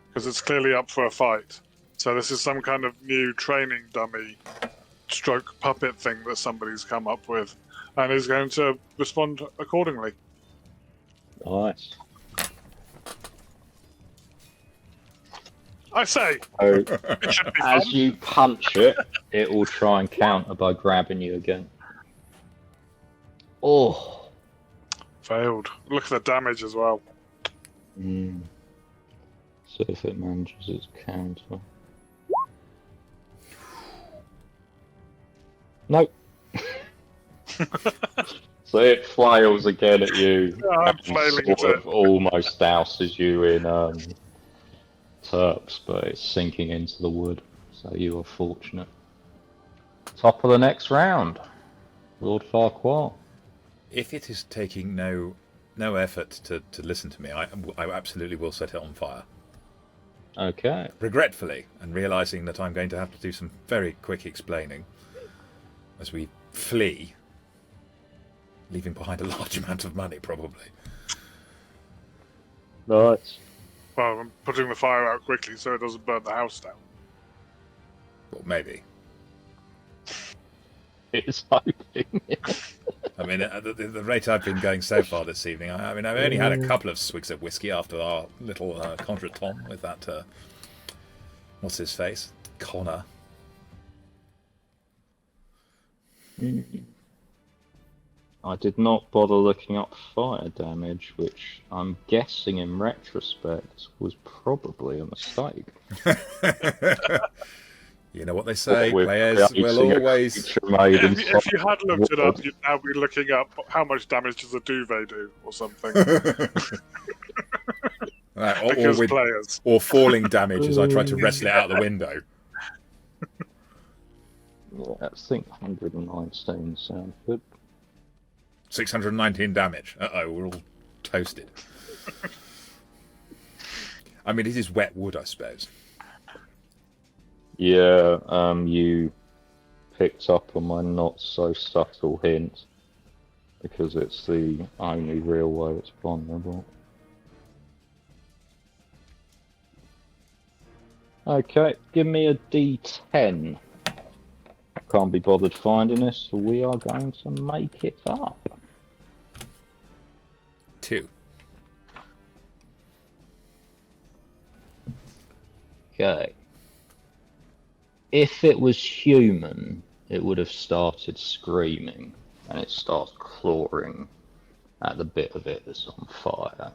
because it's clearly up for a fight. So this is some kind of new training dummy stroke puppet thing that somebody's come up with, and is going to respond accordingly. Nice. I say, So, it should be as fun. you punch it, it will try and counter by grabbing you again. Oh. Failed. Look at the damage as well. See if it manages its counter. Nope. So it flails again at you. Yeah, I'm and flailing sort at of almost douses you in terps, but it's sinking into the wood. So you are fortunate. Top of the next round, Lord Farquad. If it is taking no effort to listen to me, I absolutely will set it on fire. Okay. Regretfully, and realising that I'm going to have to do some very quick explaining as we flee, leaving behind a large amount of money, probably. Nice. Well, I'm putting the fire out quickly so it doesn't burn the house down. Well, maybe. It's hoping. I mean, at the rate I've been going so far this evening, I've only had a couple of swigs of whiskey after our little contretemps with that, what's his face? Connor. I did not bother looking up fire damage, which I'm guessing in retrospect was probably a mistake. You know what they say, We're players will creating a always... creature made If you inside had looked it up, wood. you'd now be looking up how much damage does a duvet do or something. Right, Because players. or falling damage as I tried to wrestle it out the window. Yeah, I think 119 sounds good. 619 damage. Uh-oh, we're all toasted. I mean, it is wet wood, I suppose. Yeah, you picked up on my not so subtle hint because it's the only real way it's vulnerable. Okay, give me a D10. I can't be bothered finding this, so we are going to make it up. 2. Okay. If it was human, it would have started screaming, and it starts clawing at the bit of it that's on fire.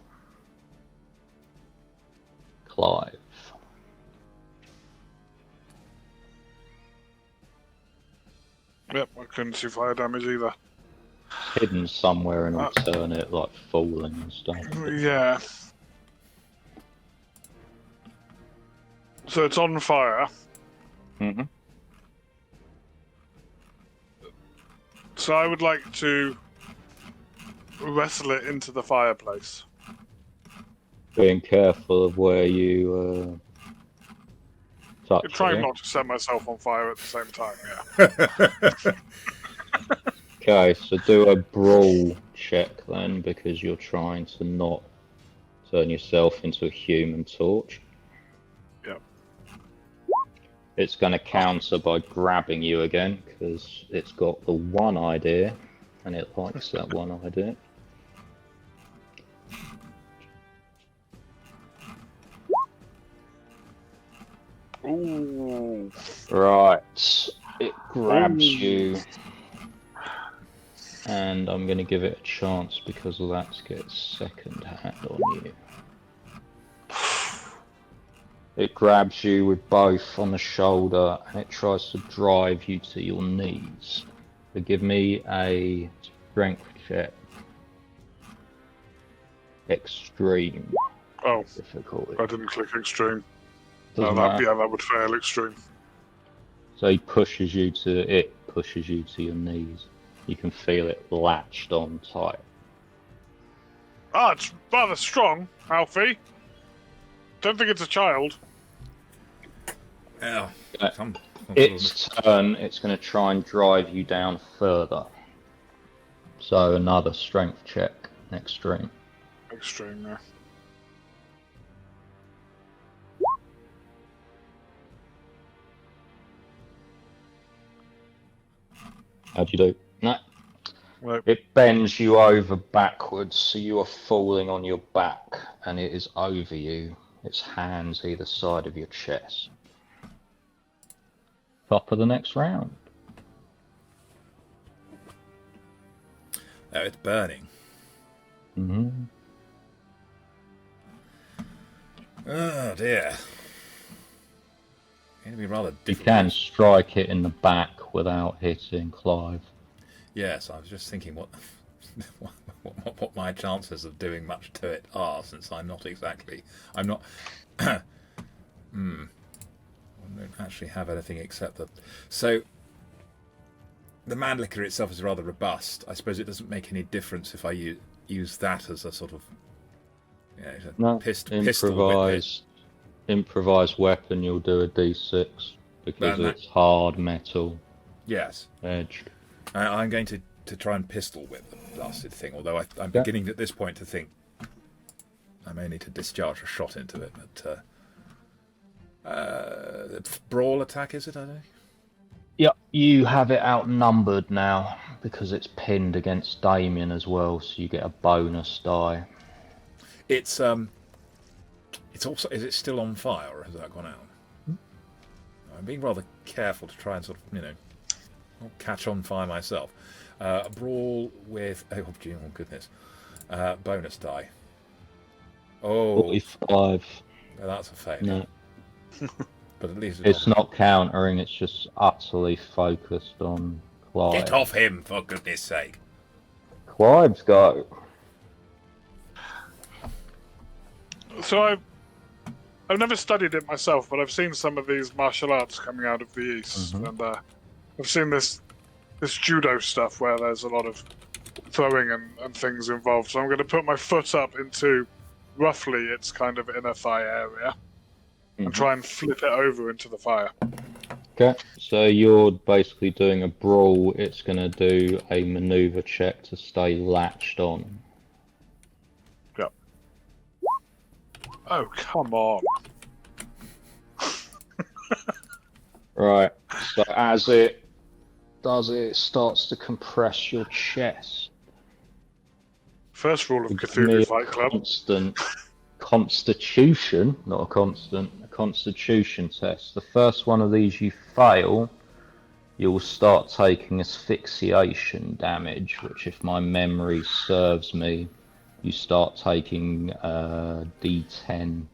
Clive. Yep, I couldn't see fire damage either. Hidden somewhere in alternate, like falling and stuff. Yeah. So it's on fire. Mm-hmm. So I would like to wrestle it into the fireplace. Being careful of where you touch it. Trying Yeah? not to set myself on fire at the same time, yeah. Okay, so do a brawl check then, because you're trying to not turn yourself into a human torch. Yep. It's going to counter by grabbing you again, because it's got the one idea, and it likes that one idea. Ooh. Right, it grabs you, and I'm going to give it a chance because of that to get second hand on you. It grabs you with both on the shoulder, and it tries to drive you to your knees. So give me a strength check. Extreme Oh, difficulty. I didn't click extreme. Doesn't No, matter. that would fail extreme. So it pushes you to your knees. You can feel it latched on tight. Ah, it's rather strong, Alfie. Don't think it's a child. Yeah. Its turn, it's going to try and drive you down further. So another strength check, extreme. Extreme, yeah. How'd you do? No. Right. It bends you over backwards, so you are falling on your back, and it is over you. Its hands either side of your chest. Top of the next round. Oh, it's burning. Mm-hmm. Oh dear. Going to be rather You difficult. can strike it in the back without hitting Clive. Yes, I was just thinking what my chances of doing much to it are, since I'm not. I don't actually have anything except that. So the Manlicker itself is rather robust. I suppose it doesn't make any difference if I use that as a sort of improvised weapon. You'll do a D6 because it's hard metal. Yes, Edged. I'm going to try and pistol whip the blasted thing. Although I'm beginning at this point to think I may need to discharge a shot into it. But brawl attack, is it? I think. Yep, you have it outnumbered now because it's pinned against Damien as well, so you get a bonus die. It's also, is it still on fire or has that gone out? I'm being rather careful to try and sort of, not catch on fire myself. A brawl with... Oh, goodness. Bonus die. Oh, 45. that's a failure. No, But at least it's not countering, it's just utterly focused on Clive. Get off him, for goodness sake. Clive's go. So I've never studied it myself, but I've seen some of these martial arts coming out of the East, and I've seen this judo stuff where there's a lot of throwing and things involved. So I'm going to put my foot up into roughly its kind of inner thigh area and try and flip it over into the fire. Okay, so you're basically doing a brawl. It's going to do a maneuver check to stay latched on. Yep. Oh, come on. Right, so as it does it starts to compress your chest. First rule of Cthulhu Fight Club. Constant constitution, not a constant, a constitution test. The first one of these you fail, you'll start taking asphyxiation damage, which, if my memory serves me, you start taking D10.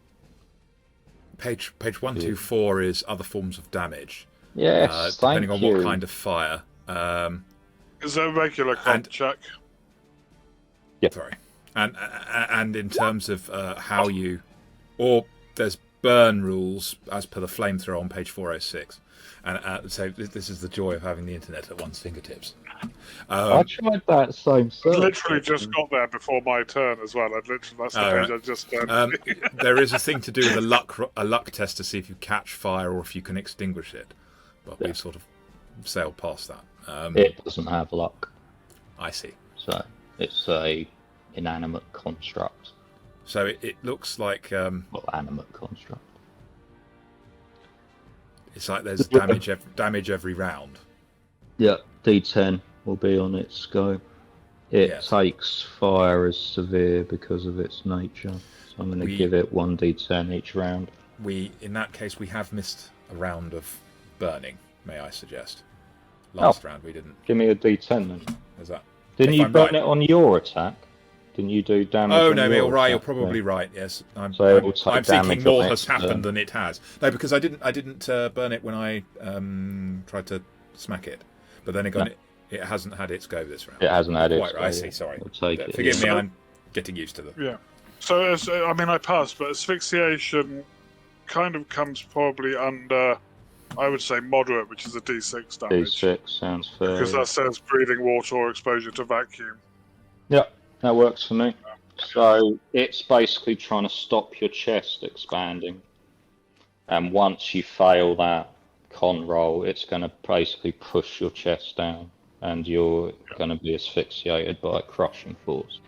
Page 124 is other forms of damage. Yes, depending on what kind of fire. Is there a regular con check? Yeah. Sorry. And in terms of how you... Or there's burn rules as per the flamethrower on page 406. And so this is the joy of having the internet at one's fingertips. I tried that same I literally just got there before my turn as well. That's the page I just turned. There is a thing to do with a luck test to see if you catch fire or if you can extinguish it. But we've sort of sailed past that. It doesn't have luck. I see. So it's a inanimate construct. So it looks like... Well, animate construct. It's like there's damage every round. Yeah, D10 will be on its go. It takes fire as severe because of its nature. So I'm going to give it 1d10 each round. In that case, we have missed a round of burning, may I suggest. Last round we didn't. Give me a d10 then. Is that? Didn't you burn it on your attack? Didn't you do damage? Oh no, you're probably right. Yes, I'm thinking more has happened than it has. No, because I didn't burn it when I tried to smack it, but then it hasn't had its go this round. It hasn't had its go. I see. Sorry. Forgive me. I'm getting used to them. Yeah. So I passed, but asphyxiation kind of comes probably under, I would say, moderate, which is a D6 damage. D6 sounds fair. Because that says breathing water or exposure to vacuum. Yep. That works for me. So it's basically trying to stop your chest expanding. And once you fail that con roll, it's going to basically push your chest down. And you're going to be asphyxiated by a crushing force.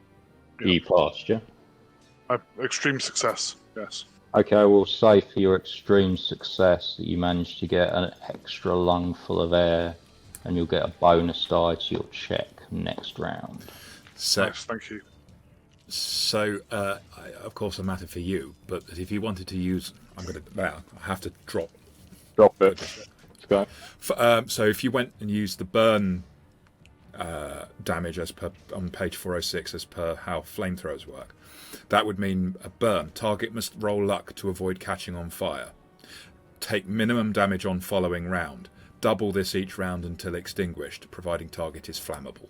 You passed, yeah? Extreme success, yes. Okay, we'll say for your extreme success that you managed to get an extra lung full of air. And you'll get a bonus die to your check next round. So, nice, thank you. So, of course, a matter for you, but if you wanted to use... I have to drop it. Let's go. So if you went and used the burn damage as per on page 406 as per how flamethrowers work, that would mean a burn. Target must roll luck to avoid catching on fire. Take minimum damage on following round. Double this each round until extinguished, providing target is flammable.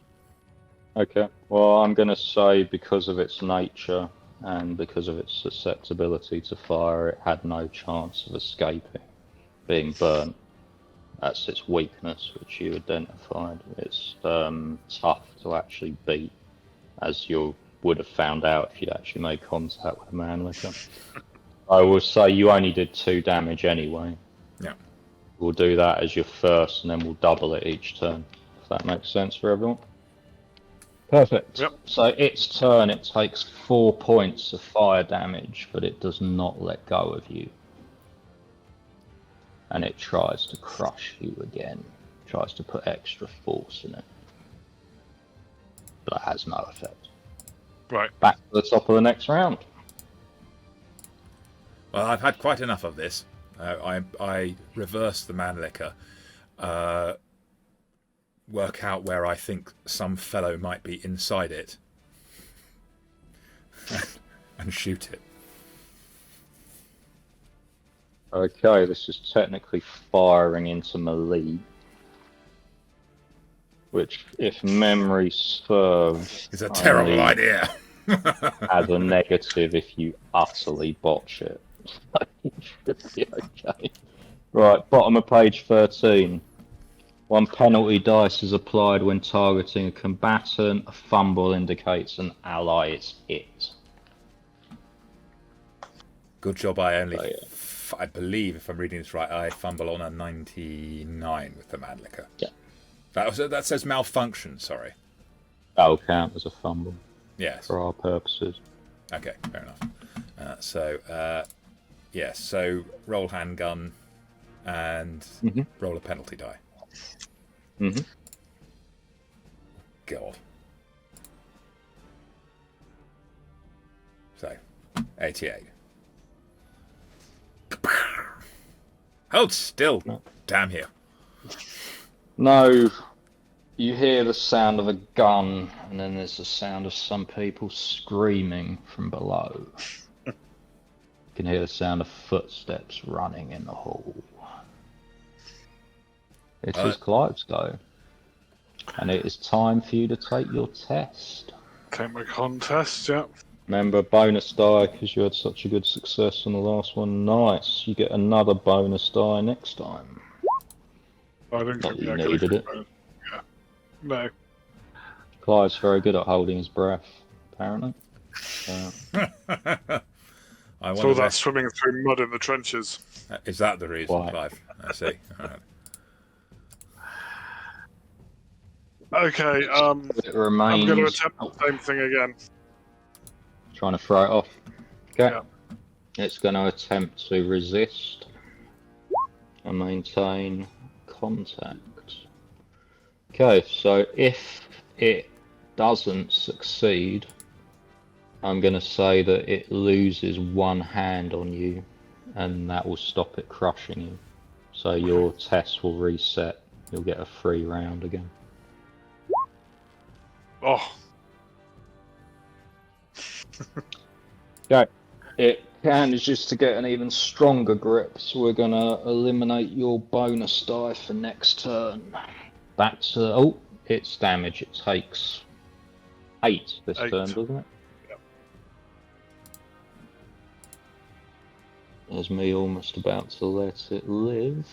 Okay, well, I'm going to say because of its nature and because of its susceptibility to fire, it had no chance of escaping being burnt. That's its weakness, which you identified. It's tough to actually beat, as you would have found out if you'd actually made contact with a man licker. I will say you only did 2 damage anyway. Yeah. We'll do that as your first, and then we'll double it each turn, if that makes sense for everyone. Perfect. Yep. So its turn, it takes 4 points of fire damage, but it does not let go of you. And it tries to crush you again. Tries to put extra force in it. But it has no effect. Right. Back to the top of the next round. Well, I've had quite enough of this. I reversed the man liquor. work out where I think some fellow might be inside it and shoot it. Okay, this is technically firing into melee, which, if memory serves, It's a terrible idea. as a negative if you utterly botch it. Okay. Right, bottom of page 13. 1 penalty dice is applied when targeting a combatant. A fumble indicates an ally is hit. Good job. I believe, if I'm reading this right, I fumble on a 99 with the Mannlicher. Yeah. That says malfunction. Sorry. That'll count as a fumble. Yes. For our purposes. Okay, fair enough. So roll handgun and roll a penalty die. Mm-hmm. God. So, 88. Hold still. No. Damn you. No, you hear the sound of a gun, and then there's the sound of some people screaming from below. You can hear the sound of footsteps running in the hall. It is Clive's go, and it is time for you to take your test. Take my contest, yeah. Remember, bonus die, because you had such a good success on the last one. Nice. You get another bonus die next time. I didn't Not that you I needed it. Yeah. No. Clive's very good at holding his breath, apparently. I It's all that swimming through mud in the trenches. Is that the reason, Why? Clive? I see. All right. Okay, It I'm remains. going to attempt the same thing again. Trying to throw it off. Okay. Yeah. It's going to attempt to resist and maintain contact. Okay, so if it doesn't succeed, I'm going to say that it loses one hand on you, and that will stop it crushing you. So your test will reset. You'll get a free round again. Oh, Okay. It manages to get an even stronger grip, so we're going to eliminate your bonus die for next turn. That's, its damage. It takes 8 this 8. turn, doesn't it? Yep. There's me almost about to let it live.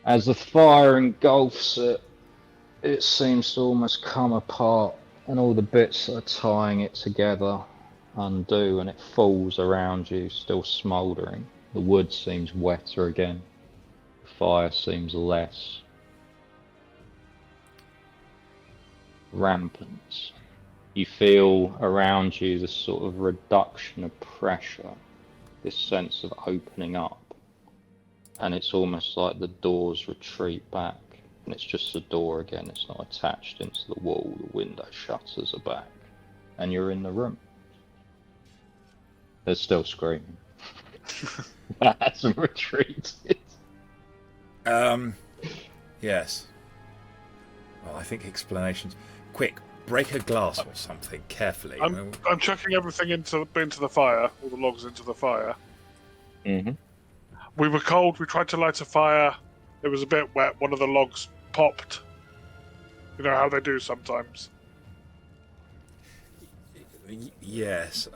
As the fire engulfs it, it seems to almost come apart, and all the bits that are tying it together undo, and it falls around you, still smouldering. The wood seems wetter again. The fire seems less rampant. You feel around you this sort of reduction of pressure, this sense of opening up. And it's almost like the doors retreat back, and it's just the door again. It's not attached into the wall. The window shutters are back, and you're in the room. They're still screaming. That hasn't retreated. Yes. Well, I think explanations. Quick, break a glass or something carefully. I'm chucking everything into the fire, all the logs into the fire. Mm-hmm. We were cold, we tried to light a fire, it was a bit wet, one of the logs popped. You know how they do sometimes. Yes.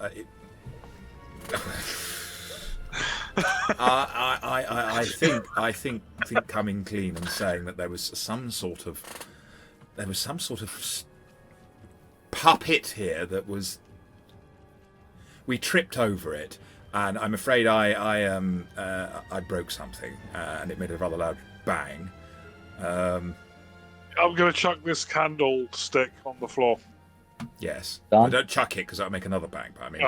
I think coming clean and saying that there was some sort of puppet here that was. We tripped over it, and I'm afraid I broke something, and it made a rather loud bang. I'm going to chuck this candlestick on the floor. Yes. Done. I don't chuck it because that'll make another bang. But I mean,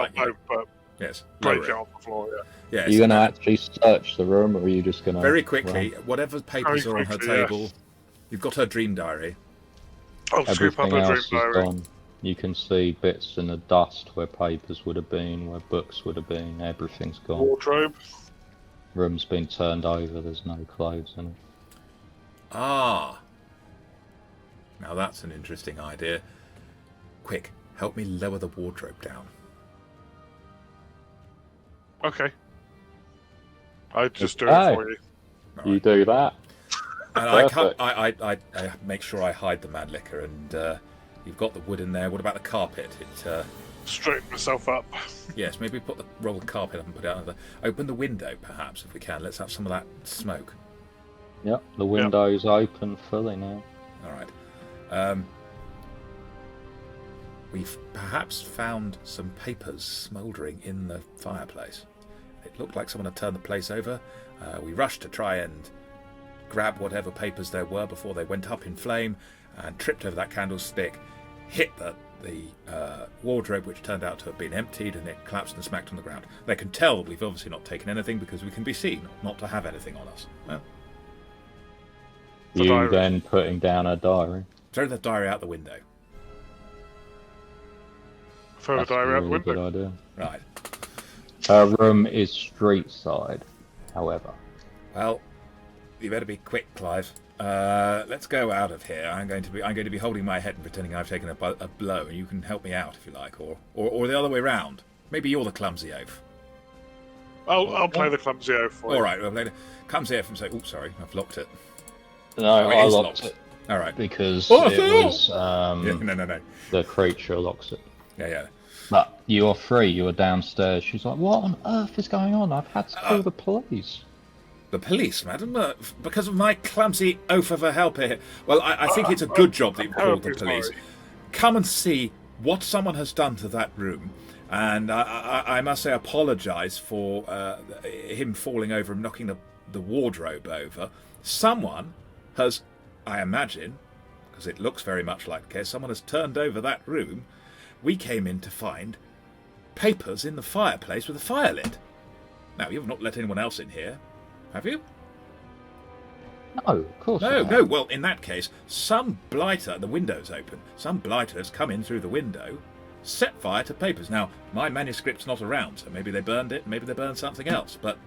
But yes. break lower it on the floor, yeah. Yes. Are you going to actually search the room, or are you just going to... Very quickly, whatever papers Very are on her quickly, table, yes. You've got her dream diary. I'll scoop up Everything a dream else is diary. gone. You can see bits in the dust where papers would have been, where books would have been. Everything's gone. Wardrobe. room's been turned over. There's no clothes in it. Ah. Now that's an interesting idea. Quick, help me lower the wardrobe down. Okay. I just do it for you. All You right. do that. And I make sure I hide the mad liquor, and you've got the wood in there. What about the carpet? Straighten myself up. Yes, maybe put the roll of carpet up and put it out. Open the window, perhaps, if we can. Let's have some of that smoke. Yep, the window's open fully now. All right. We've perhaps found some papers smouldering in the fireplace. It looked like someone had turned the place over. We rushed to try and grab whatever papers there were before they went up in flame, and tripped over that candlestick, hit the wardrobe, which turned out to have been emptied, and it collapsed and smacked on the ground. They can tell we've obviously not taken anything because we can be seen not to have anything on us. Well, You then putting down a diary. throw the diary out the window. Throw the That's a diary out the really good window. idea. Right. Her room is street side, however. Well, you better be quick, Clive. Let's go out of here. I'm going to be holding my head and pretending I've taken a blow, and you can help me out if you like, or the other way round. Maybe you're the clumsy oaf. I'll play the clumsy oaf for you. All right, well, clumsy oaf and say, "Oh, sorry, I've locked it." No, it I is locked locked. it All right. because Oh, it no! was No. the creature locks it. Yeah. But you are free. You are downstairs. She's like, "What on earth is going on? I've had to call the police." The police, madam, because of my clumsy oaf of a helper here. Well, I think it's a good job that you've called the police. Sorry. Come and see what someone has done to that room. And I must say, apologise for him falling over and knocking the wardrobe over. Someone has, I imagine, because it looks very much like the case, someone has turned over that room. We came in to find papers in the fireplace with a fire lit. Now, you've not let anyone else in here, have you? No, of course No. not. Well, in that case, some blighter, the window's open, some blighter has come in through the window, set fire to papers. Now, my manuscript's not around, so maybe they burned it, maybe they burned something else, but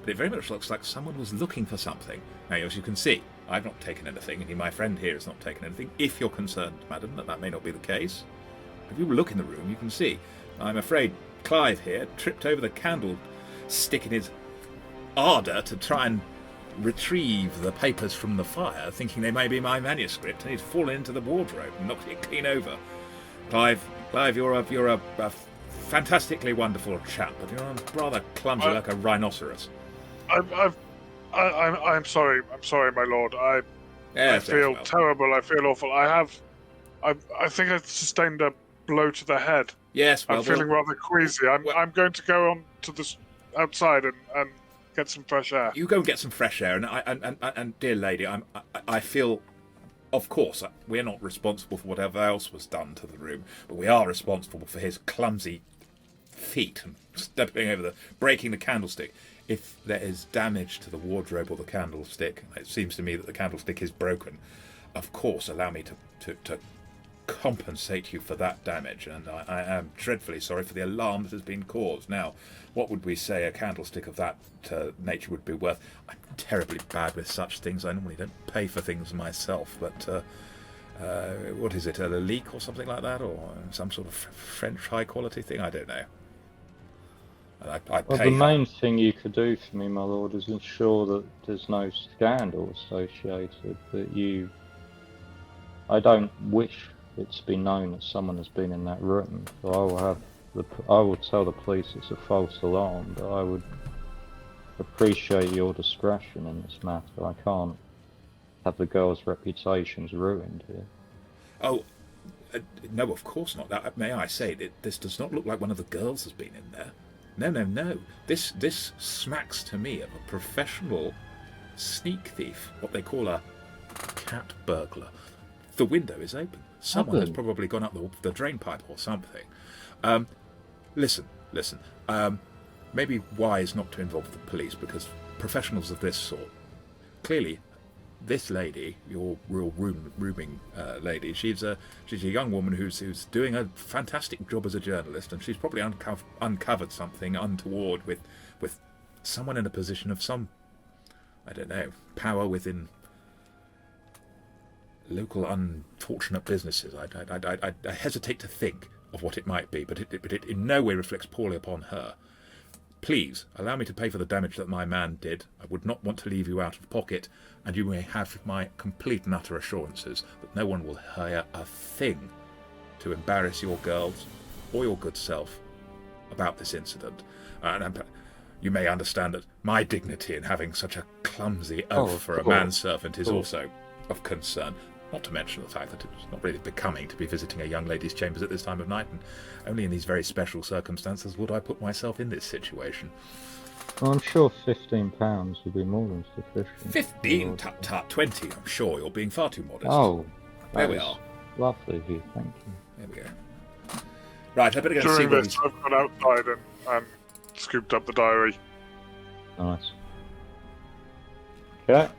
it very much looks like someone was looking for something. Now, as you can see, I've not taken anything, and my friend here has not taken anything. If you're concerned, madam, that may not be the case. If you look in the room, you can see. I'm afraid Clive here tripped over the candlestick in his ardour to try and retrieve the papers from the fire, thinking they may be my manuscript, and he's fallen into the wardrobe and knocked it clean over. Clive, you're a fantastically wonderful chap, but you're rather clumsy like a rhinoceros. I'm sorry. I'm sorry, my lord. I feel well. terrible. I feel awful. I think I sustained a blow to the head. Yes, well, I'm feeling rather queasy. I'm going to go on to the outside and get some fresh air. you go and get some fresh air, and dear lady, I feel, of course, we're not responsible for whatever else was done to the room, but we are responsible for his clumsy feet and stepping over breaking the candlestick. If there is damage to the wardrobe or the candlestick, it seems to me that the candlestick is broken. Of course, allow me to compensate you for that damage, and I am dreadfully sorry for the alarm that has been caused. Now, what would we say a candlestick of that nature would be worth? I'm terribly bad with such things. I normally don't pay for things myself, but what is it, a leak or something like that, or some sort of French high-quality thing? I don't know. And I Well, pay the main thing you could do for me, my lord, is ensure that there's no scandal associated. I don't wish it to be known that someone has been in that room. So I will tell the police it's a false alarm, but I would appreciate your discretion in this matter. I can't have the girl's reputations ruined here. Oh, no, of course not. May I say, this does not look like one of the girls has been in there. No. This smacks to me of a professional sneak thief, what they call a cat burglar. The window is open. Someone has probably gone up the drain pipe or something. Listen. Maybe wise not to involve the police, because professionals of this sort, clearly, this lady, your real rooming lady, she's a young woman who's doing a fantastic job as a journalist, and she's probably uncovered something untoward with someone in a position of some, I don't know, power within local unfortunate businesses. I hesitate to think of what it might be, but it in no way reflects poorly upon her. Please, allow me to pay for the damage that my man did. I would not want to leave you out of pocket, and you may have my complete and utter assurances that no one will hire a thing to embarrass your girls or your good self about this incident. And you may understand that my dignity in having such a clumsy oath for a manservant is also of concern. Not to mention the fact that it's not really becoming to be visiting a young lady's chambers at this time of night, and only in these very special circumstances would I put myself in this situation. Well, I'm sure £15 would be more than sufficient. 15? Tut, 20, I'm sure. You're being far too modest. Oh, there we are. Lovely of you, thank you. There we go. Right, I better go and see During this, I've gone outside and scooped up the diary. Nice. Okay.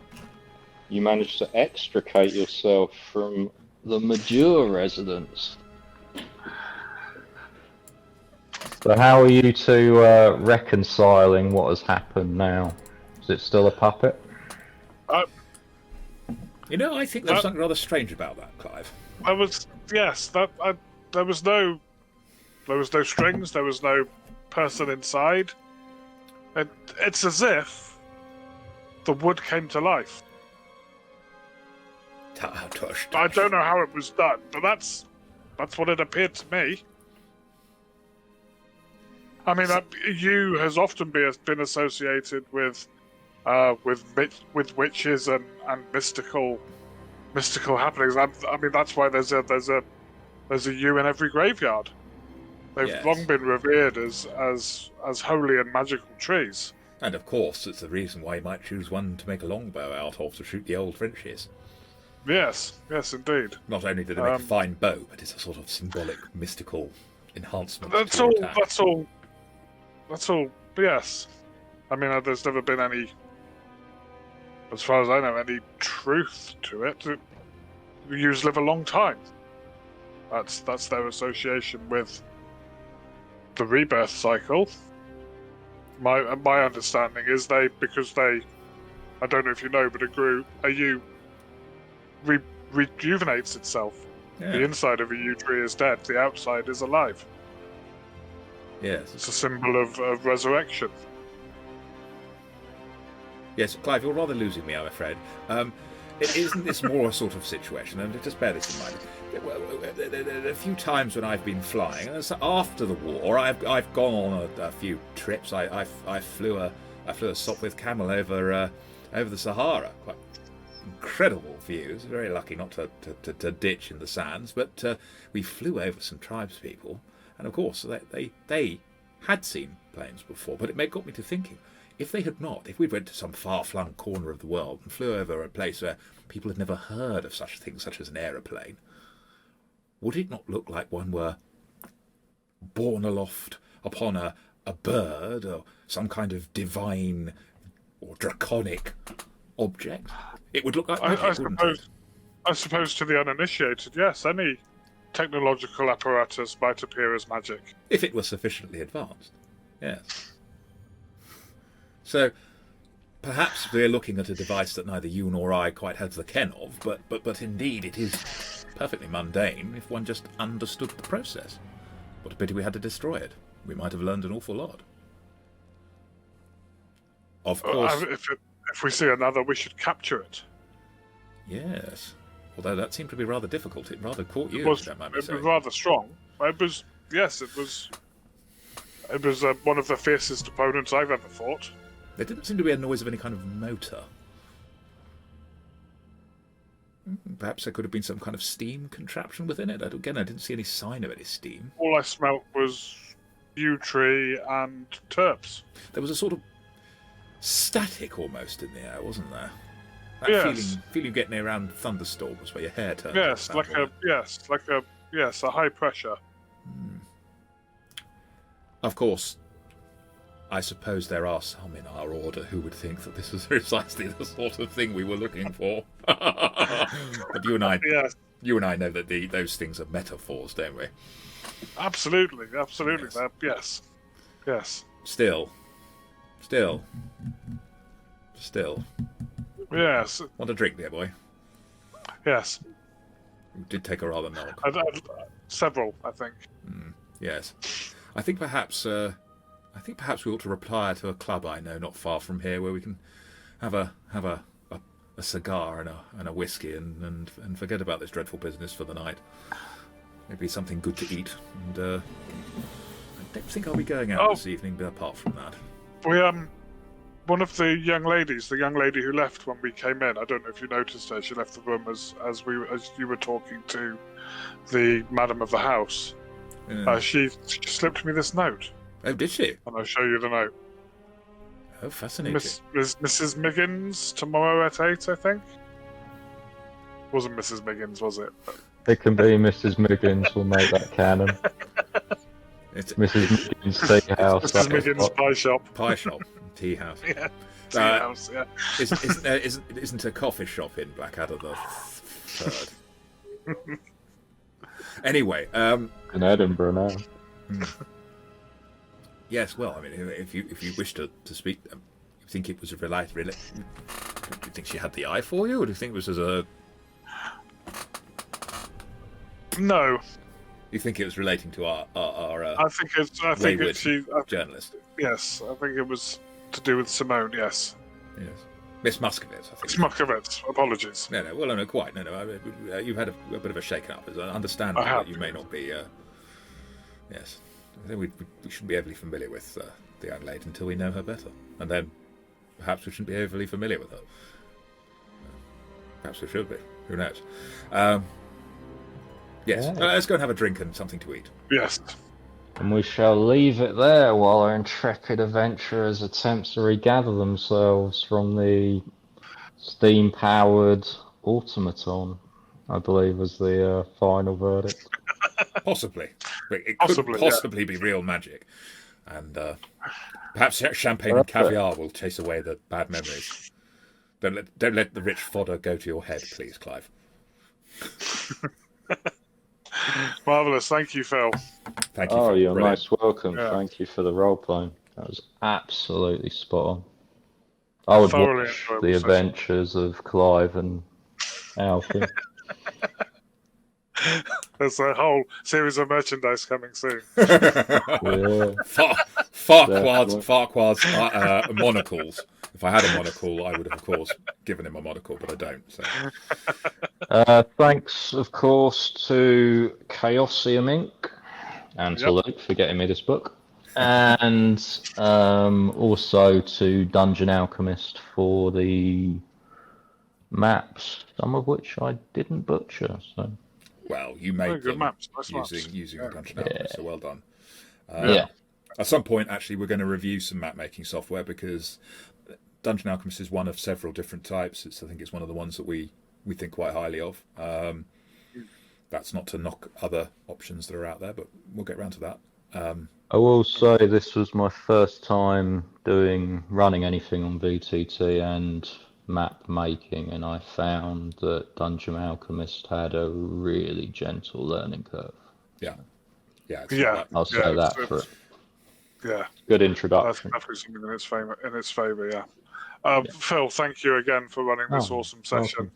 You managed to extricate yourself from the Modure residence. So how are you two reconciling what has happened now? Is it still a puppet? You know, I think there's something rather strange about that, Clive. There was no strings. There was no person inside. It's as if the wood came to life. I don't know how it was done, but that's what it appeared to me. I mean, you has often been associated with witches and mystical happenings. I mean, that's why there's a yew in every graveyard. They've long been revered as holy and magical trees. And of course, it's the reason why you might choose one to make a longbow out of to shoot the old Frenchies. Yes, indeed. Not only do they make a fine bow, but it's a sort of symbolic, mystical enhancement. That's all. Yes. I mean, there's never been any, as far as I know, any truth to it. Yews live a long time. That's their association with the rebirth cycle. My understanding is because I don't know if you know, but a yew rejuvenates itself. Yeah. The inside of a yew tree is dead, the outside is alive. Yes. It's a symbol of resurrection. Yes, Clive, you're rather losing me, I'm afraid. Isn't this more a sort of situation? And just bear this in mind. A few times when I've been flying, and after the war, I've gone on a few trips. I flew a Sopwith camel over the Sahara. Quite incredible views. Very lucky not to ditch in the sands, but we flew over some tribespeople, and of course they had seen planes before. But it got me to thinking. If they had not, if we went to some far-flung corner of the world and flew over a place where people had never heard of such things, such as an aeroplane, would it not look like one were borne aloft upon a bird or some kind of divine or draconic object? It would look like magic, wouldn't it? I suppose to the uninitiated, yes, any technological apparatus might appear as magic. If it were sufficiently advanced, yes. So, perhaps we're looking at a device that neither you nor I quite has the ken of, but indeed it is perfectly mundane if one just understood the process. What a pity we had to destroy it. We might have learned an awful lot. Of course... If we see another, we should capture it. Yes. Although that seemed to be rather difficult. It rather caught you. It was rather strong. It was one of the fiercest opponents I've ever fought. There didn't seem to be a noise of any kind of motor. Perhaps there could have been some kind of steam contraption within it. Again, I didn't see any sign of any steam. All I smelt was yew tree and terps. There was a sort of static almost in the air, wasn't there? That feeling getting around thunderstorms where your hair turns. Yes, a high pressure. Of course, I suppose there are some in our order who would think that this was precisely the sort of thing we were looking for. But you and I know that those things are metaphors, don't we? Absolutely. Yes. Yes. Still, Still. Yes. Want a drink, dear boy? Yes. You did take a rather nod. Several, I think. Yes. I think perhaps we ought to reply to a club I know not far from here where we can have a cigar and a whiskey and forget about this dreadful business for the night. Maybe something good to eat. And I don't think I'll be going out this evening, but apart from that. We one of the young ladies, the young lady who left when we came in, I don't know if you noticed her, she left the room as you were talking to the madam of the house. She slipped me this note. Oh, did she? And I'll show you the note. Oh, fascinating. Mrs. Miggins tomorrow at 8, I think. Wasn't Mrs. Miggins, was it? It can be Mrs. Miggins. We'll make that canon. It's Mrs. Miggins Tea House. Mrs. Miggins Pie Shop. Pie shop, tea house. Yeah. Tea house. Yeah. Isn't a coffee shop in Blackadder the Third? Anyway, in Edinburgh now. Yes, well, I mean, if you wish to speak, you think it was a do you think she had the eye for you, or do you think it was as a? No. You think it was relating to our I think it's journalist. Yes, I think it was to do with Simone. Yes. Yes. Miss Muscovitz, I think. Miss Muscovitz. Apologies. No, well, no, quite. No. You've had a bit of a shake-up. I understand that you may not be. Yes, I think we shouldn't be overly familiar with the young lady until we know her better, and then perhaps we shouldn't be overly familiar with her. Perhaps we should be. Who knows? Yes. Yeah. Let's go and have a drink and something to eat. Yes. And we shall leave it there while our intrepid adventurers attempt to regather themselves from the steam-powered automaton, I believe was the final verdict. Possibly. It could possibly be real magic. And perhaps champagne and caviar will chase away the bad memories. Don't let the rich fodder go to your head, please, Clive. Marvellous. Thank you, Phil. Thank you. Oh, you're brilliant. most welcome. Yeah. Thank you for the role-playing. That was absolutely spot on. I would Thoroughly watch enjoyable the session. adventures of Clive and Alfie. There's a whole series of merchandise coming soon. Yeah. Farquad's monocles. If I had a monocle, I would have, of course, given him a monocle, but I don't. So. Thanks, of course, to Chaosium Inc. and to Luke for getting me this book. And also to Dungeon Alchemist for the maps, some of which I didn't butcher. So. Well, you made good them maps. Nice using a Dungeon Alchemist, so well done. Yeah. At some point, actually, we're going to review some map-making software because Dungeon Alchemist is one of several different types. I think it's one of the ones that we think quite highly of. That's not to knock other options that are out there, but we'll get around to that. I will say this was my first time running anything on VTT and map making, and I found that Dungeon Alchemist had a really gentle learning curve. Yeah. I'll say that for it. Yeah. Good That's introduction. definitely something in its favour, yeah. Phil, thank you again for running this awesome session. welcome.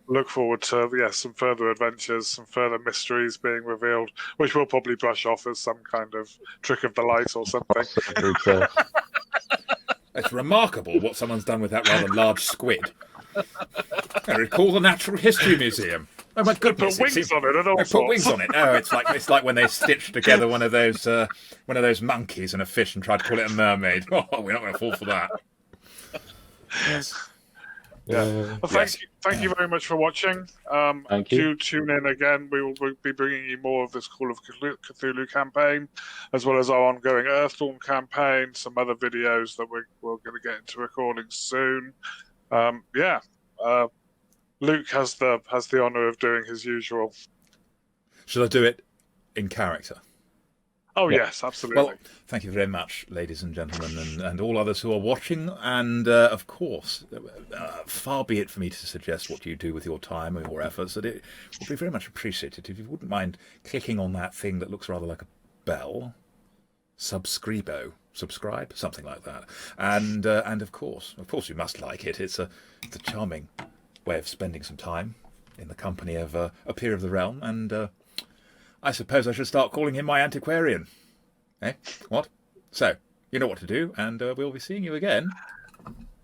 Look forward to some further adventures, some further mysteries being revealed, which we'll probably brush off as some kind of trick of the light or something. It's remarkable what someone's done with that rather large squid. I recall the Natural History Museum. Oh my goodness! Put wings on it and all Put sorts. wings on it. No, it's like when they stitched together one of those monkeys and a fish and tried to call it a mermaid. Oh, we're not going to fall for that. Yes. Yeah. Well, thank you very much for watching. Thank you. Do tune in again. We will be bringing you more of this Call of Cthulhu campaign, as well as our ongoing Earthdawn campaign, some other videos that we're going to get into recording soon. Luke has the honour of doing his usual. Shall I do it in character? Oh, yes, absolutely. Well, thank you very much, ladies and gentlemen, and all others who are watching. And, of course, far be it for me to suggest what you do with your time or your efforts, that it would be very much appreciated if you wouldn't mind clicking on that thing that looks rather like a bell. Subscribo. subscribe, something like that. And of course you must like it. It's a charming way of spending some time in the company of a peer of the realm, and I suppose I should start calling him my antiquarian. Eh? What? So, you know what to do, and we'll be seeing you again.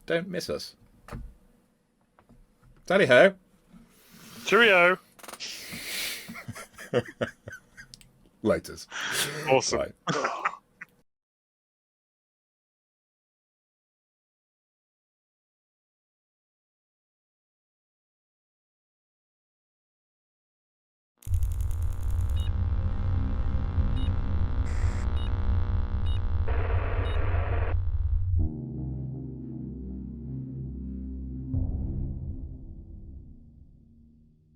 Don't miss us. Tally-ho. Cheerio. Laters. Awesome. Right.